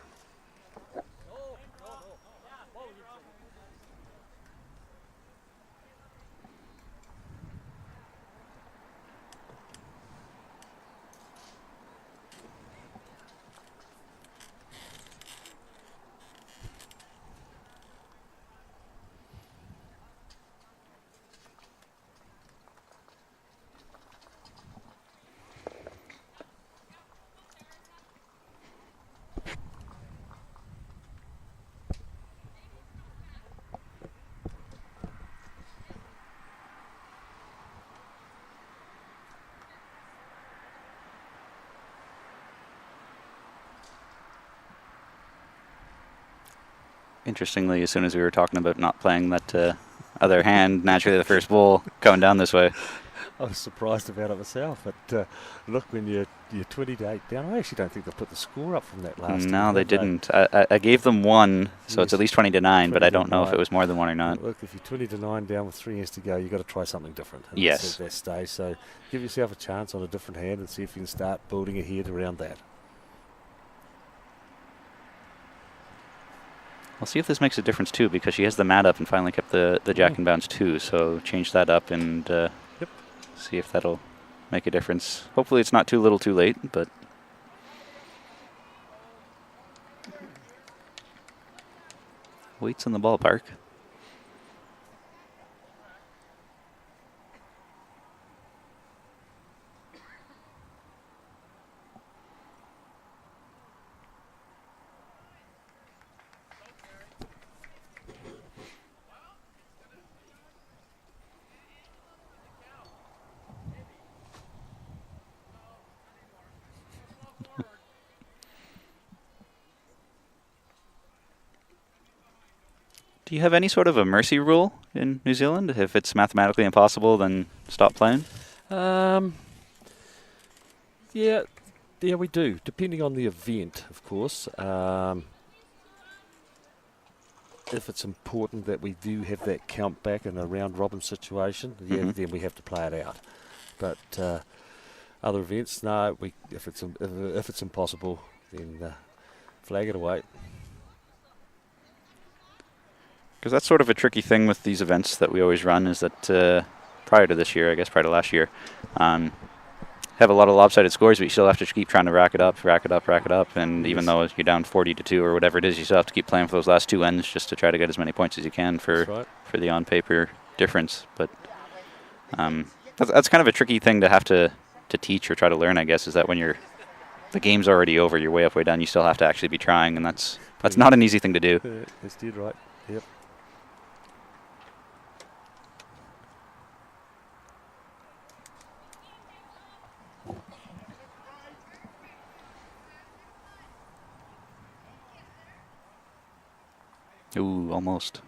Interestingly, as soon as we were talking about not playing that other hand, naturally the first ball coming down this way. I was surprised about it myself, but look, when you're 20 to 8 down, I actually don't think they put the score up from that last. No, they didn't. I gave them one, so it's at least 20 to 9, but I don't know if it was more than one or not. Look, if you're 20 to 9 down with 3 hands to go, you've got to try something different. Yes. At that stage, so give yourself a chance on a different hand and see if you can start building a head around that. We'll see if this makes a difference too, because she has the mat up and finally kept the jack and bounce too. So change that up and see if that'll make a difference. Hopefully it's not too little too late, but weight's in the ballpark. Do you have any sort of a mercy rule in New Zealand? If it's mathematically impossible, then stop playing? Yeah, we do, depending on the event, of course. If it's important that we do have that count back in a round robin situation, then we have to play it out. But other events, no. If it's impossible, then flag it away. Because that's sort of a tricky thing with these events that we always run, is that prior to this year, I guess prior to last year, have a lot of lopsided scores, but you still have to keep trying to rack it up, and even though you're down 40-2 or whatever it is, you still have to keep playing for those last two ends just to try to get as many points as you can for the on-paper difference. But that's kind of a tricky thing to have to teach or try to learn, I guess, is that when the game's already over, you're way up, way down, you still have to actually be trying, and that's not an easy thing to do. That's dead right. Yep. Ooh, almost.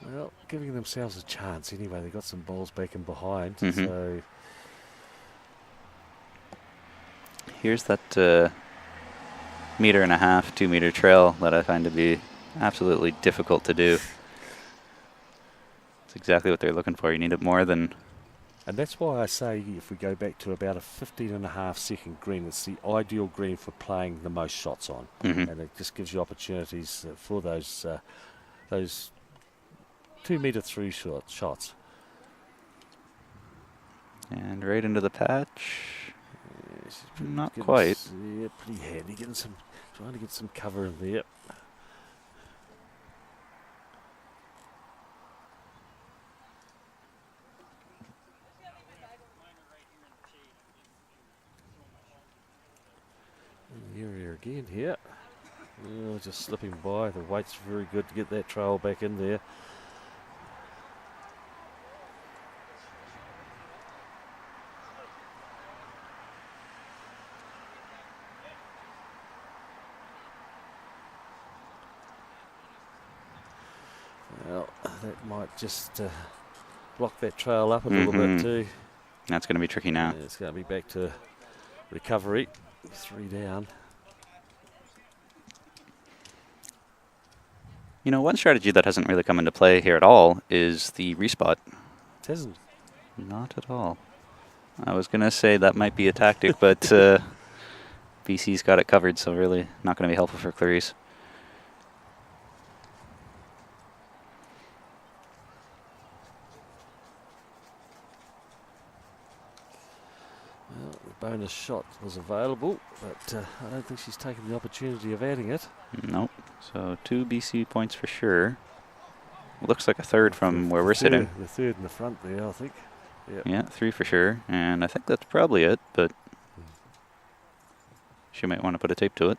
Well, giving themselves a chance anyway. They got some balls back in behind, Mm-hmm. so Here's that 1.5 meter, 2 meter trail that I find to be absolutely difficult to do. It's exactly what they're looking for. You need it more than... And that's why I say if we go back to about a 15.5-second green, it's the ideal green for playing the most shots on. Mhm. And it just gives you opportunities for those 2 meter through shots. And right into the patch. Yeah, Not quite. Yeah, pretty handy. Trying to get some cover in there. Area again here. Oh, just slipping by. The weight's very good to get that trail back in there. Well, that might just block that trail up a little bit too. That's going to be tricky now. Yeah, it's going to be back to recovery. 3 down. You know, one strategy that hasn't really come into play here at all is the respot. It hasn't. Not at all. I was going to say that might be a tactic, but BC's got it covered, so really not going to be helpful for Clarice. Well, the bonus shot was available, but I don't think she's taken the opportunity of adding it. Nope. So 2 BC points for sure. Looks like a third from where we're sitting. The third in the front there, I think. Yep. Yeah, 3 for sure. And I think that's probably it, but she might want to put a tape to it.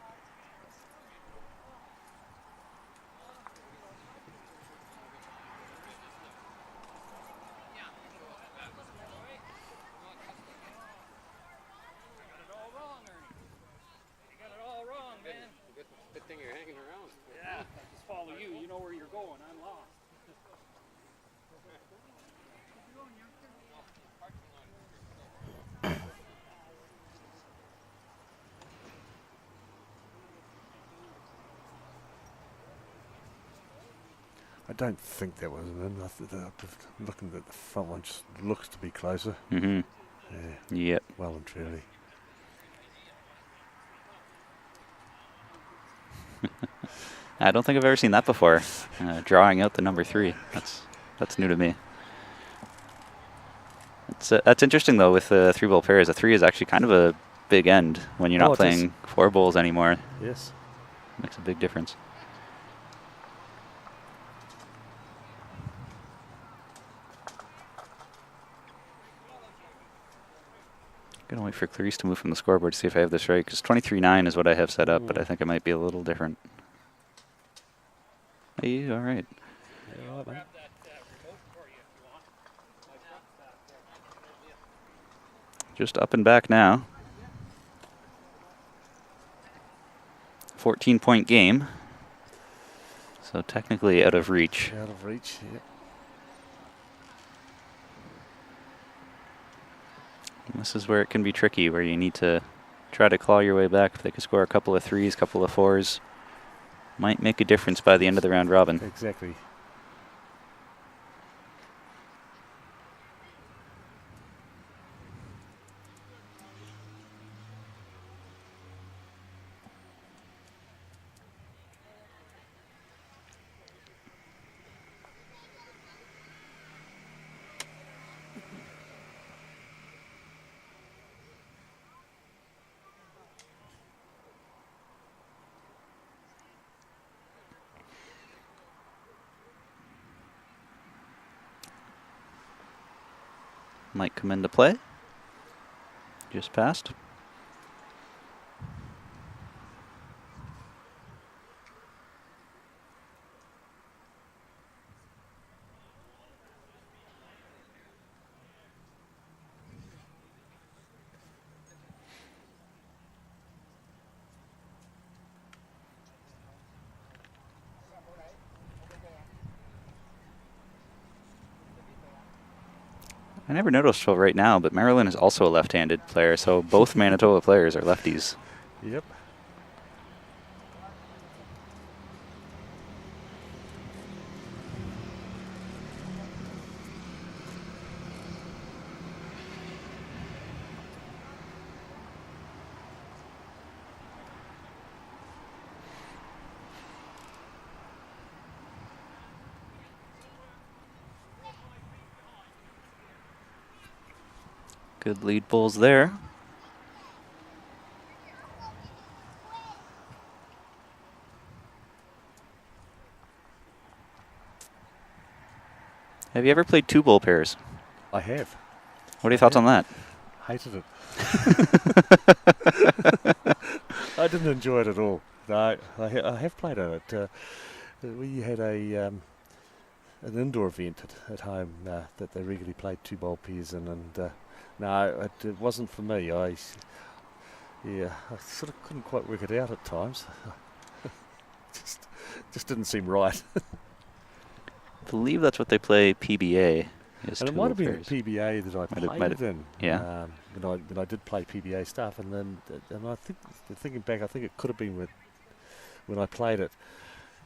I don't think that was an in. Looking at the front one, just looks to be closer. Mm-hmm. Yeah, Yep. well and truly. I don't think I've ever seen that before. Drawing out the number 3. That's new to me. That's interesting though with 3-ball pairs. A 3 is actually kind of a big end when you're not playing 4 balls anymore. Yes. Makes a big difference. Gonna wait for Clarice to move from the scoreboard to see if I have this right, because 23-9 is what I have set up, but I think it might be a little different. Hey, all right. Yeah, all right, mate. Just up and back now. 14-point game. So technically out of reach. Out of reach, yep. This is where it can be tricky, where you need to try to claw your way back. If they can score a couple of threes, couple of fours, might make a difference by the end of the round robin. Exactly. Might come into play. Just passed. I never noticed till right now, but Marilyn is also a left-handed player, so both Manitoba players are lefties. Yep. Good lead balls there. Have you ever played 2-ball pairs? I have. What are your thoughts on that? Hated it. I didn't enjoy it at all. No, I have played on it. We had an indoor event at home that they regularly played 2-ball pairs in, and no, it wasn't for me. I sort of couldn't quite work it out at times. just didn't seem right. I believe that's what they play PBA. And it might have been the PBA that I played it in. Yeah. When I did play PBA stuff, and I think, thinking back, I think it could have been when I played it.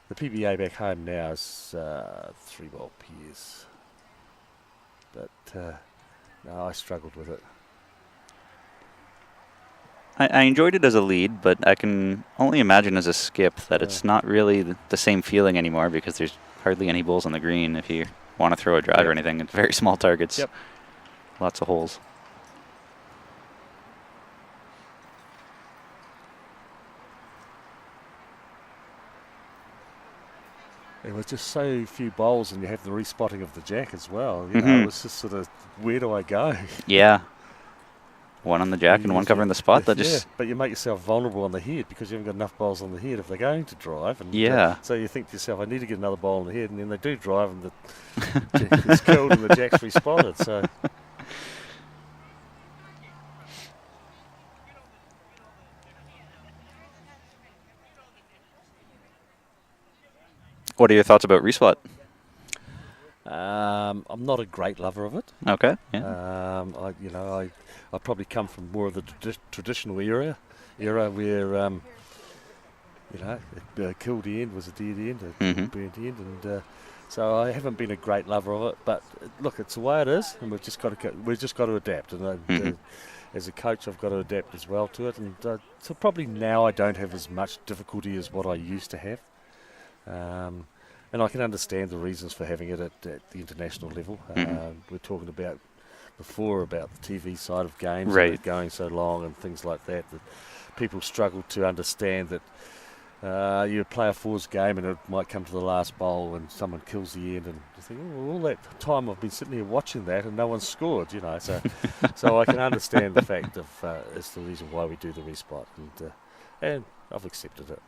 The PBA back home now is 3-ball pairs, but no, I struggled with it. I enjoyed it as a lead, but I can only imagine as a skip that it's not really the same feeling anymore, because there's hardly any balls on the green if you want to throw a drive or anything. It's very small targets. Yep. Lots of holes. There was just so few bowls, and you have the respotting of the jack as well. You know, it was just sort of, where do I go? Yeah. One on the jack and one covering the spot. That just but you make yourself vulnerable on the head because you haven't got enough bowls on the head if they're going to drive. And so you think to yourself, I need to get another bowl on the head, and then they do drive, and the jack is killed and the jack's respotted. So. What are your thoughts about respot? I'm not a great lover of it. Okay. Yeah. I probably come from more of the traditional era where a killed end was a dead end, a burnt end, and so I haven't been a great lover of it. But look, it's the way it is, and we've just got to adapt. And as a coach, I've got to adapt as well to it. And so probably now I don't have as much difficulty as what I used to have. And I can understand the reasons for having it at the international level. We're talking about before about the TV side of games, right, and it going so long and things like that, that people struggle to understand that you play a fours game and it might come to the last bowl and someone kills the end, and you think, oh, all that time I've been sitting here watching that and no one's scored, you know. So, so I can understand the fact of it's the reason why we do the respot, and I've accepted it.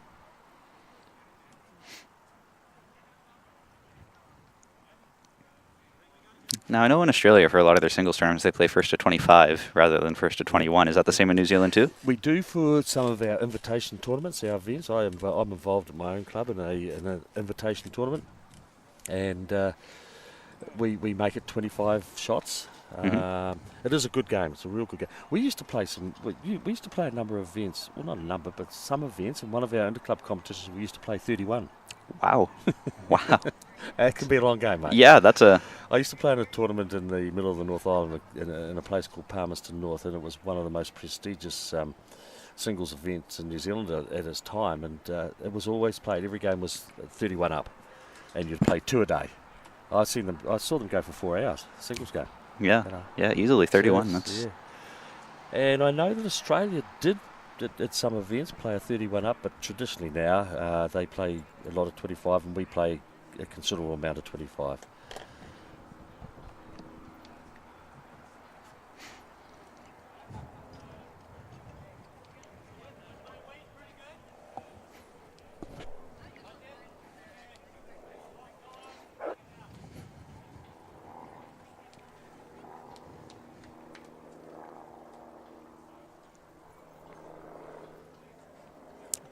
Now, I know in Australia, for a lot of their singles tournaments, they play first to 25 rather than first to 21. Is that the same in New Zealand too? We do for some of our invitation tournaments, our events. I'm involved at my own club in an invitation tournament, and we make it 25 shots. It is a good game. It's a real good game. We used to play we used to play a number of events. Well, not a number, but some events. In one of our interclub competitions, we used to play 31. Wow. Wow. It can be a long game, mate. Yeah, that's a... I used to play in a tournament in the middle of the North Island in a place called Palmerston North, and it was one of the most prestigious singles events in New Zealand at its time, and it was always played. Every game was 31 up, and you'd play 2 a day. I saw them go for 4 hours, singles game. Yeah, You know. yeah, easily 31. Yes, That's... yeah. And I know that Australia did at some events play a 31 up, but traditionally now they play a lot of 25, and we play a considerable amount of 25.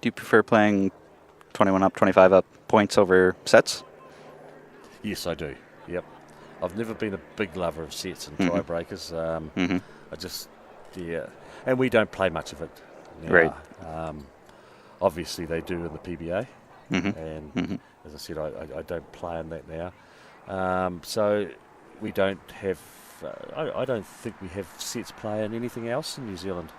Do you prefer playing 21 up, 25 up points over sets? Yes, I do. Yep. I've never been a big lover of sets and Mhm. tiebreakers. Mhm. I just, yeah. And we don't play much of it. now. Right. Obviously, they do in the PBA. Mhm. And Mhm. as I said, I don't play in that now. So we don't have, I don't think we have sets play in anything else in New Zealand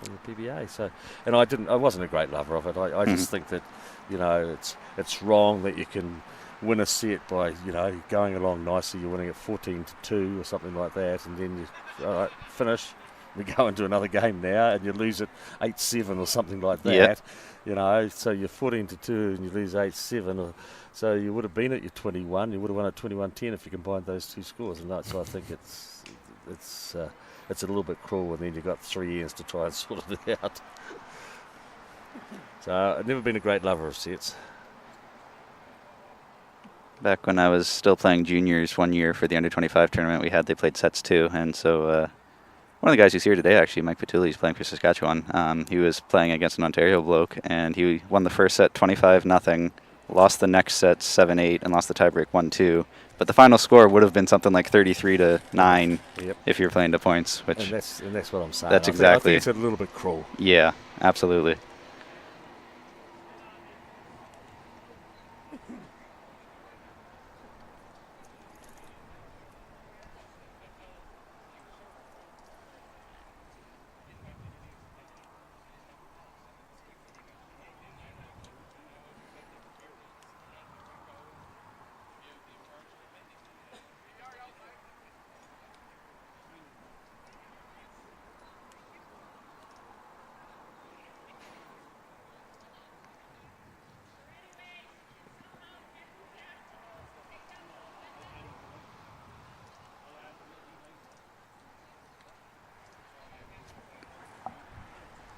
from the PBA. So, and I wasn't a great lover of it. I just think that, it's wrong that you can win a set by, going along nicely. You're winning it 14-2 or something like that, and then you, all right, finish. We go into another game now, and you lose it 8-7 or something like that. Yep. So you're 14-2 and you lose 8-7. So you would have been at your 21. You would have won at 21-10 if you combined those two scores. And so I think it's a little bit cruel, and then you've got 3 years to try and sort it out. So I've never been a great lover of sets. Back when I was still playing juniors one year for the under-25 tournament, they played sets too, and so one of the guys who's here today, actually, Mike Petulli, is playing for Saskatchewan. He was playing against an Ontario bloke, and he won the first set 25-0, lost the next set 7-8, and lost the tiebreak 1-2. But the final score would have been something like 33-9 if you're playing to points. Which and that's what I'm saying. That's I exactly. think it's a little bit cruel. Yeah, absolutely.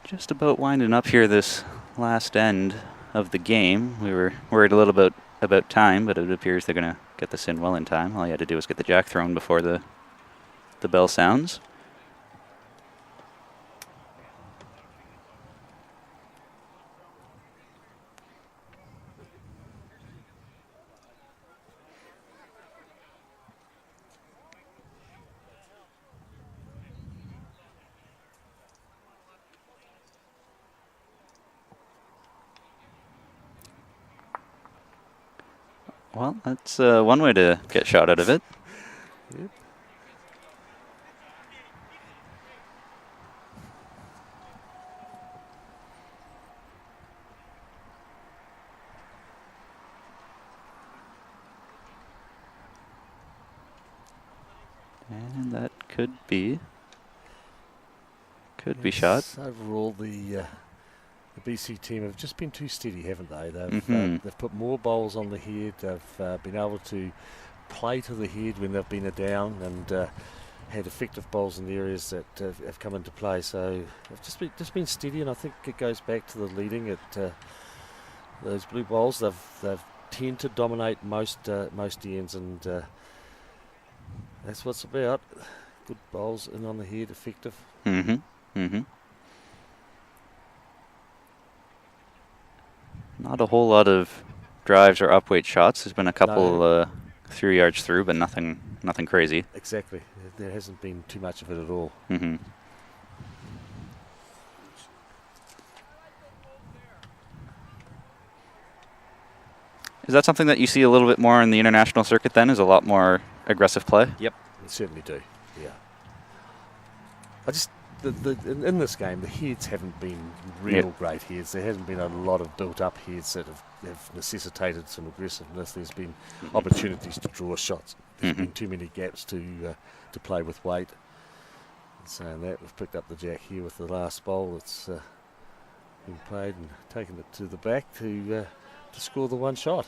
Just about winding up here this last end of the game. We were worried a little bit about time, but it appears they're going to get this in well in time. All you had to do was get the jack thrown before the bell sounds. Well, that's one way to get shot out of it. Yep. And that could be shot. Overall, the BC team have just been too steady, haven't they? They've put more bowls on the head. They've been able to play to the head when they've been down, and had effective bowls in the areas that have come into play. So they've just been steady, and I think it goes back to the leading at those blue bowls. They've tend to dominate most ends, and That's what's about. Good bowls in on the head, effective. Mm-hmm. Mm-hmm. Not a whole lot of drives or upweight shots. There's been a couple 3 yards through, but nothing crazy. Exactly. There hasn't been too much of it at all. Mm-hmm. Is that something that you see a little bit more in the international circuit then? Is a lot more aggressive play? Yep, we certainly do. Yeah. I just in this game, the heads haven't been real great heads. There hasn't been a lot of built-up heads that have necessitated some aggressiveness. There's been opportunities to draw shots. There's been too many gaps to play with weight. And saying that, we've picked up the jack here with the last bowl that's been played and taken it to the back to score the one shot.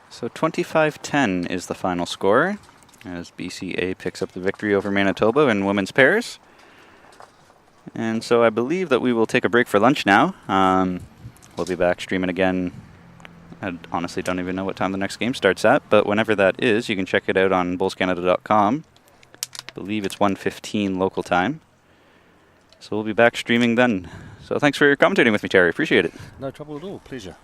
So 25-10 is the final score as BCA picks up the victory over Manitoba in women's pairs. And so I believe that we will take a break for lunch now. We'll be back streaming again. I honestly don't even know what time the next game starts at, but whenever that is, you can check it out on bullscanada.com. I believe it's 1:15 local time. So we'll be back streaming then. So thanks for commentating with me, Terry. Appreciate it. No trouble at all. Pleasure.